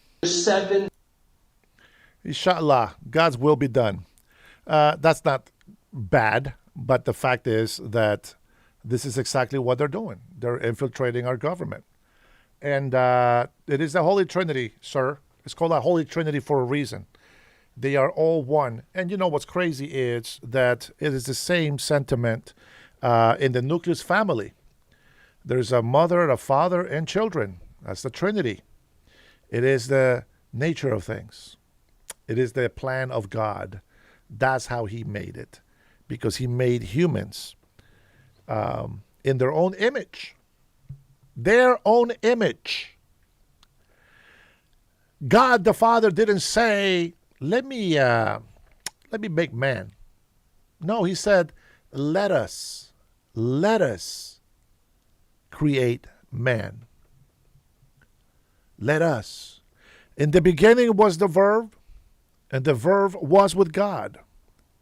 Inshallah, God's will be done. That's not bad, but the fact is that this is exactly what they're doing. They're infiltrating our government. And it is the Holy Trinity, sir. It's called the Holy Trinity for a reason. They are all one. And you know what's crazy is that it is the same sentiment in the nucleus family. There's a mother, a father, and children. That's the Trinity. It is the nature of things. It is the plan of God. That's how he made it. Because he made humans in their own image. Their own image. God the Father didn't say, let me make man. No, he said, let us create man. Let us. In the beginning was the Verb, and the Verb was with God,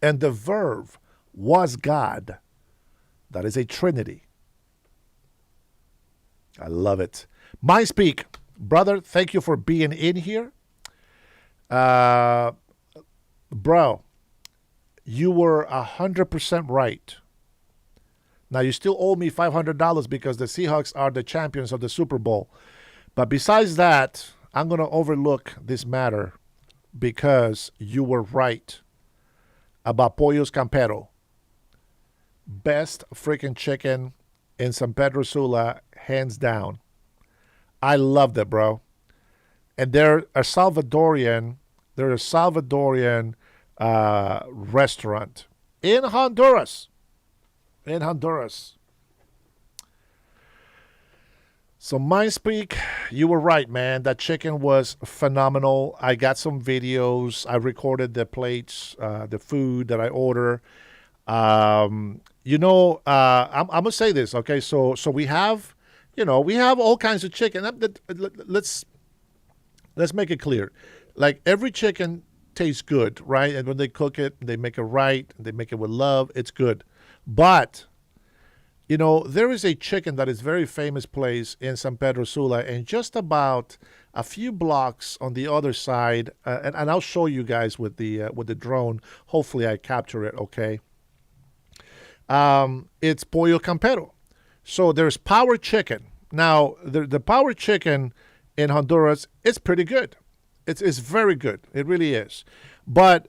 and the Verb was God. That is a Trinity. I love it. My speak, brother, thank you for being in here. Bro, you were 100% right. Now, you still owe me $500 because the Seahawks are the champions of the Super Bowl. But besides that, I'm going to overlook this matter because you were right about Pollos Campero. Best freaking chicken in San Pedro Sula, hands down. I loved it, bro. And they're a Salvadorian restaurant in Honduras. So my speak, you were right, man. That chicken was phenomenal. I got some videos. I recorded the plates, the food that I order. I'm gonna say this, okay? So we have, we have all kinds of chicken. Let's make it clear. Like every chicken tastes good, right? And when they cook it, they make it right. They make it with love. It's good. But there is a chicken that is very famous place in San Pedro Sula, and just about a few blocks on the other side, and I'll show you guys with the drone. Hopefully, I capture it. Okay. It's Pollo Campero. So there's Power Chicken. Now the Power Chicken in Honduras is pretty good. It's very good. It really is. But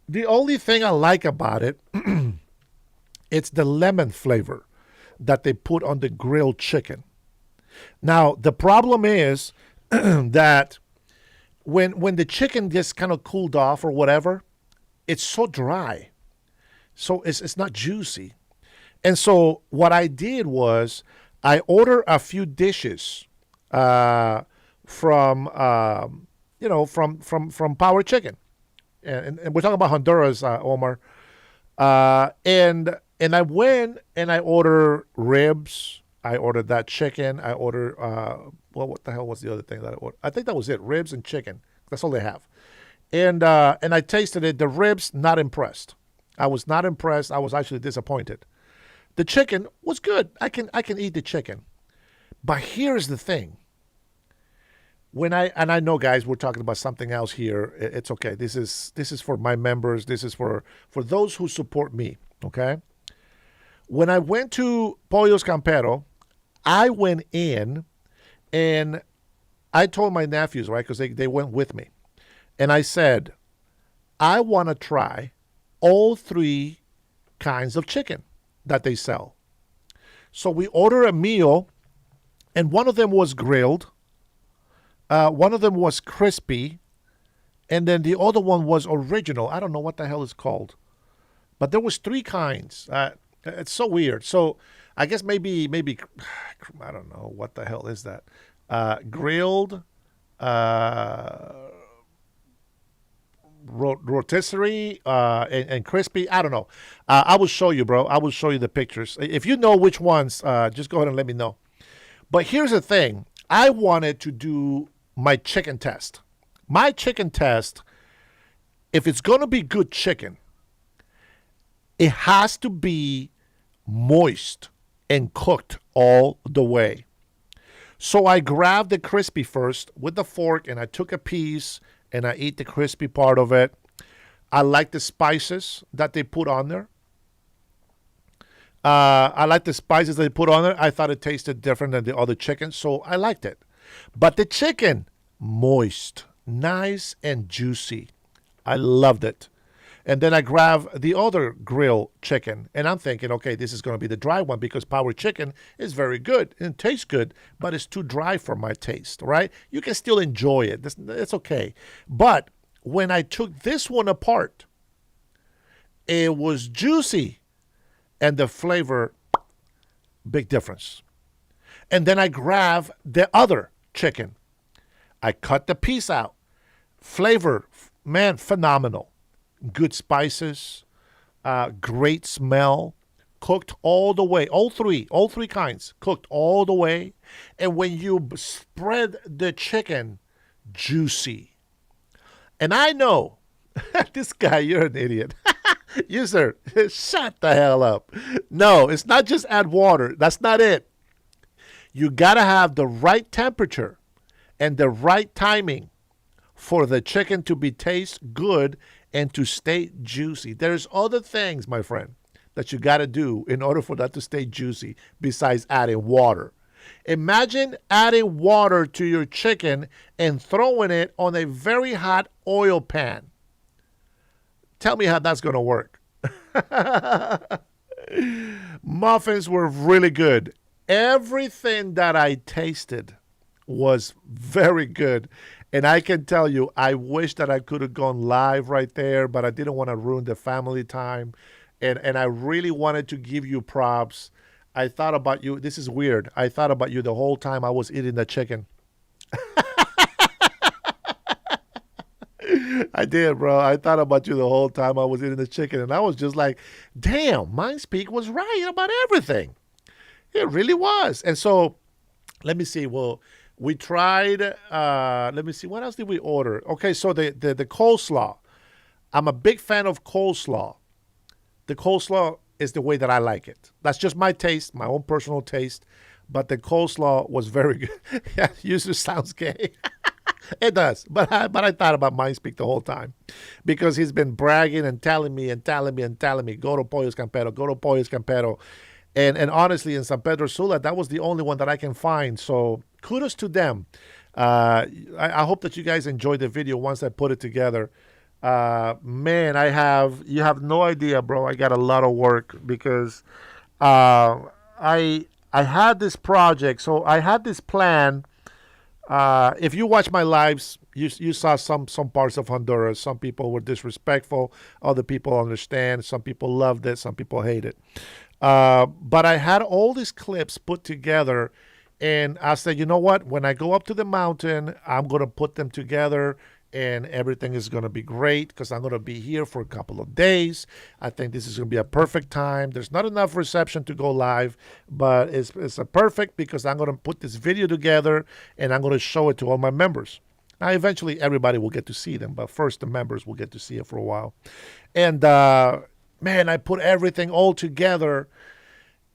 the only thing I like about it. It's the lemon flavor that they put on the grilled chicken. Now, the problem is that when the chicken gets kind of cooled off or whatever, it's so dry. So it's not juicy. And so what I did was I ordered a few dishes from Power Chicken. And we're talking about Honduras, Omar. And I went and I ordered ribs. I ordered that chicken. I ordered, what the hell was the other thing that I ordered? I think that was it, ribs and chicken. That's all they have. And I tasted it. The ribs, not impressed. I was not impressed. I was actually disappointed. The chicken was good. I can eat the chicken. But here's the thing. I know, guys, we're talking about something else here. It's okay. This is for my members. This is for those who support me. Okay. When I went to Pollos Campero, I went in and I told my nephews, right, because they went with me, and I said, I want to try all three kinds of chicken that they sell. So we ordered a meal, and one of them was grilled, one of them was crispy, and then the other one was original. I don't know what the hell it's called, but there was three kinds. It's so weird. So I guess maybe I don't know what the hell is that. Grilled, rotisserie, and crispy. I don't know. I will show you, bro. I will show you the pictures. If you know which ones, just go ahead and let me know. But here's the thing. I wanted to do my chicken test. My chicken test, if it's going to be good chicken, it has to be moist and cooked all the way. So I grabbed the crispy first with the fork, and I took a piece, and I ate the crispy part of it. I like the spices that they put on there. I like the spices they put on there. I thought it tasted different than the other chicken, so I liked it. But the chicken, moist, nice and juicy. I loved it. And then I grabbed the other grilled chicken, and I'm thinking, okay, this is going to be the dry one because Power Chicken is very good and tastes good, but it's too dry for my taste, right? You can still enjoy it. It's okay. But when I took this one apart, it was juicy, and the flavor, big difference. And then I grabbed the other chicken. I cut the piece out. Flavor, man, phenomenal. Good spices, great smell, cooked all the way, all three kinds, cooked all the way. And when you spread the chicken, juicy. And I know, this guy, you're an idiot. You, sir, shut the hell up. No, it's not just add water. That's not it. You got to have the right temperature and the right timing for the chicken to be taste good and to stay juicy. There's other things, my friend, that you got to do in order for that to stay juicy besides adding water. Imagine adding water to your chicken and throwing it on a very hot oil pan. Tell me how that's going to work. Muffins were really good. Everything that I tasted was very good. And I can tell you, I wish that I could have gone live right there, but I didn't want to ruin the family time. And I really wanted to give you props. I thought about you. This is weird. I thought about you the whole time I was eating the chicken. I did, bro. I thought about you the whole time I was eating the chicken. And I was just like, damn, MindSpeak was right about everything. It really was. And so, let me see. Well, we tried, let me see, what else did we order? Okay, so the coleslaw. I'm a big fan of coleslaw. The coleslaw is the way that I like it. That's just my taste, my own personal taste. But the coleslaw was very good. Yeah, usually sounds gay. It does. But I thought about MindSpeak the whole time. Because he's been bragging and telling me, go to Pollos Campero, go to Pollos Campero. And honestly, in San Pedro Sula, that was the only one that I can find. So kudos to them. I hope that you guys enjoyed the video once I put it together. Man, you have no idea, bro. I got a lot of work because I had this project. So I had this plan. If you watch my lives, you saw some parts of Honduras. Some people were disrespectful. Other people understand. Some people loved it. Some people hate it. But I had all these clips put together, and I said, you know what? When I go up to the mountain, I'm going to put them together, and everything is going to be great because I'm going to be here for a couple of days. I think this is going to be a perfect time. There's not enough reception to go live, but it's a perfect because I'm going to put this video together, and I'm going to show it to all my members. Now, eventually, everybody will get to see them, but first, the members will get to see it for a while. And, man, I put everything all together.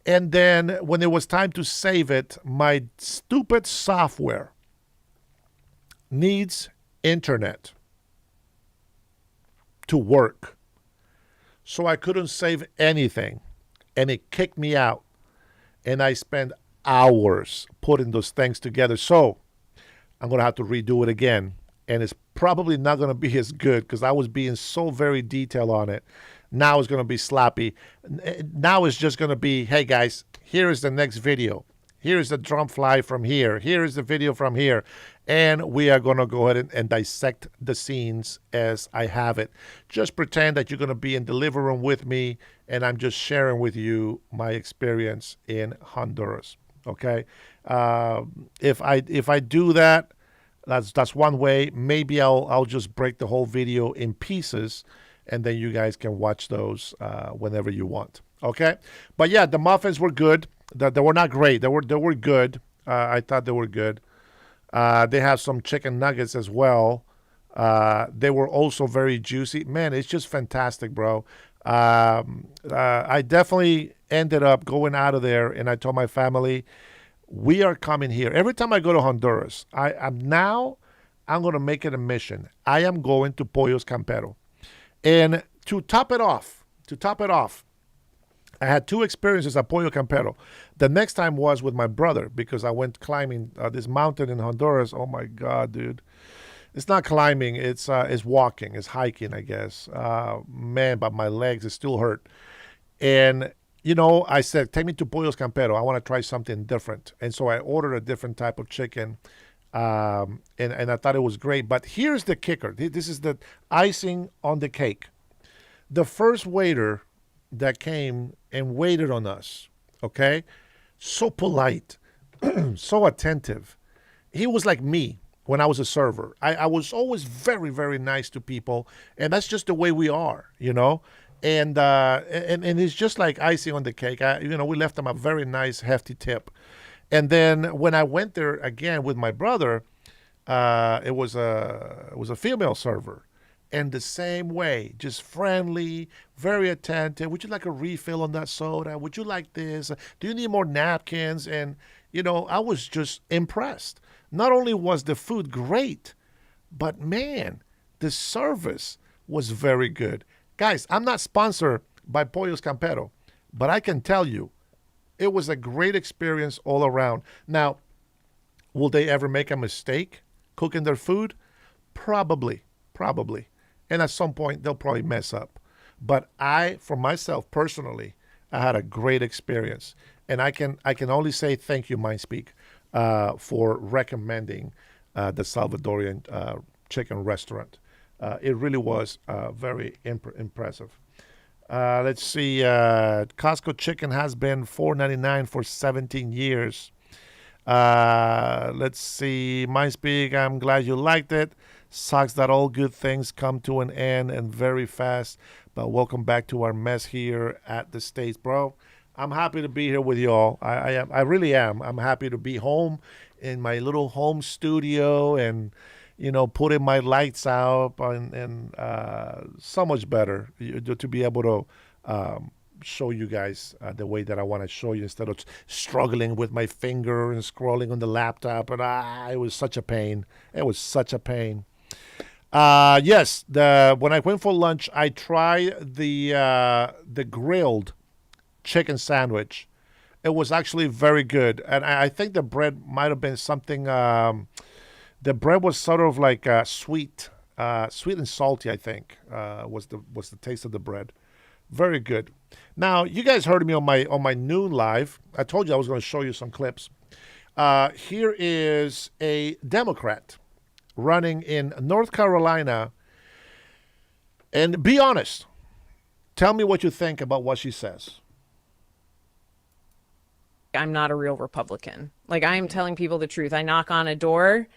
And then when it was time to save it, my stupid software needs internet to work. So I couldn't save anything. And it kicked me out. And I spent hours putting those things together. So I'm going to have to redo it again. And it's probably not going to be as good because I was being so very detailed on it. Now it's going to be sloppy. Now it's just going to be, hey guys, here is the next video. Here is the drum fly from here. Here is the video from here. And we are going to go ahead and dissect the scenes as I have it. Just pretend that you're going to be in the living room with me and I'm just sharing with you my experience in Honduras. Okay? If I do that, that's one way. Maybe I'll just break the whole video in pieces and then you guys can watch those whenever you want. Okay? But yeah, the muffins were good. They were not great. They were good. I thought they were good. They have some chicken nuggets as well. They were also very juicy. Man, it's just fantastic, bro. I definitely ended up going out of there, and I told my family, we are coming here. Every time I go to Honduras, I'm going to make it a mission. I am going to Pollos Campero. And to top it off, I had two experiences at Pollo Campero. The next time was with my brother because I went climbing this mountain in Honduras. Oh my God, dude! It's not climbing; it's walking, it's hiking, I guess. Man, but my legs still hurt. And I said, take me to Pollos Campero. I want to try something different. And so I ordered a different type of chicken, and I thought it was great. But here's the kicker: this is the icing on the cake. The first waiter that came and waited on us, okay? So polite, so attentive. He was like me when I was a server. I was always very, very nice to people, and that's just the way we are, And it's just like icing on the cake. We left him a very nice, hefty tip. And then when I went there again with my brother, it was a female server. And the same way, just friendly, very attentive. Would you like a refill on that soda? Would you like this? Do you need more napkins? And, I was just impressed. Not only was the food great, but man, the service was very good. Guys, I'm not sponsored by Pollos Campero, but I can tell you, it was a great experience all around. Now, will they ever make a mistake cooking their food? Probably. And at some point, they'll probably mess up. But for myself, personally, I had a great experience. And I can only say thank you, MindSpeak, for recommending the Salvadorian chicken restaurant. It really was very impressive. Let's see. Costco chicken has been $4.99 for 17 years. Let's see. MindSpeak, I'm glad you liked it. Sucks that all good things come to an end and very fast. But welcome back to our mess here at the States, bro. I'm happy to be here with y'all. I really am. I'm happy to be home in my little home studio and, putting my lights out and so much better to be able to show you guys the way that I want to show you instead of struggling with my finger and scrolling on the laptop. And it was such a pain. It was such a pain. Yes, when I went for lunch, I tried the grilled chicken sandwich. It was actually very good, and I think the bread might have been something. The bread was sort of like sweet and salty. I think was the taste of the bread. Very good. Now you guys heard me on my noon live. I told you I was going to show you some clips. Here is a Democrat running in North Carolina. And be honest. Tell me what you think about what she says. I'm not a real Republican. I'm telling people the truth. I knock on a door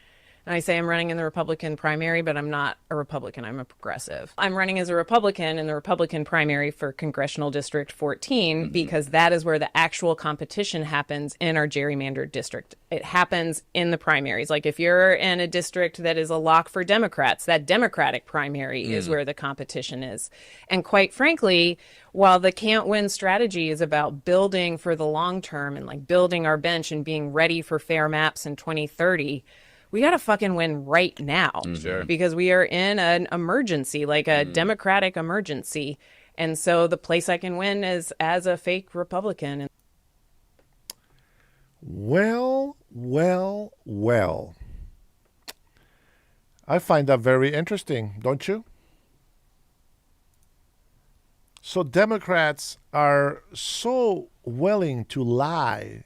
and I say I'm running in the Republican primary, but I'm not a Republican. I'm a progressive. I'm running as a Republican in the Republican primary for Congressional District 14 because that is where the actual competition happens in our gerrymandered district. It happens in the primaries. If you're in a district that is a lock for Democrats, that Democratic primary is where the competition is. And quite frankly, while the can't win strategy is about building for the long term and building our bench and being ready for fair maps in 2030, we got to fucking win right now because we are in an emergency, like a democratic emergency. And so the place I can win is as a fake Republican. Well, well, well. I find that very interesting, don't you? So Democrats are so willing to lie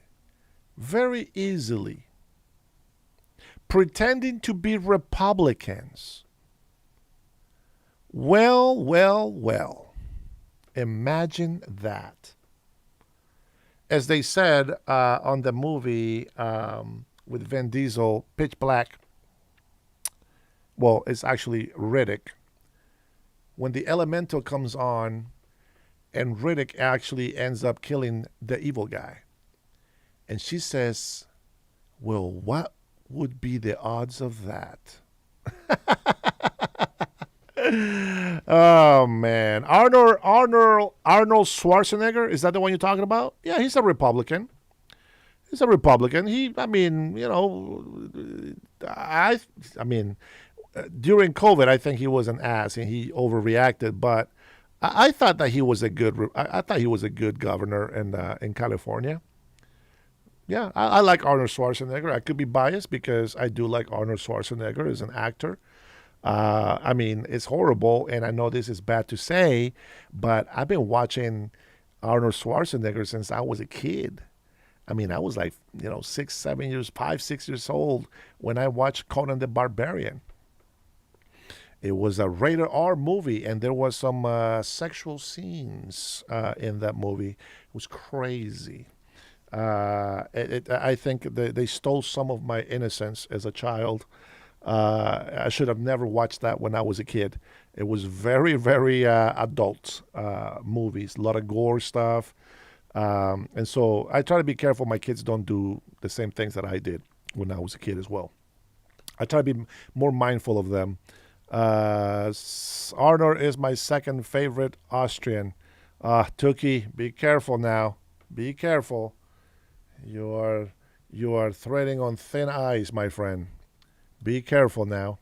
very easily, pretending to be Republicans. Well, well, well. Imagine that. As they said on the movie with Vin Diesel, Pitch Black, well, it's actually Riddick. When the elemental comes on and Riddick actually ends up killing the evil guy. And she says, well, what would be the odds of that? Oh, man. Arnold Schwarzenegger, is that the one you're talking about? Yeah, he's a Republican. He's a Republican. I mean, during COVID, I think he was an ass and he overreacted. But I thought that he was a good. I thought he was a good governor in California. Yeah, I like Arnold Schwarzenegger. I could be biased because I do like Arnold Schwarzenegger as an actor. It's horrible, and I know this is bad to say, but I've been watching Arnold Schwarzenegger since I was a kid. I was like, 6 years old when I watched Conan the Barbarian. It was a rated R movie, and there was some sexual scenes in that movie. It was crazy. I think they stole some of my innocence as a child. I should have never watched that when I was a kid. It was very, very adult movies, a lot of gore stuff. And so I try to be careful my kids don't do the same things that I did when I was a kid as well. I try to be more mindful of them. Arnold is my second favorite Austrian. Tuki, be careful now. Be careful. You are treading on thin ice, my friend. Be careful now.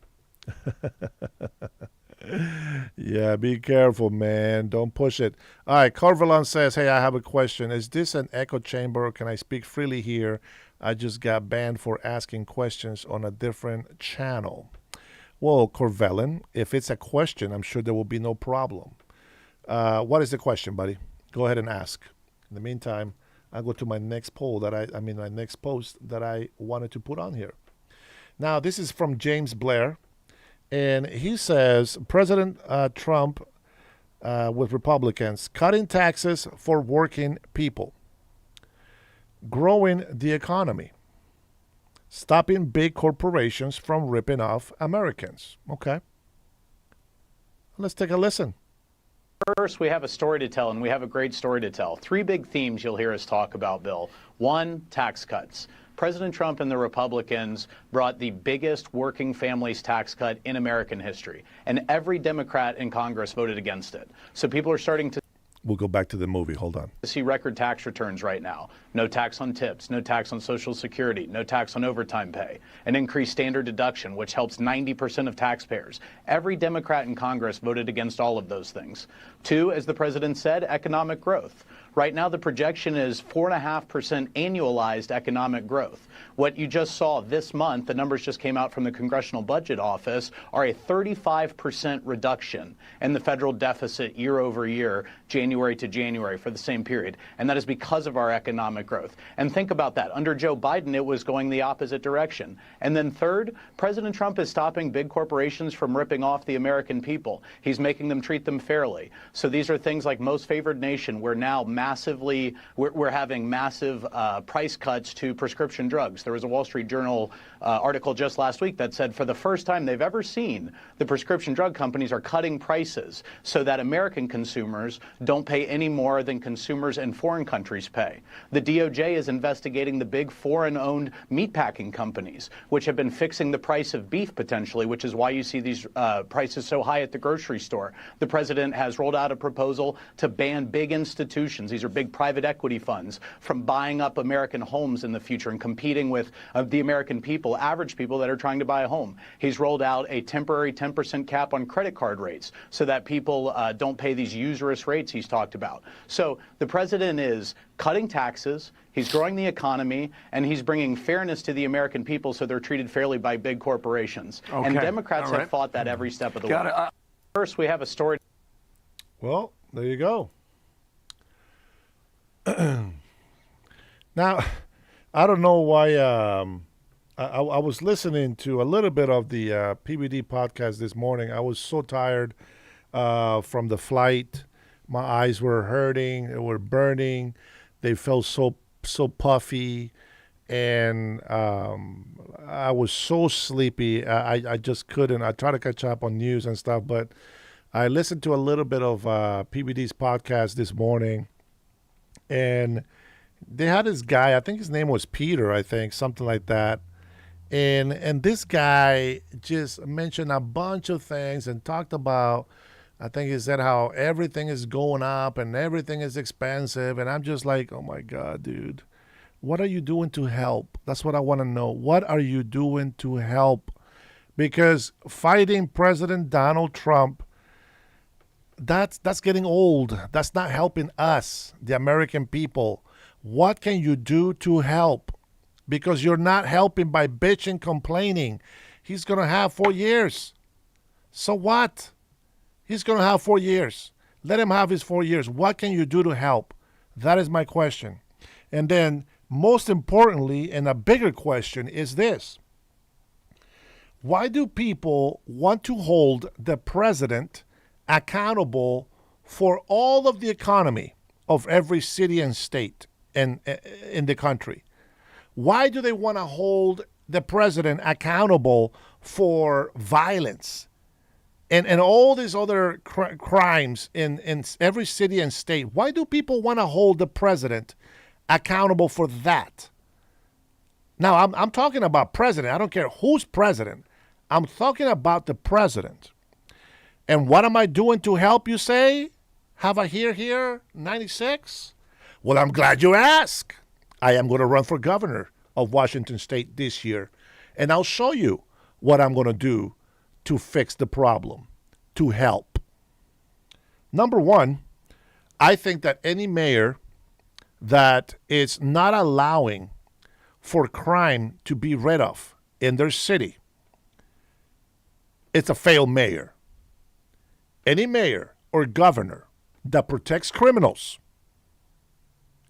Yeah, be careful, man. Don't push it. All right, Carvalon says, hey, I have a question. Is this an echo chamber or can I speak freely here? I just got banned for asking questions on a different channel. Well, Corvellin, if it's a question, I'm sure there will be no problem. What is the question, buddy? Go ahead and ask. In the meantime, I'll go to my next poll my next post that I wanted to put on here. Now, this is from James Blair, and he says, President Trump with Republicans, cutting taxes for working people, growing the economy, stopping big corporations from ripping off Americans. Okay. Let's take a listen. First, we have a story to tell, and we have a great story to tell. Three big themes you'll hear us talk about, Bill. One, tax cuts. President Trump and the Republicans brought the biggest working families tax cut in American history, and every Democrat in Congress voted against it. So people are starting to We'll go back to the movie. Hold on. see record tax returns right now. No tax on tips, no tax on Social Security, no tax on overtime pay, an increased standard deduction, which helps 90% of taxpayers. Every Democrat in Congress voted against all of those things. Two, as the president said, economic growth. Right now, the projection is 4.5% annualized economic growth. What you just saw this month, the numbers just came out from the Congressional Budget Office, are a 35% reduction in the federal deficit year over year, January to January for the same period. And that is because of our economic growth. And think about that. Under Joe Biden, it was going the opposite direction. And then third, President Trump is stopping big corporations from ripping off the American people. He's making them treat them fairly. So these are things like most favored nation. We're now we're having massive price cuts to prescription drugs. There was a Wall Street Journal article just last week that said for the first time they've ever seen, the prescription drug companies are cutting prices so that American consumers don't pay any more than consumers in foreign countries pay. The DOJ is investigating the big foreign-owned meatpacking companies, which have been fixing the price of beef potentially, which is why you see these prices so high at the grocery store. The president has rolled out a proposal to ban big institutions, These are big private equity funds from buying up American homes in the future and competing with the American people, average people that are trying to buy a home. He's rolled out a temporary 10% cap on credit card rates so that people don't pay these usurious rates he's talked about. So the president is cutting taxes, he's growing the economy, and he's bringing fairness to the American people so they're treated fairly by big corporations. Okay. And Democrats All right. have fought that every step of the Got way. it. First, we have a story. Well, there you go. Now, I don't know why. I was listening to a little bit of the PBD podcast this morning. I was so tired from the flight. My eyes were hurting. They were burning. They felt so puffy, and I was so sleepy. I just couldn't. I tried to catch up on news and stuff, but I listened to a little bit of PBD's podcast this morning, and they had this guy. I think his name was Peter. I think something like that. And this guy just mentioned a bunch of things and talked about, I think he said how everything is going up and everything is expensive. And I'm just like, oh my God, dude, what are you doing to help? That's what I want to know. What are you doing to help? Because fighting President Donald Trump, that's getting old. That's not helping us, the American people. What can you do to help? Because you're not helping by bitching, complaining. He's going to have 4 years. So what? He's going to have 4 years. Let him have his 4 years. What can you do to help? That is my question. And then, most importantly, and a bigger question is this. Why do people want to hold the president accountable for all of the economy of every city and state in the country? Why do they want to hold the president accountable for violence and all these other crimes in every city and state? Why do people want to hold the president accountable for that? Now, I'm talking about president. I don't care who's president. I'm talking about the president. And what am I doing to help, you say? Have I here, 96? Well, I'm glad you asked. I am going to run for governor of Washington State this year, and I'll show you what I'm going to do to fix the problem, to help. Number one, I think that any mayor that is not allowing for crime to be rid of in their city, it's a failed mayor. Any mayor or governor that protects criminals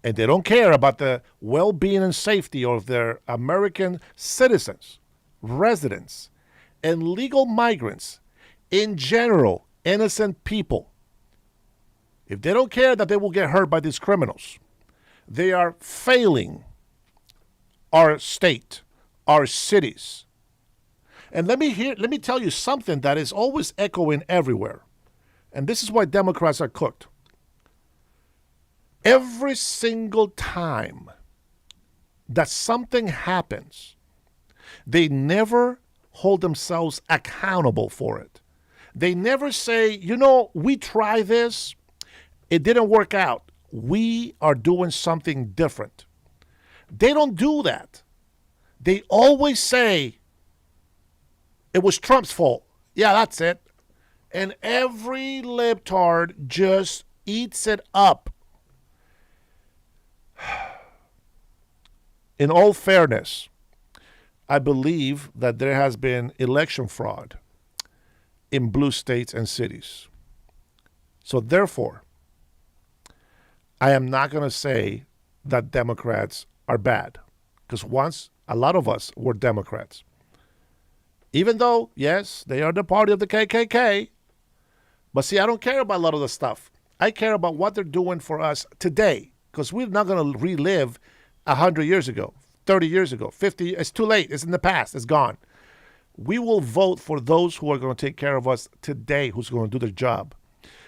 and they don't care about the well-being and safety of their American citizens, residents, and legal migrants, in general, innocent people, if they don't care that they will get hurt by these criminals, they are failing our state, our cities. And let me tell you something that is always echoing everywhere. And this is why Democrats are cooked. Every single time that something happens, they never hold themselves accountable for it. They never say, you know, we tried this, it didn't work out. We are doing something different. They don't do that. They always say, it was Trump's fault. Yeah, that's it. And every libtard just eats it up. In all fairness, I believe that there has been election fraud in blue states and cities. So therefore, I am not going to say that Democrats are bad, because once a lot of us were Democrats. Even though, yes, they are the party of the KKK, but see, I don't care about a lot of the stuff. I care about what they're doing for us today, because we're not going to relive 100 years ago, 30 years ago, 50. It's too late. It's in the past. It's gone. We will vote for those who are going to take care of us today, who's going to do their job.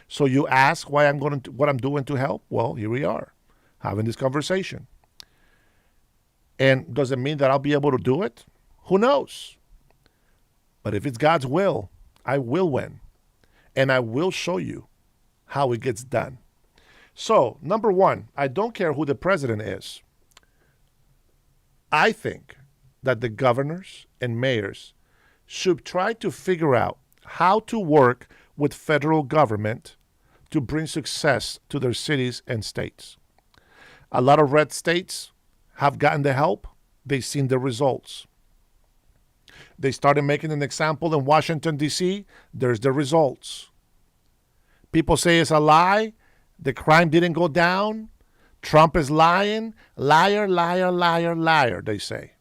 So you ask why what I'm doing to help? Well, here we are, having this conversation. And does it mean that I'll be able to do it? Who knows? But if it's God's will, I will win. And I will show you how it gets done. So, number one, I don't care who the president is. I think that the governors and mayors should try to figure out how to work with federal government to bring success to their cities and states. A lot of red states have gotten the help. They've seen the results. They started making an example in Washington, D.C. There's the results. People say it's a lie. The crime didn't go down. Trump is lying. Liar, liar, liar, liar, they say.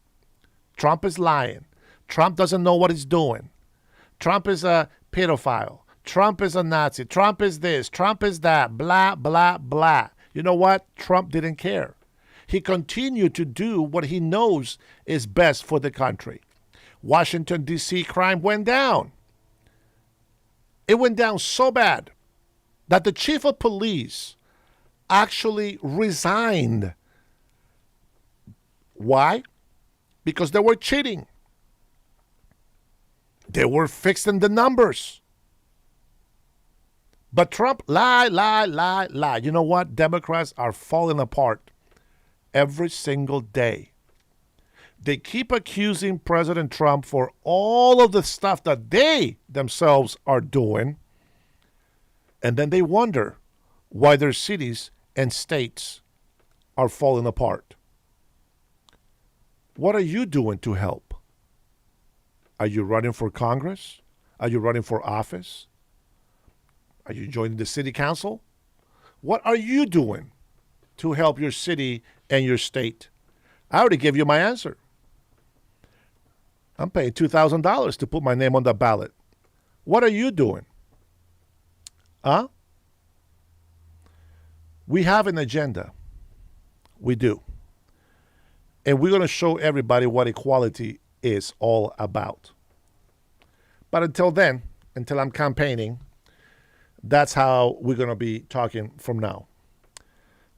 Trump is lying. Trump doesn't know what he's doing. Trump is a pedophile. Trump is a Nazi. Trump is this. Trump is that. Blah, blah, blah. You know what? Trump didn't care. He continued to do what he knows is best for the country. Washington, D.C. crime went down. It went down so bad that the chief of police actually resigned. Why? Because they were cheating. They were fixing the numbers. But Trump, lie, lie, lie, lie. You know what? Democrats are falling apart every single day. They keep accusing President Trump for all of the stuff that they themselves are doing. And then they wonder why their cities and states are falling apart. What are you doing to help? Are you running for Congress? Are you running for office? Are you joining the city council? What are you doing to help your city and your state? I already gave you my answer. I'm paying $2,000 to put my name on the ballot. What are you doing? Huh? We have an agenda. We do. And we're going to show everybody what equality is all about. But until then, until I'm campaigning, that's how we're going to be talking from now.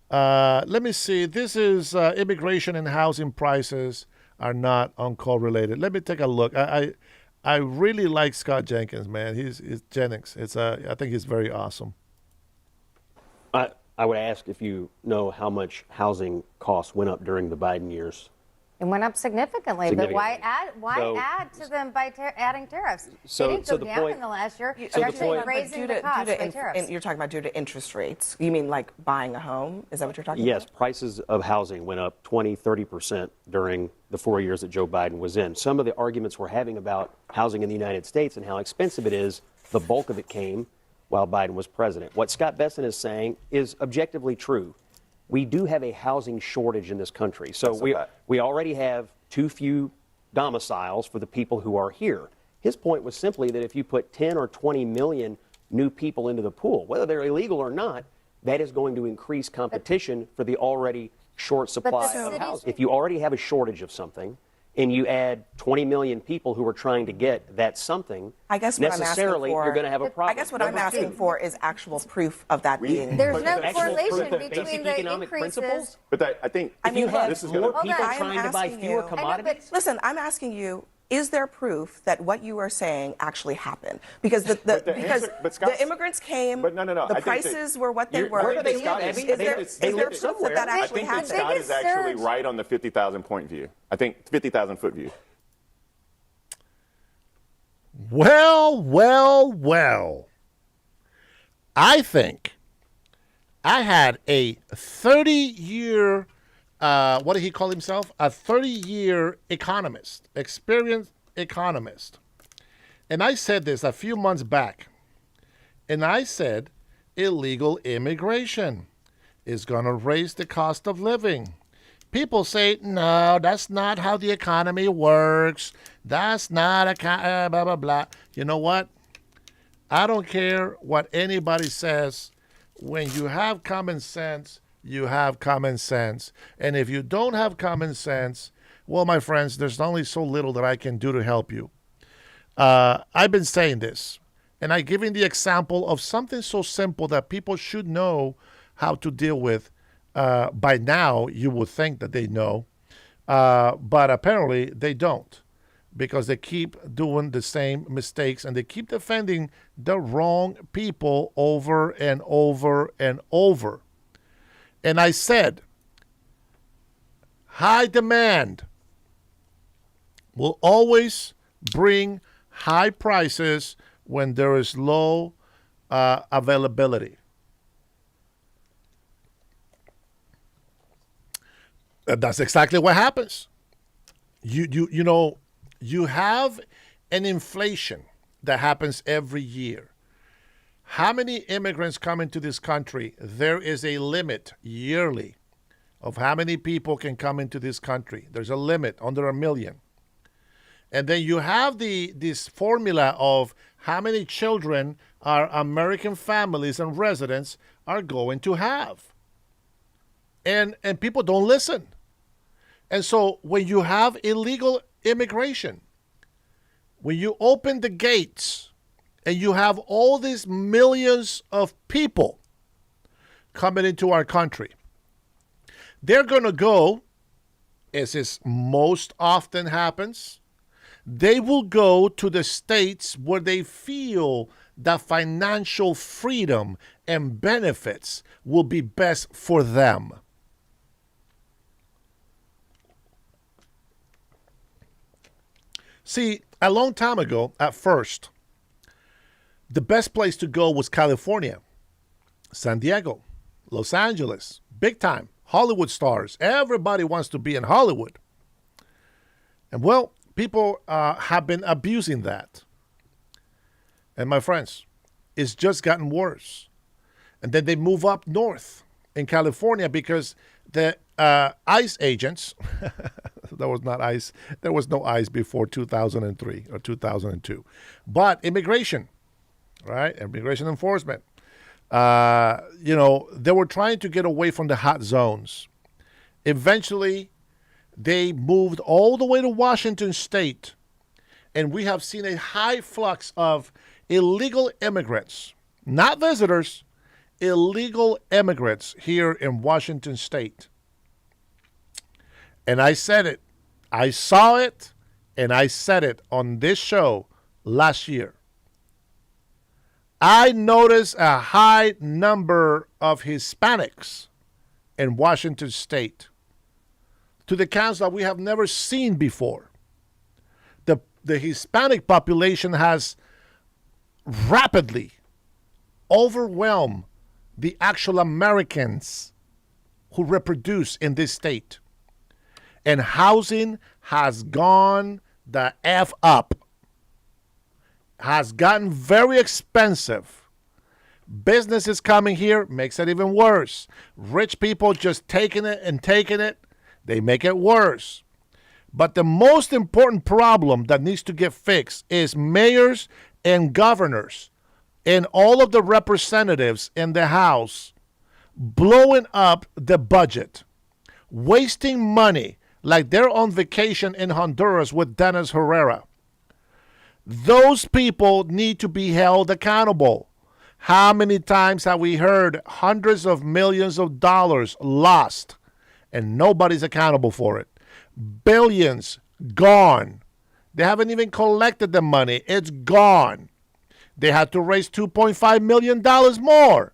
Let me see. This is immigration and housing prices are not uncorrelated. Let me take a look. I really like Scott Jenkins, man. He's Jennings. I think he's very awesome. I would ask if you know how much housing costs went up during the Biden years. It went up significantly, but why add to them by adding tariffs? They didn't go down in the last year. They're actually raising the cost by tariffs. You're talking about due to interest rates. You mean like buying a home? Is that what you're talking about? Yes, prices of housing went up 20, 30% during the 4 years that Joe Biden was in. Some of the arguments we're having about housing in the United States and how expensive it is, the bulk of it came while Biden was president. What Scott Besson is saying is objectively true. We do have a housing shortage in this country. So we already have too few domiciles for the people who are here. His point was simply that if you put 10 or 20 million new people into the pool, whether they're illegal or not, that is going to increase competition for the already short supply of housing. If you already have a shortage of something, and you add 20 million people who are trying to get that something, I guess what necessarily I'm asking for, you're going to have a problem. I guess what I'm asking for is actual proof of that being. There's no correlation between the economic increases. Principles. But I think if you have more people I'm trying to buy fewer commodities. Listen, I'm asking you, is there proof that what you are saying actually happened? Because the immigrants came, but no. The prices were what they were. Is there proof that that actually happened? Scott is actually right on the 50,000 point view. I think 50,000 foot view. Well. I think I had a 30-year, what did he call himself? A 30-year economist, experienced economist. And I said this a few months back. And I said illegal immigration is going to raise the cost of living. People say, no, that's not how the economy works. That's not blah, blah, blah. You know what? I don't care what anybody says. When you have common sense, you have common sense. And if you don't have common sense, well, my friends, there's only so little that I can do to help you. I've been saying this, and I'm giving the example of something so simple that people should know how to deal with. By now, you would think that they know, but apparently they don't, because they keep doing the same mistakes and they keep defending the wrong people over and over and over. And I said, high demand will always bring high prices when there is low availability. That's exactly what happens. You know, you have an inflation that happens every year. How many immigrants come into this country? There is a limit yearly of how many people can come into this country. There's a limit under 1 million. And then you have this formula of how many children our American families and residents are going to have. And people don't listen. And so when you have illegal immigration, when you open the gates and you have all these millions of people coming into our country, they're going to go, as is most often happens, they will go to the states where they feel that financial freedom and benefits will be best for them. See, a long time ago, at first, the best place to go was California, San Diego, Los Angeles, big time, Hollywood stars. Everybody wants to be in Hollywood. And well, people have been abusing that. And my friends, it's just gotten worse. And then they move up north in California because the ICE agents, there was not ICE, there was no ICE before 2003 or 2002. But immigration, right? Immigration enforcement. You know, they were trying to get away from the hot zones. Eventually, they moved all the way to Washington State, and we have seen a high flux of illegal immigrants, not visitors, illegal immigrants here in Washington State. And I said it. I saw it, and I said it on this show last year. I noticed a high number of Hispanics in Washington State to the counts that we have never seen before. The Hispanic population has rapidly overwhelmed the actual Americans who reproduce in this state. And housing has gone the F up. Has gotten very expensive. Businesses coming here makes it even worse. Rich people just taking it and taking it, they make it worse. But the most important problem that needs to get fixed is mayors and governors and all of the representatives in the House blowing up the budget, wasting money like they're on vacation in Honduras with Dennis Herrera. Those people need to be held accountable. How many times have we heard hundreds of millions of dollars lost and nobody's accountable for it? Billions gone. They haven't even collected the money. It's gone. They had to raise $2.5 million more.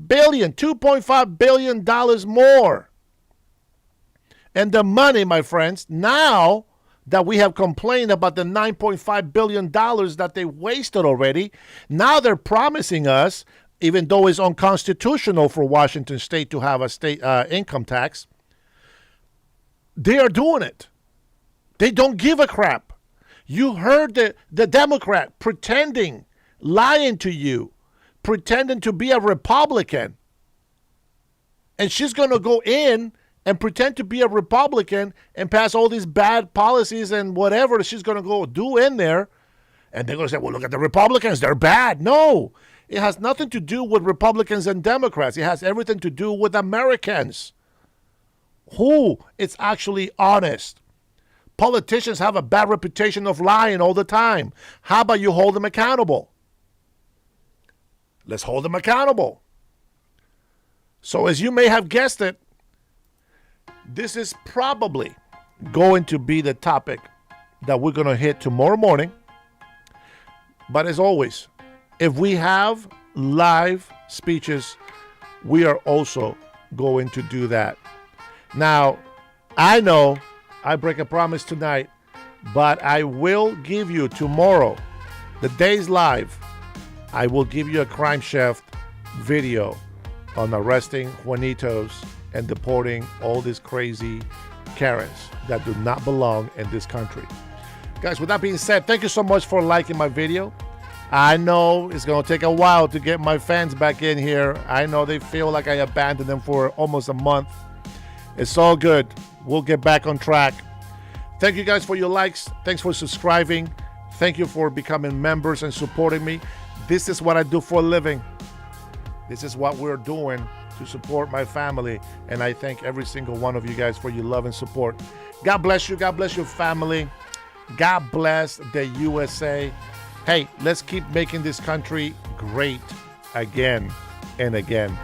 $2.5 billion more. And the money, my friends, now that we have complained about the $9.5 billion that they wasted already, now they're promising us, even though it's unconstitutional for Washington State to have a state income tax, they are doing it. They don't give a crap. You heard the Democrat pretending, lying to you, pretending to be a Republican. And she's going to go in and pretend to be a Republican and pass all these bad policies and whatever she's going to go do in there. And they're going to say, well, look at the Republicans. They're bad. No, it has nothing to do with Republicans and Democrats. It has everything to do with Americans. Who is actually honest? Politicians have a bad reputation of lying all the time. How about you hold them accountable? Let's hold them accountable. So as you may have guessed it, this is probably going to be the topic that we're going to hit tomorrow morning. But as always, if we have live speeches, we are also going to do that. Now, I know I break a promise tonight, but I will give you tomorrow, the day's live, I will give you a Crime Chef video on arresting Juanitos and deporting all these crazy Karens that do not belong in this country. Guys, with that being said, thank you so much for liking my video. I know it's going to take a while to get my fans back in here. I know they feel like I abandoned them for almost a month. It's all good. We'll get back on track. Thank you guys for your likes. Thanks for subscribing. Thank you for becoming members and supporting me. This is what I do for a living. This is what we're doing to support my family. And I thank every single one of you guys for your love and support. God bless you. God bless your family. God bless the USA. Hey, let's keep making this country great again and again.